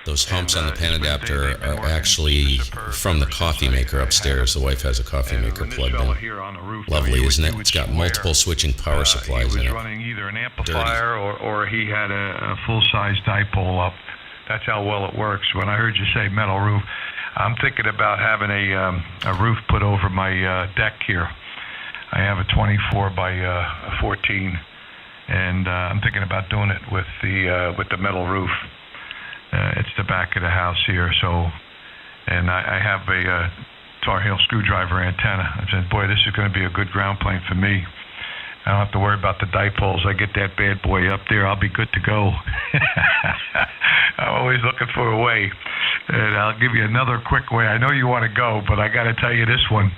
Those humps on the pan adapter are actually from the coffee maker upstairs. The wife has a coffee maker plugged in. Lovely, isn't it? It's got multiple switching power supplies in it.
He was running either an amplifier or he had a full-size dipole up. That's how well it works. When I heard you say metal roof, I'm thinking about having a roof put over my deck here. I have a 24 by 14, and I'm thinking about doing it with the metal roof. It's the back of the house here, and I have a Tar Heel screwdriver antenna. I said, boy, this is going to be a good ground plane for me. I don't have to worry about the dipoles. I get that bad boy up there, I'll be good to go. I'm always looking for a way. And I'll give you another quick way. I know you want to go, but I got to tell you this one.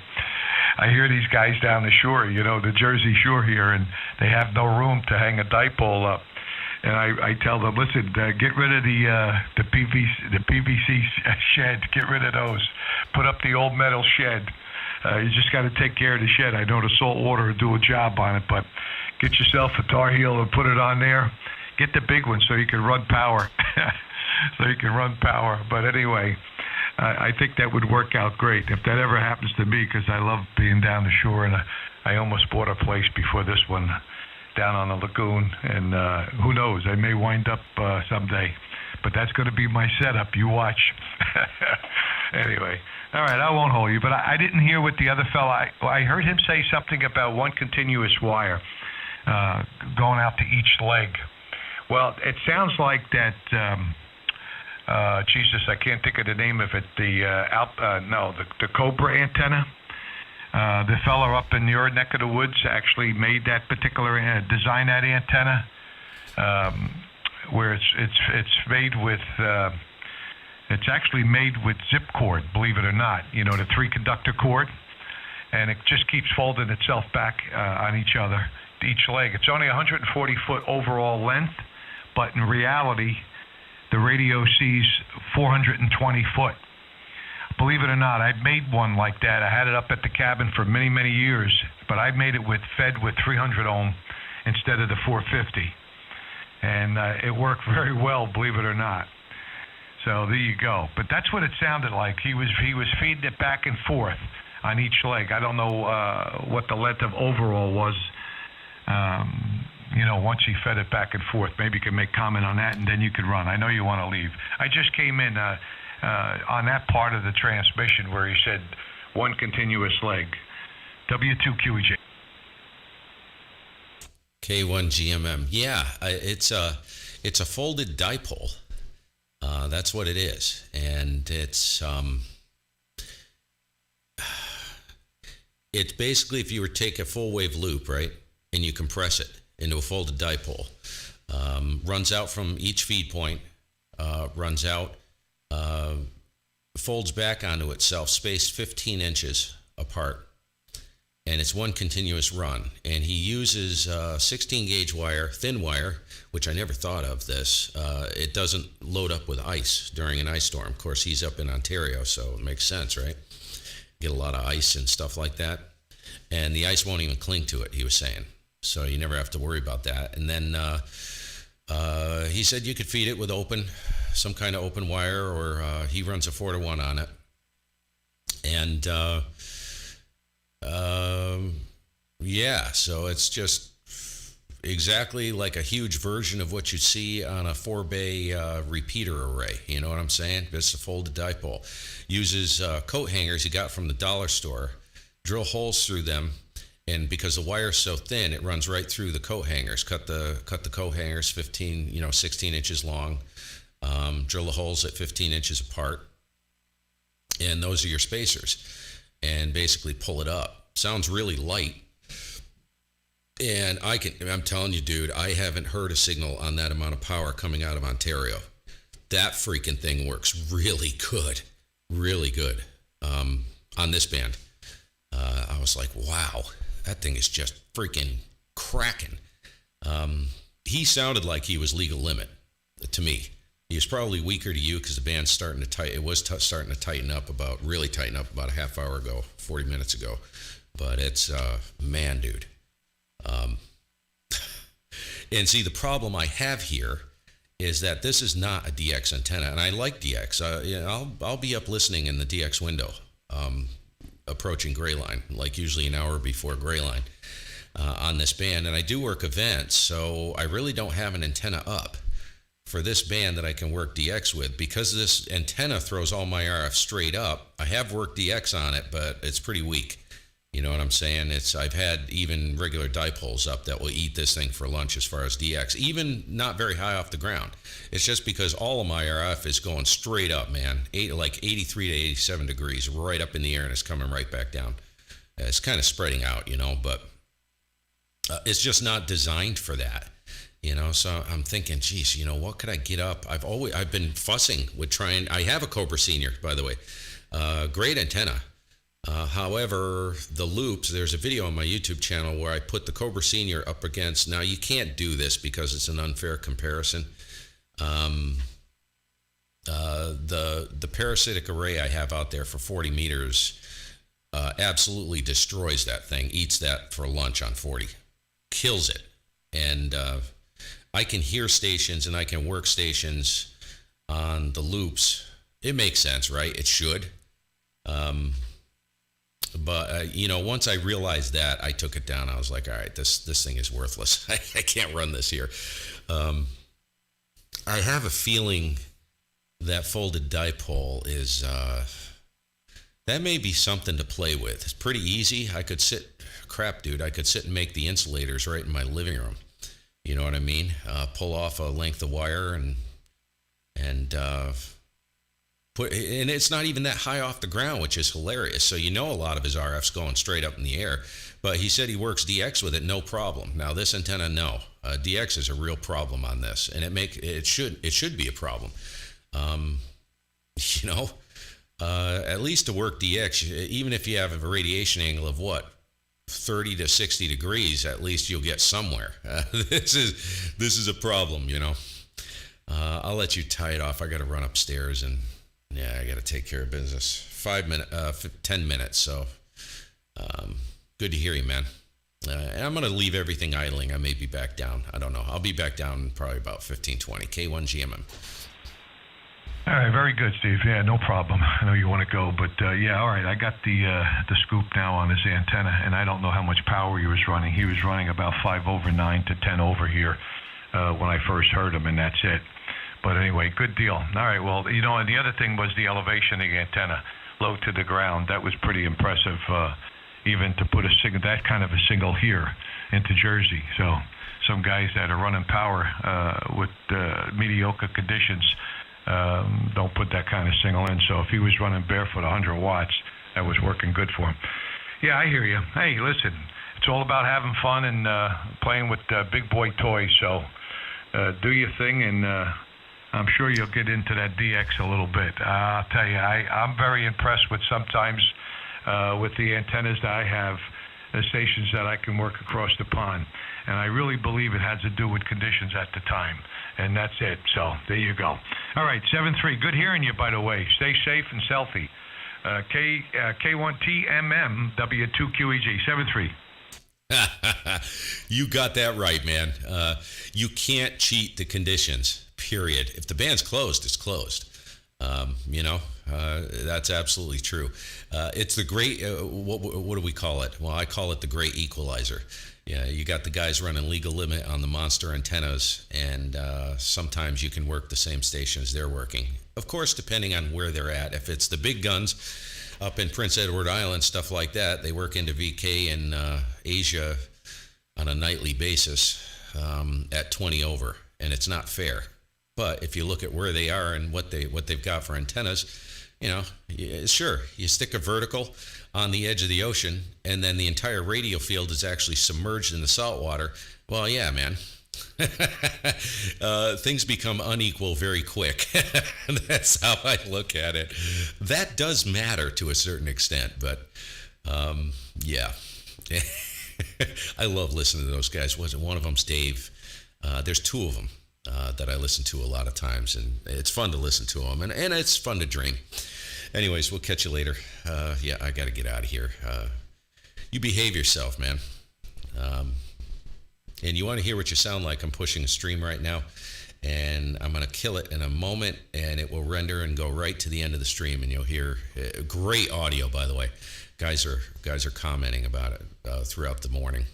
I hear these guys down the shore, the Jersey Shore here, and they have no room to hang a dipole up. And I tell them, listen, get rid of the PVC shed. Get rid of those. Put up the old metal shed. You just got to take care of the shed. I know the salt water will do a job on it, but get yourself a tar heel and put it on there. Get the big one so you can run power. But anyway, I think that would work out great if that ever happens to me, because I love being down the shore, and I almost bought a place before this one down on the lagoon, and who knows, I may wind up someday, but that's going to be my setup. You watch. Anyway, all right, I won't hold you, but I didn't hear what the other fella, I heard him say something about one continuous wire going out to each leg. Well, it sounds like that, Jesus, I can't think of the name of it, the Cobra antenna. The fella up in your neck of the woods actually made that particular design, that antenna, where it's made with it's actually made with zip cord, believe it or not. The 3-conductor cord, and it just keeps folding itself back on each leg. It's only 140 foot overall length, but in reality, the radio sees 420 foot. Believe it or not, I made one like that. I had it up at the cabin for many, many years, but I made it fed with 300 ohm, instead of the 450. And it worked very well, believe it or not. So there you go. But that's what it sounded like. He was feeding it back and forth on each leg. I don't know what the length of overall was, once he fed it back and forth. Maybe you could make comment on that, and then you could run. I know you want to leave. I just came in on that part of the transmission where he said one continuous leg. W2QEJ.
K1GMM. Yeah, it's a folded dipole. That's what it is, and it's basically if you were to take a full wave loop, right, and you compress it into a folded dipole, runs out from each feed point, runs out, folds back onto itself, spaced 15 inches apart. And it's one continuous run. And he uses 16 gauge wire, thin wire, which I never thought of this. It doesn't load up with ice during an ice storm. Of course, he's up in Ontario, so it makes sense, right? Get a lot of ice and stuff like that. And the ice won't even cling to it, he was saying. So you never have to worry about that. And then he said you could feed it with some kind of open wire, or he runs a 4-to-1 on it. And so it's just exactly like a huge version of what you see on a 4-bay repeater array. You know what I'm saying? It's a folded dipole. Uses coat hangers he got from the dollar store, drill holes through them, and because the wire's so thin, it runs right through the coat hangers. Cut the coat hangers 16 inches long, drill the holes at 15 inches apart, and those are your spacers, and basically pull it up. Sounds really light. And I'm telling you, dude, I haven't heard a signal on that amount of power coming out of Ontario. That freaking thing works really good on this band. I was like, wow, that thing is just freaking cracking. He sounded like he was legal limit to me. He was probably weaker to you because the band's starting to tighten. It was starting to tighten up really tighten up about a half hour ago, 40 minutes ago. But it's, man, dude. And see, the problem I have here is that this is not a DX antenna, and I like DX. I'll be up listening in the DX window, approaching gray line, like usually an hour before gray line on this band. And I do work events, so I really don't have an antenna up for this band that I can work DX with. Because this antenna throws all my RF straight up, I have worked DX on it, but it's pretty weak. You know what I'm saying? I've had even regular dipoles up that will eat this thing for lunch as far as DX, even not very high off the ground. It's just because all of my RF is going straight up, man. Like 83 to 87 degrees, right up in the air, and it's coming right back down. It's kind of spreading out, but it's just not designed for that. So I'm thinking, geez, what could I get up? I've been fussing with trying. I have a Cobra Senior, by the way, great antenna. However, the loops, there's a video on my YouTube channel where I put the Cobra Senior up against, now you can't do this because it's an unfair comparison. The parasitic array I have out there for 40 meters absolutely destroys that thing, eats that for lunch on 40, kills it. And I can hear stations and I can work stations on the loops. It makes sense, right? It should. But once I realized that, I took it down. I was like, all right, this thing is worthless. I can't run this here. I have a feeling that folded dipole is, that may be something to play with. It's pretty easy. I could sit and make the insulators right in my living room. You know what I mean? Pull off a length of wire and it's not even that high off the ground, which is hilarious. So a lot of his RF's going straight up in the air. But he said he works DX with it, no problem. Now this antenna, no. DX is a real problem on this, and it should be a problem. At least to work DX, even if you have a radiation angle of 30 to 60 degrees, at least you'll get somewhere. This is a problem, I'll let you tie it off. I got to run upstairs and I got to take care of business. 10 minutes. So, good to hear you, man. And I'm going to leave everything idling. I may be back down. I don't know. I'll be back down probably about 15:20. K1 GMM.
All right, very good, Steve. Yeah, no problem. I know you want to go, but yeah, all right. I got the scoop now on his antenna, and I don't know how much power he was running. He was running about 5 over 9 to 10 over here when I first heard him, and that's it. But anyway, good deal. All right, well, you know, and the other thing was the elevation of the antenna, low to the ground. That was pretty impressive, even to put that kind of a signal here into Jersey. So some guys that are running power with mediocre conditions don't put that kind of signal in. So if he was running barefoot 100 watts, that was working good for him. Yeah, I hear you. Hey, listen, it's all about having fun and playing with big boy toys. So do your thing, and I'm sure you'll get into that DX a little bit. I'll tell you, I'm very impressed with sometimes with the antennas that I have, the stations that I can work across the pond. And I really believe it has to do with conditions at the time. And that's it. So there you go. All right, 7-3. Good hearing you, by the way. Stay safe and selfie. K1TMM W2QEG 7-3.
You got that right, man. You can't cheat the conditions, period. If the band's closed, it's closed. That's absolutely true. It's the great, what do we call it? Well, I call it the great equalizer. Yeah, you got the guys running legal limit on the monster antennas, and sometimes you can work the same stations they're working. Of course, depending on where they're at. If it's the big guns up in Prince Edward Island, stuff like that, they work into VK in Asia on a nightly basis at 20 over, and it's not fair. But if you look at where they are and what they've got for antennas, sure, you stick a vertical on the edge of the ocean, and then the entire radio field is actually submerged in the salt water. Well, yeah, man. Things become unequal very quick. That's how I look at it. That does matter to a certain extent, but yeah. I love listening to those guys. One of them's Dave. There's two of them that I listen to a lot of times, and it's fun to listen to them, and it's fun to dream. Anyways, we'll catch you later. Yeah, I got to get out of here. You behave yourself, man. And you want to hear what you sound like? I'm pushing a stream right now, and I'm going to kill it in a moment, and it will render and go right to the end of the stream, and you'll hear great audio, by the way. Guys are commenting about it throughout the morning.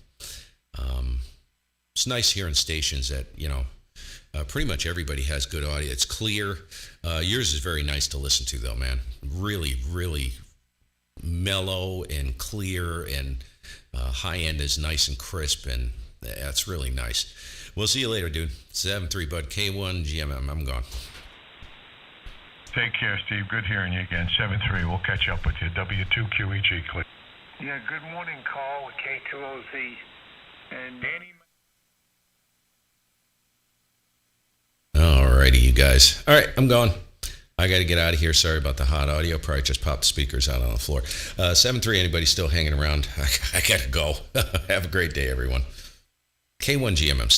It's nice hearing stations that, pretty much everybody has good audio. It's clear. Yours is very nice to listen to, though, man. Really, really mellow and clear, and high end is nice and crisp, and that's really nice. We'll see you later, dude. 7-3, bud. K1 GMM. I'm gone.
Take care, Steve. Good hearing you again. 7-3. We'll catch up with you. W2QEG. Click.
Yeah, good morning, Carl with K2OZ. And Danny.
Alrighty, you guys. All right, I'm going. I got to get out of here. Sorry about the hot audio. Probably just popped the speakers out on the floor. 7-3, anybody still hanging around? I got to go. Have a great day, everyone. K1 GMM.